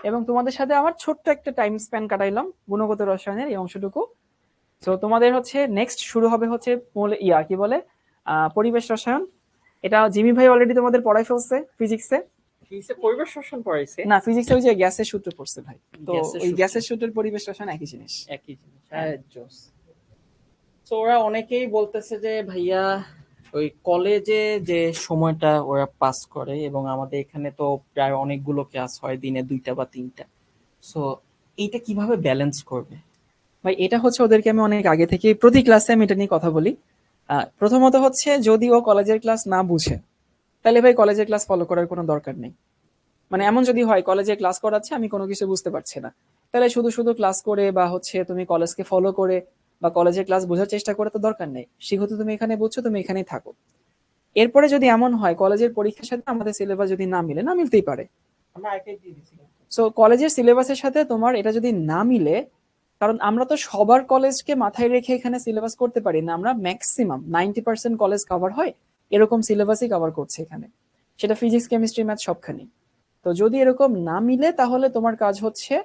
এবং তোমাদের সাথে আমার ছোট্ট একটা টাইম স্প্যান কাটাইলাম গুণগত রসায়নের এই অংশটুকু। তো তোমাদের হচ্ছে নেক্সট শুরু হবে হচ্ছে কি বলে পরিবেশ রসায়ন। এটা জিমি ভাই অলরেডি তোমাদের পড়াই ফেলছে ফিজিক্সে। পরিবেশ রসায়ন পড়াইছে না, ফিজিক্সে ওই যে গ্যাসের সূত্র পড়ছে ভাই, তো ওই গ্যাসের সূত্রের পরিবেশ রসায়ন একই জিনিস। একই জিনিস। হ্যাঁ জোস। তো ওরা অনেকেই বলতেছে যে ভাইয়া ওই কলেজে যে সময়টা ওরা পাস করে এবং আমাদের এখানে তো প্রায় অনেকগুলো ক্লাস হয় দিনে 2টা বা 3টা, সো এইটা কিভাবে ব্যালেন্স করবে? ভাই এটা হচ্ছে ওদেরকে আমি অনেক আগে থেকে প্রতি ক্লাসে আমি এটা নিয়ে কথা বলি। প্রথমত হচ্ছে যদি ও কলেজের ক্লাস না বুঝে তাহলে ভাই কলেজের ক্লাস ফলো করার কোনো দরকার নেই। মানে এমন যদি হয় কলেজে ক্লাস করাচ্ছে আমি কোনো কিছু বুঝতে পারছি না, তাহলে শুধু শুধু ক্লাস করে বা হচ্ছে তুমি কলেজকে ফলো করে বা কলেজের ক্লাস বোঝার চেষ্টা করে তো দরকার নেই। সেহেতু তুমি এখানে বুঝছো, তুমি এখানেই থাকো। এরপরে যদি এমন হয় কলেজের পরীক্ষার সাথে আমাদের সিলেবাস যদি না মিলে, না মিলতেই পারে, সো কলেজের সিলেবাসের সাথে তোমার এটা যদি না মিলে, কারণ আমরা তো সবার কলেজকে মাথায় রেখে এখানে সিলেবাস করতে পারি না, আমরা ম্যাক্সিমাম 90% কলেজ কভার হয় এরকম সিলেবাসই কভার করছে এখানে, সেটা ফিজিক্স কেমিস্ট্রি ম্যাথ সবখানি। তো যদি এরকম না মিলে তাহলে তোমার কাজ হচ্ছে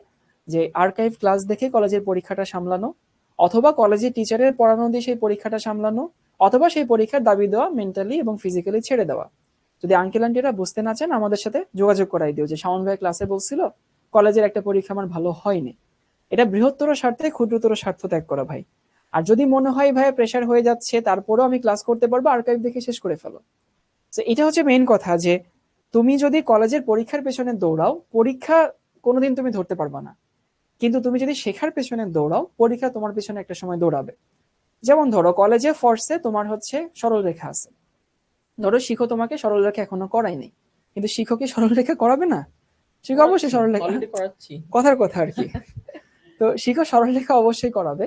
যে আর্কাইভ ক্লাস দেখে কলেজের পরীক্ষাটা সামলানো, অথবা কলেজের টিচারের পড়ানো দিয়ে সেই পরীক্ষাটা সামলানো, অথবা সেই পরীক্ষার দাবি দেওয়া মেন্টালি এবং ফিজিক্যালি ছেড়ে দেওয়া। যদি আঙ্কেল আন্টিরা বুঝতে না চান আমাদের সাথে যোগাযোগ করাই দিও যে শাওন ভাই ক্লাসে বলছিল কলেজের একটা পরীক্ষা আমার ভালো হয়নি। এটা বৃহত্তর স্বার্থে ক্ষুদ্রতর স্বার্থ ত্যাগ করা ভাই। আর যদি মনে হয় ভাই প্রেশার হয়ে যাচ্ছে তারপরেও আমি ক্লাস করতে পারবো, আর্কাইভ দেখে শেষ করে ফেলো। তো এটা হচ্ছে মেইন কথা যে তুমি যদি কলেজের পরীক্ষার পেছনে দৌড়াও, পরীক্ষা কোনোদিন তুমি ধরতে পারবা না। কিন্তু তুমি যদি শেখার পেছনে দৌড়াও, পরীক্ষা তোমার পেছনে একটা সময় দৌড়াবে। যেমন ধরো কলেজে ফর্সে তোমার হচ্ছে সরলরেখা আছে, ধরো শিখো তোমাকে সরলরেখা এখনো করায়নি, কিন্তু শিখো কি সরলরেখা করাবে না? শিখো অবশ্যই সরলরেখা, অলরেডি করাচ্ছি। কথার কথা আর কি। তো শিখো সরলরেখা অবশ্যই করাবে।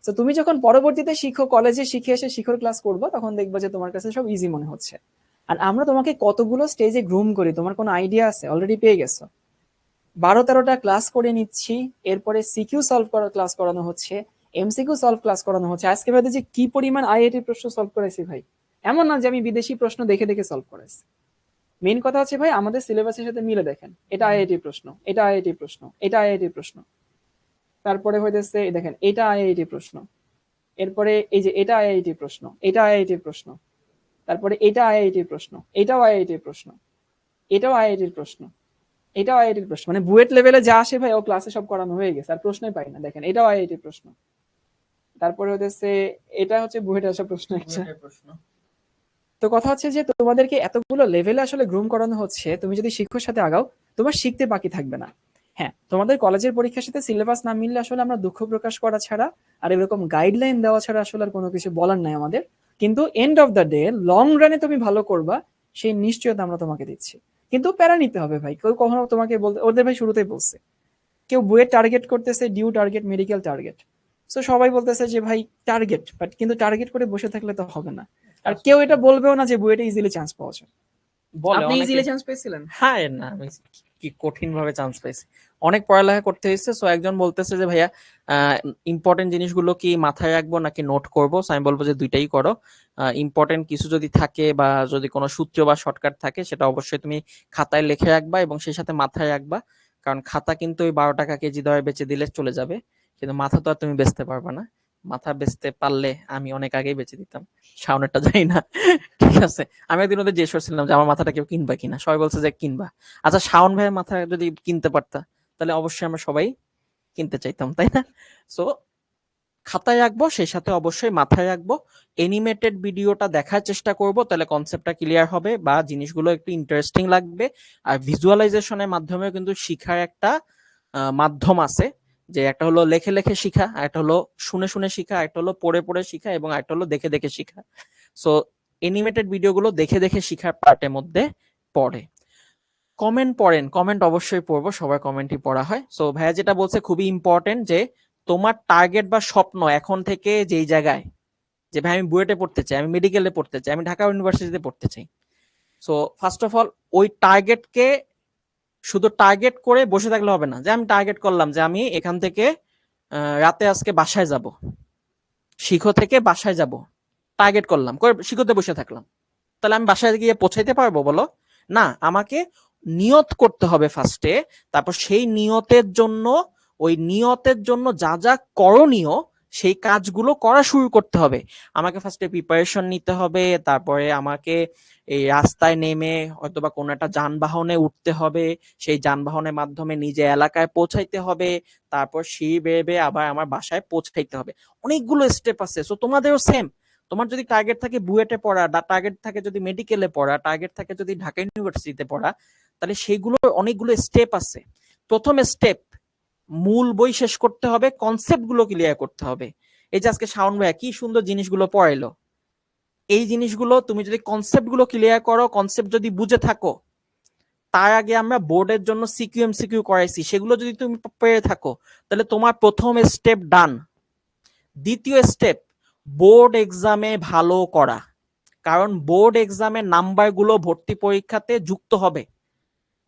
তো তুমি যখন পরবর্তীতে শিখো কলেজে শিখে এসে শিখোর ক্লাস করবো, তখন দেখবা যে তোমার কাছে সব ইজি মনে হচ্ছে। আর আমরা তোমাকে কতগুলো স্টেজে গ্রুম করি তোমার কোনো আইডিয়া আছে? অলরেডি পেয়ে গেছো। 12-13টা ক্লাস করে নিচ্ছি, এরপরে সিকিউ সলভ করার ক্লাস করানো হচ্ছে, এমসিকিউ সলভ ক্লাস করানো হচ্ছে। আজকে বাদে যে কি পরিমাণ আইআইটি প্রশ্ন সলভ করেছি ভাই, এমন না যে আমি বিদেশি প্রশ্ন দেখে দেখে সলভ করেছি। মেইন কথা হচ্ছে ভাই আমাদের সিলেবাসের সাথে মিলে দেখেন, এটা আইআইটি প্রশ্ন, এটা আইআইটি প্রশ্ন, এটা আইআইটি প্রশ্ন, তারপরে হইতেছে দেখেন এটা আইআইটি প্রশ্ন, এরপরে এই যে এটা আইআইটি প্রশ্ন, এটা আইআইটির প্রশ্ন, তারপরে এটা আইআইটির প্রশ্ন, এটাও আইআইটির প্রশ্ন, এটাও আইআইটির প্রশ্ন, এটাও আইআইটির প্রশ্ন। মানে বুয়েট লেভেলে যা আসে ভাই ও ক্লাসে সব করানো হয়ে গেছে, আর প্রশ্নই পাই না। দেখেন এটাও আইআইটির প্রশ্ন, তারপরে হচ্ছে এটা হচ্ছে বুয়েটে আসা প্রশ্ন একটা। প্রশ্ন। তো কথা হচ্ছে যে তোমাদেরকে এতগুলো লেভেলে আসলে গ্রুম করানো হচ্ছে, তুমি যদি শিক্ষার সাথে আগাও তোমার শিখতে বাকি থাকবে না। হ্যাঁ, তোমাদের কলেজের পরীক্ষার সাথে সিলেবাস না মিললে আসলে আমরা দুঃখ প্রকাশ করা ছাড়া আর এরকম গাইডলাইন দেওয়া ছাড়া আসলে আর কোনো কিছু বলার নাই আমাদের। কিন্তু end of the day long রানে তুমি ভালো করবা সেই নিশ্চয়তা আমরা তোমাকে দিচ্ছি। কিন্তু প্যারা নিতে হবে ভাই, কেউ কখনো তোমাকে বলতে, ওদের ভাই শুরুতেই বলছে কেউ বুয়েট টার্গেট করতেছে, ডিউ টার্গেট, মেডিকেল টার্গেট। তো সবাই বলতেছে যে ভাই টার্গেট, বাট কিন্তু টার্গেট করে বসে থাকলে তো হবে না। আর কেউ এটা বলবেও না যে বুয়েটে ইজিলি চান্স পাওয়া যায়। বলে আপনি অনেকে। ইজিলি চান্স পেয়েছিলেন? হ্যাঁ, না আমি কি কঠিন ভাবে চান্স পাইছি, অনেক পড়ালেখা করতে হয়েছে। সো একজন বলতেছে যে ভাইয়া ইম্পর্টেন্ট জিনিসগুলো কি মাথায় রাখবো নাকি নোট করবো? আমি বলবো যে দুইটাই করো। ইম্পর্টেন্ট কিছু যদি থাকে বা যদি কোনো সূত্র বা শর্টকাট থাকে সেটা অবশ্যই তুমি খাতায় লিখে রাখবা এবং সেই সাথে মাথায় রাখবা। কারণ খাতা কিন্তু ওই 12 টাকা কেজি দরে বেচে দিলে চলে যাবে, কিন্তু মাথা তো আর তুমি বেচতে পারবা না। মাথা বেচতে পারলে আমি অনেক আগেই বেচে দিতাম, শাওনেরটা যাই না। ঠিক আছে, আমি একদিন ওদের জিজ্ঞেস করছিলাম যে আমার মাথাটা কেউ কিনবা কিনা, সবাই বলছে যে কিনবা। আচ্ছা, শাওন ভাইয়ের মাথা যদি কিনতে পারতা তাহলে অবশ্যই আমরা সবাই কিনতে চাইতাম, তাই না? সো খাতায় রাখবো, সেই সাথে অবশ্যই মাথায় রাখবো। এনিমেটেড ভিডিওটা দেখার চেষ্টা করব, তাহলে কনসেপ্টটা ক্লিয়ার হবে বা জিনিসগুলো একটু ইন্টারেস্টিং লাগবে। আর ভিজুয়ালাইজেশনের মাধ্যমেও কিন্তু শিখার একটা মাধ্যম আছে, যে একটা হলো লেখে লেখে শিখা, আর একটা হলো শুনে শুনে শিখা, একটা হলো পড়ে পড়ে শিখা, এবং একটা হলো দেখে দেখে শিখা। সো এনিমেটেড ভিডিওগুলো দেখে দেখে শিখার পার্টের মধ্যে পড়ে। কমেন্ট পড়েন, কমেন্ট অবশ্যই পড়বো, সবার কমেন্টই পড়া হয়। সো ভাইয়া যেটা বলছে খুবই ইম্পর্টেন্ট, যে তোমার টার্গেট বা স্বপ্ন এখন থেকে যেই জায়গায়, যে ভাই আমি বুয়েটে পড়তে চাই, আমি মেডিকেলে পড়তে চাই, আমি ঢাকা ইউনিভার্সিটিতে পড়তে চাই। সো ফার্স্ট অফ অল ওই টার্গেটকে শুধু টার্গেট করে বসে থাকলে হবে না। যে আমি টার্গেট করলাম যে আমি এখান থেকে রাতে আজকে বাসায় যাব, শিখো থেকে বাসায় যাব, টার্গেট করলাম, করে শিখোতে বসে থাকলাম, তাহলে আমি বাসায় গিয়ে পৌঁছাইতে পারবো বলো? না, আমাকে নিয়ত করতে হবে ফার্স্টে, তারপর সেই নিয়তের জন্য, ওই নিয়তের জন্য যা যা করণীয় সেই কাজগুলো করা শুরু করতে হবে। আমাকে ফার্স্টে প্রিপারেশন নিতে হবে, তারপরে আমাকে এই রাস্তায় নেমে হয়তোবা কোনো একটা যানবাহনে উঠতে হবে, সেই যানবাহনের মাধ্যমে নিজে এলাকায় পৌঁছাইতে হবে, তারপর সিঁড়ি বেয়ে বেয়ে আবার আমার বাসায় পৌঁছাইতে হবে। অনেকগুলো স্টেপ আছে। সো তোমাদেরও সেম, তোমার যদি টার্গেট থাকে বুয়েটে পড়া, টার্গেট থাকে যদি মেডিকেলে পড়া, টার্গেট থাকে যদি ঢাকা ইউনিভার্সিটিতে পড়া, তাহলে সেগুলো অনেকগুলো স্টেপ আছে। প্রথম স্টেপ, মূল বই শেষ করতে হবে, কনসেপ্ট গুলো ক্লিয়ার করতে হবে। এই যে আজকে শাওন ভাইয়া কি সুন্দর জিনিসগুলো পড়াইলো, এই জিনিসগুলো তুমি যদি কনসেপ্ট গুলো ক্লিয়ার করো, কনসেপ্ট যদি বুঝে থাকো, তার আগে আমরা বোর্ডের জন্য সিকিউ এমসিকিউ করাইছি, সেগুলো যদি তুমি পেরে থাকো, তাহলে তোমার প্রথম স্টেপ ডান। দ্বিতীয় স্টেপ, বোর্ড এক্সামে ভালো করা, কারণ বোর্ড এক্সামের নাম্বারগুলো ভর্তি পরীক্ষাতে যুক্ত হবে।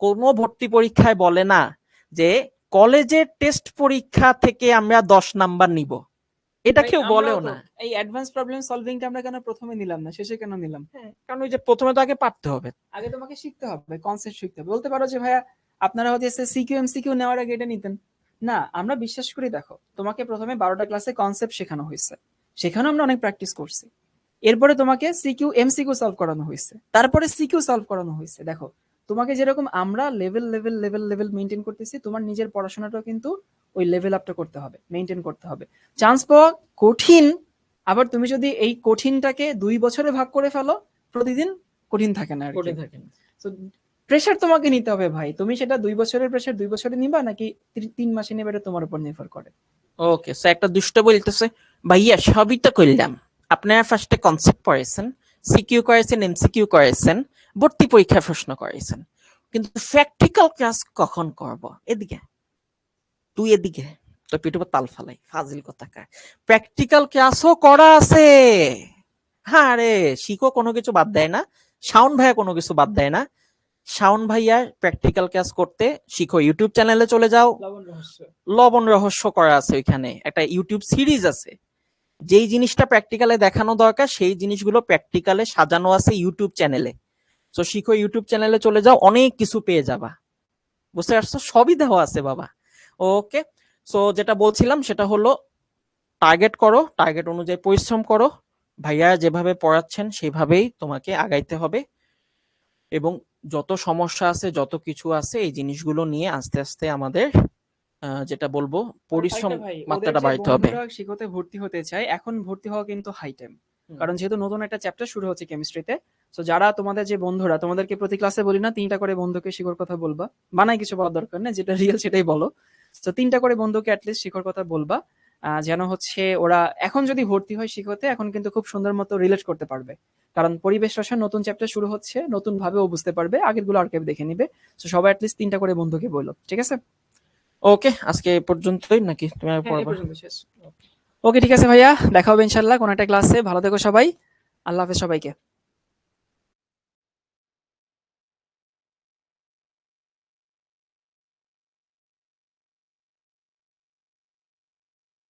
কোনো ভর্তি পরীক্ষায় বলে না যে কলেজের টেস্ট পরীক্ষা থেকে আমরা 10 নাম্বার নিব, এটা ভাই কেউ আমরাও বলেও তো না। এই অ্যাডভান্স প্রবলেম সলভিংটা আমরা কেন প্রথমে নিলাম না, শেষে কেন নিলাম? হ্যাঁ, কারণ ওই যে প্রথমে তো আগে পারতে হবে। আগে তোমাকে শিখতে হবে, কনসেপ্ট শিখতে হবে। বলতে পারো যে ভাইয়া আপনারা হচ্ছে সিকিউ এমসিকিউ নেওয়ার আগে এটা নিতেন। না, আমরা বিশ্বাস করি, দেখো তোমাকে প্রথমে 12টা ক্লাসে কনসেপ্ট শেখানো হয়েছে, সেখানেও আমরা অনেক প্র্যাকটিস করছি। এরপরে তোমাকে সিকিউ এমসিকিউ সলভ করানো হয়েছে, তারপরে সিকিউ সলভ করানো হয়েছে। দেখো তোমাকে যেরকম আমরা level level level level maintain করতেছি, তোমার নিজের পড়াশোনাটাও কিন্তু ওই লেভেল আপটা করতে হবে, মেনটেন করতে হবে। চান্স পাওয়া কঠিন, আবার তুমি যদি এই কঠিনটাকে 2 বছরে ভাগ করে ফেলো, প্রতিদিন কঠিন থাকে না আর কি। করে থাকেন। তো প্রেশার তোমাকে নিতে হবে ভাই, তুমি সেটা 2 বছরের প্রেশার 2 বছরে নিবা নাকি 3 মাসে নেবে, এটা তোমার উপর নির্ভর করে। ওকে, সো একটা দুষ্ট বলতেছে, ভাইয়া সবই তো করলাম, আপনারা ফার্স্টে কনসেপ্ট পড়েছেন, সিকিউ করেছেন, এমসিকিউ করেছেন, ভর্তি পরীক্ষা প্রশ্ন করেছেন, কিন্তু প্র্যাকটিক্যাল ক্লাস কখন করব? এদিকে তুই, এদিকে তো পিঠে তাল ফালাই, ফাজিল কথাকার। প্র্যাকটিক্যাল ক্লাসও করা আছে। হ্যাঁ রে, শিখো, কোনো কিছু বাদ দেয় না। শাওন ভাইয়া কোনো কিছু বাদ দেয় না। শাওন ভাইয়ার প্র্যাকটিক্যাল ক্লাস করতে শিখো, ইউটিউব চ্যানেলে চলে যাও, লবণ রহস্য। লবণ রহস্য করা আছে ওইখানে, একটা ইউটিউব সিরিজ আছে। যেই জিনিসটা প্র্যাকটিক্যালে দেখানো দরকার সেই জিনিসগুলো প্র্যাকটিক্যালে সাজানো আছে ইউটিউব চ্যানেলে। তো শিখো, ইউটিউব চ্যানেলে চলে যাও, অনেক কিছু পেয়ে যাবা। বুঝতে পারছো? সবই দেওয়া আছে বাবা। ওকে, সো যেটা বলছিলাম সেটা হলো, টার্গেট করো, টার্গেট অনুযায়ী পরিশ্রম করো। ভাইয়া যেভাবে পড়াচ্ছেন সেভাবেই তোমাকে আগাইতে হবে, এবং যত সমস্যা আছে, যত কিছু আছে, এই জিনিসগুলো নিয়ে আস্তে আস্তে আমাদের যেটা বলবো, পরিশ্রম আরেকটা ভাই, ওদের মাত্রাটা যে বাড়াইতে হবে। বন্ধুরা শিখতে ভর্তি হতে চায়, এখন ভর্তি হওয়া কিন্তু হাই টাইম। কারণ যেহেতু নতুন একটা চ্যাপ্টার শুরু হচ্ছে কেমিস্ট্রিতে, তো যারা তোমাদের যে বন্ধুরা, তোমাদেরকে প্রতি ক্লাসে বলি না 3টা করে বন্ধুকে শিখর কথা বলবা, বানাই কিছু বলার দরকার নেই, যেটা রিয়েল সেটাই বলো। তো 3টা করে বন্ধুকে অ্যাটলিস্ট শিখর কথা বলবা, যেন হচ্ছে ওরা এখন যদি ভর্তি হয় শিখতে, এখন কিন্তু খুব সুন্দর মতো রিলেট করতে পারবে। কারণ পরিবেশ রসায়ন নতুন চ্যাপ্টার শুরু হচ্ছে, নতুন ভাবে ও বুঝতে পারবে, আগের গুলো আর্কাইভ দেখে নিবে। তো সবাই অ্যাটলিস্ট 3টা করে বন্ধুকে বলো, ঠিক আছে? ওকে, আজকে এ পর্যন্তই, নাকি তুমি আর হ্যাঁ, এই পড়বা? পর্যন্ত শেষ। ওকে, ঠিক আছে ভাইয়া, দেখা হবে ইনশাল্লাহ কোনো একটা ক্লাসে। ভালো থেকো সবাই, আল্লাহ হাফেজ সবাইকে।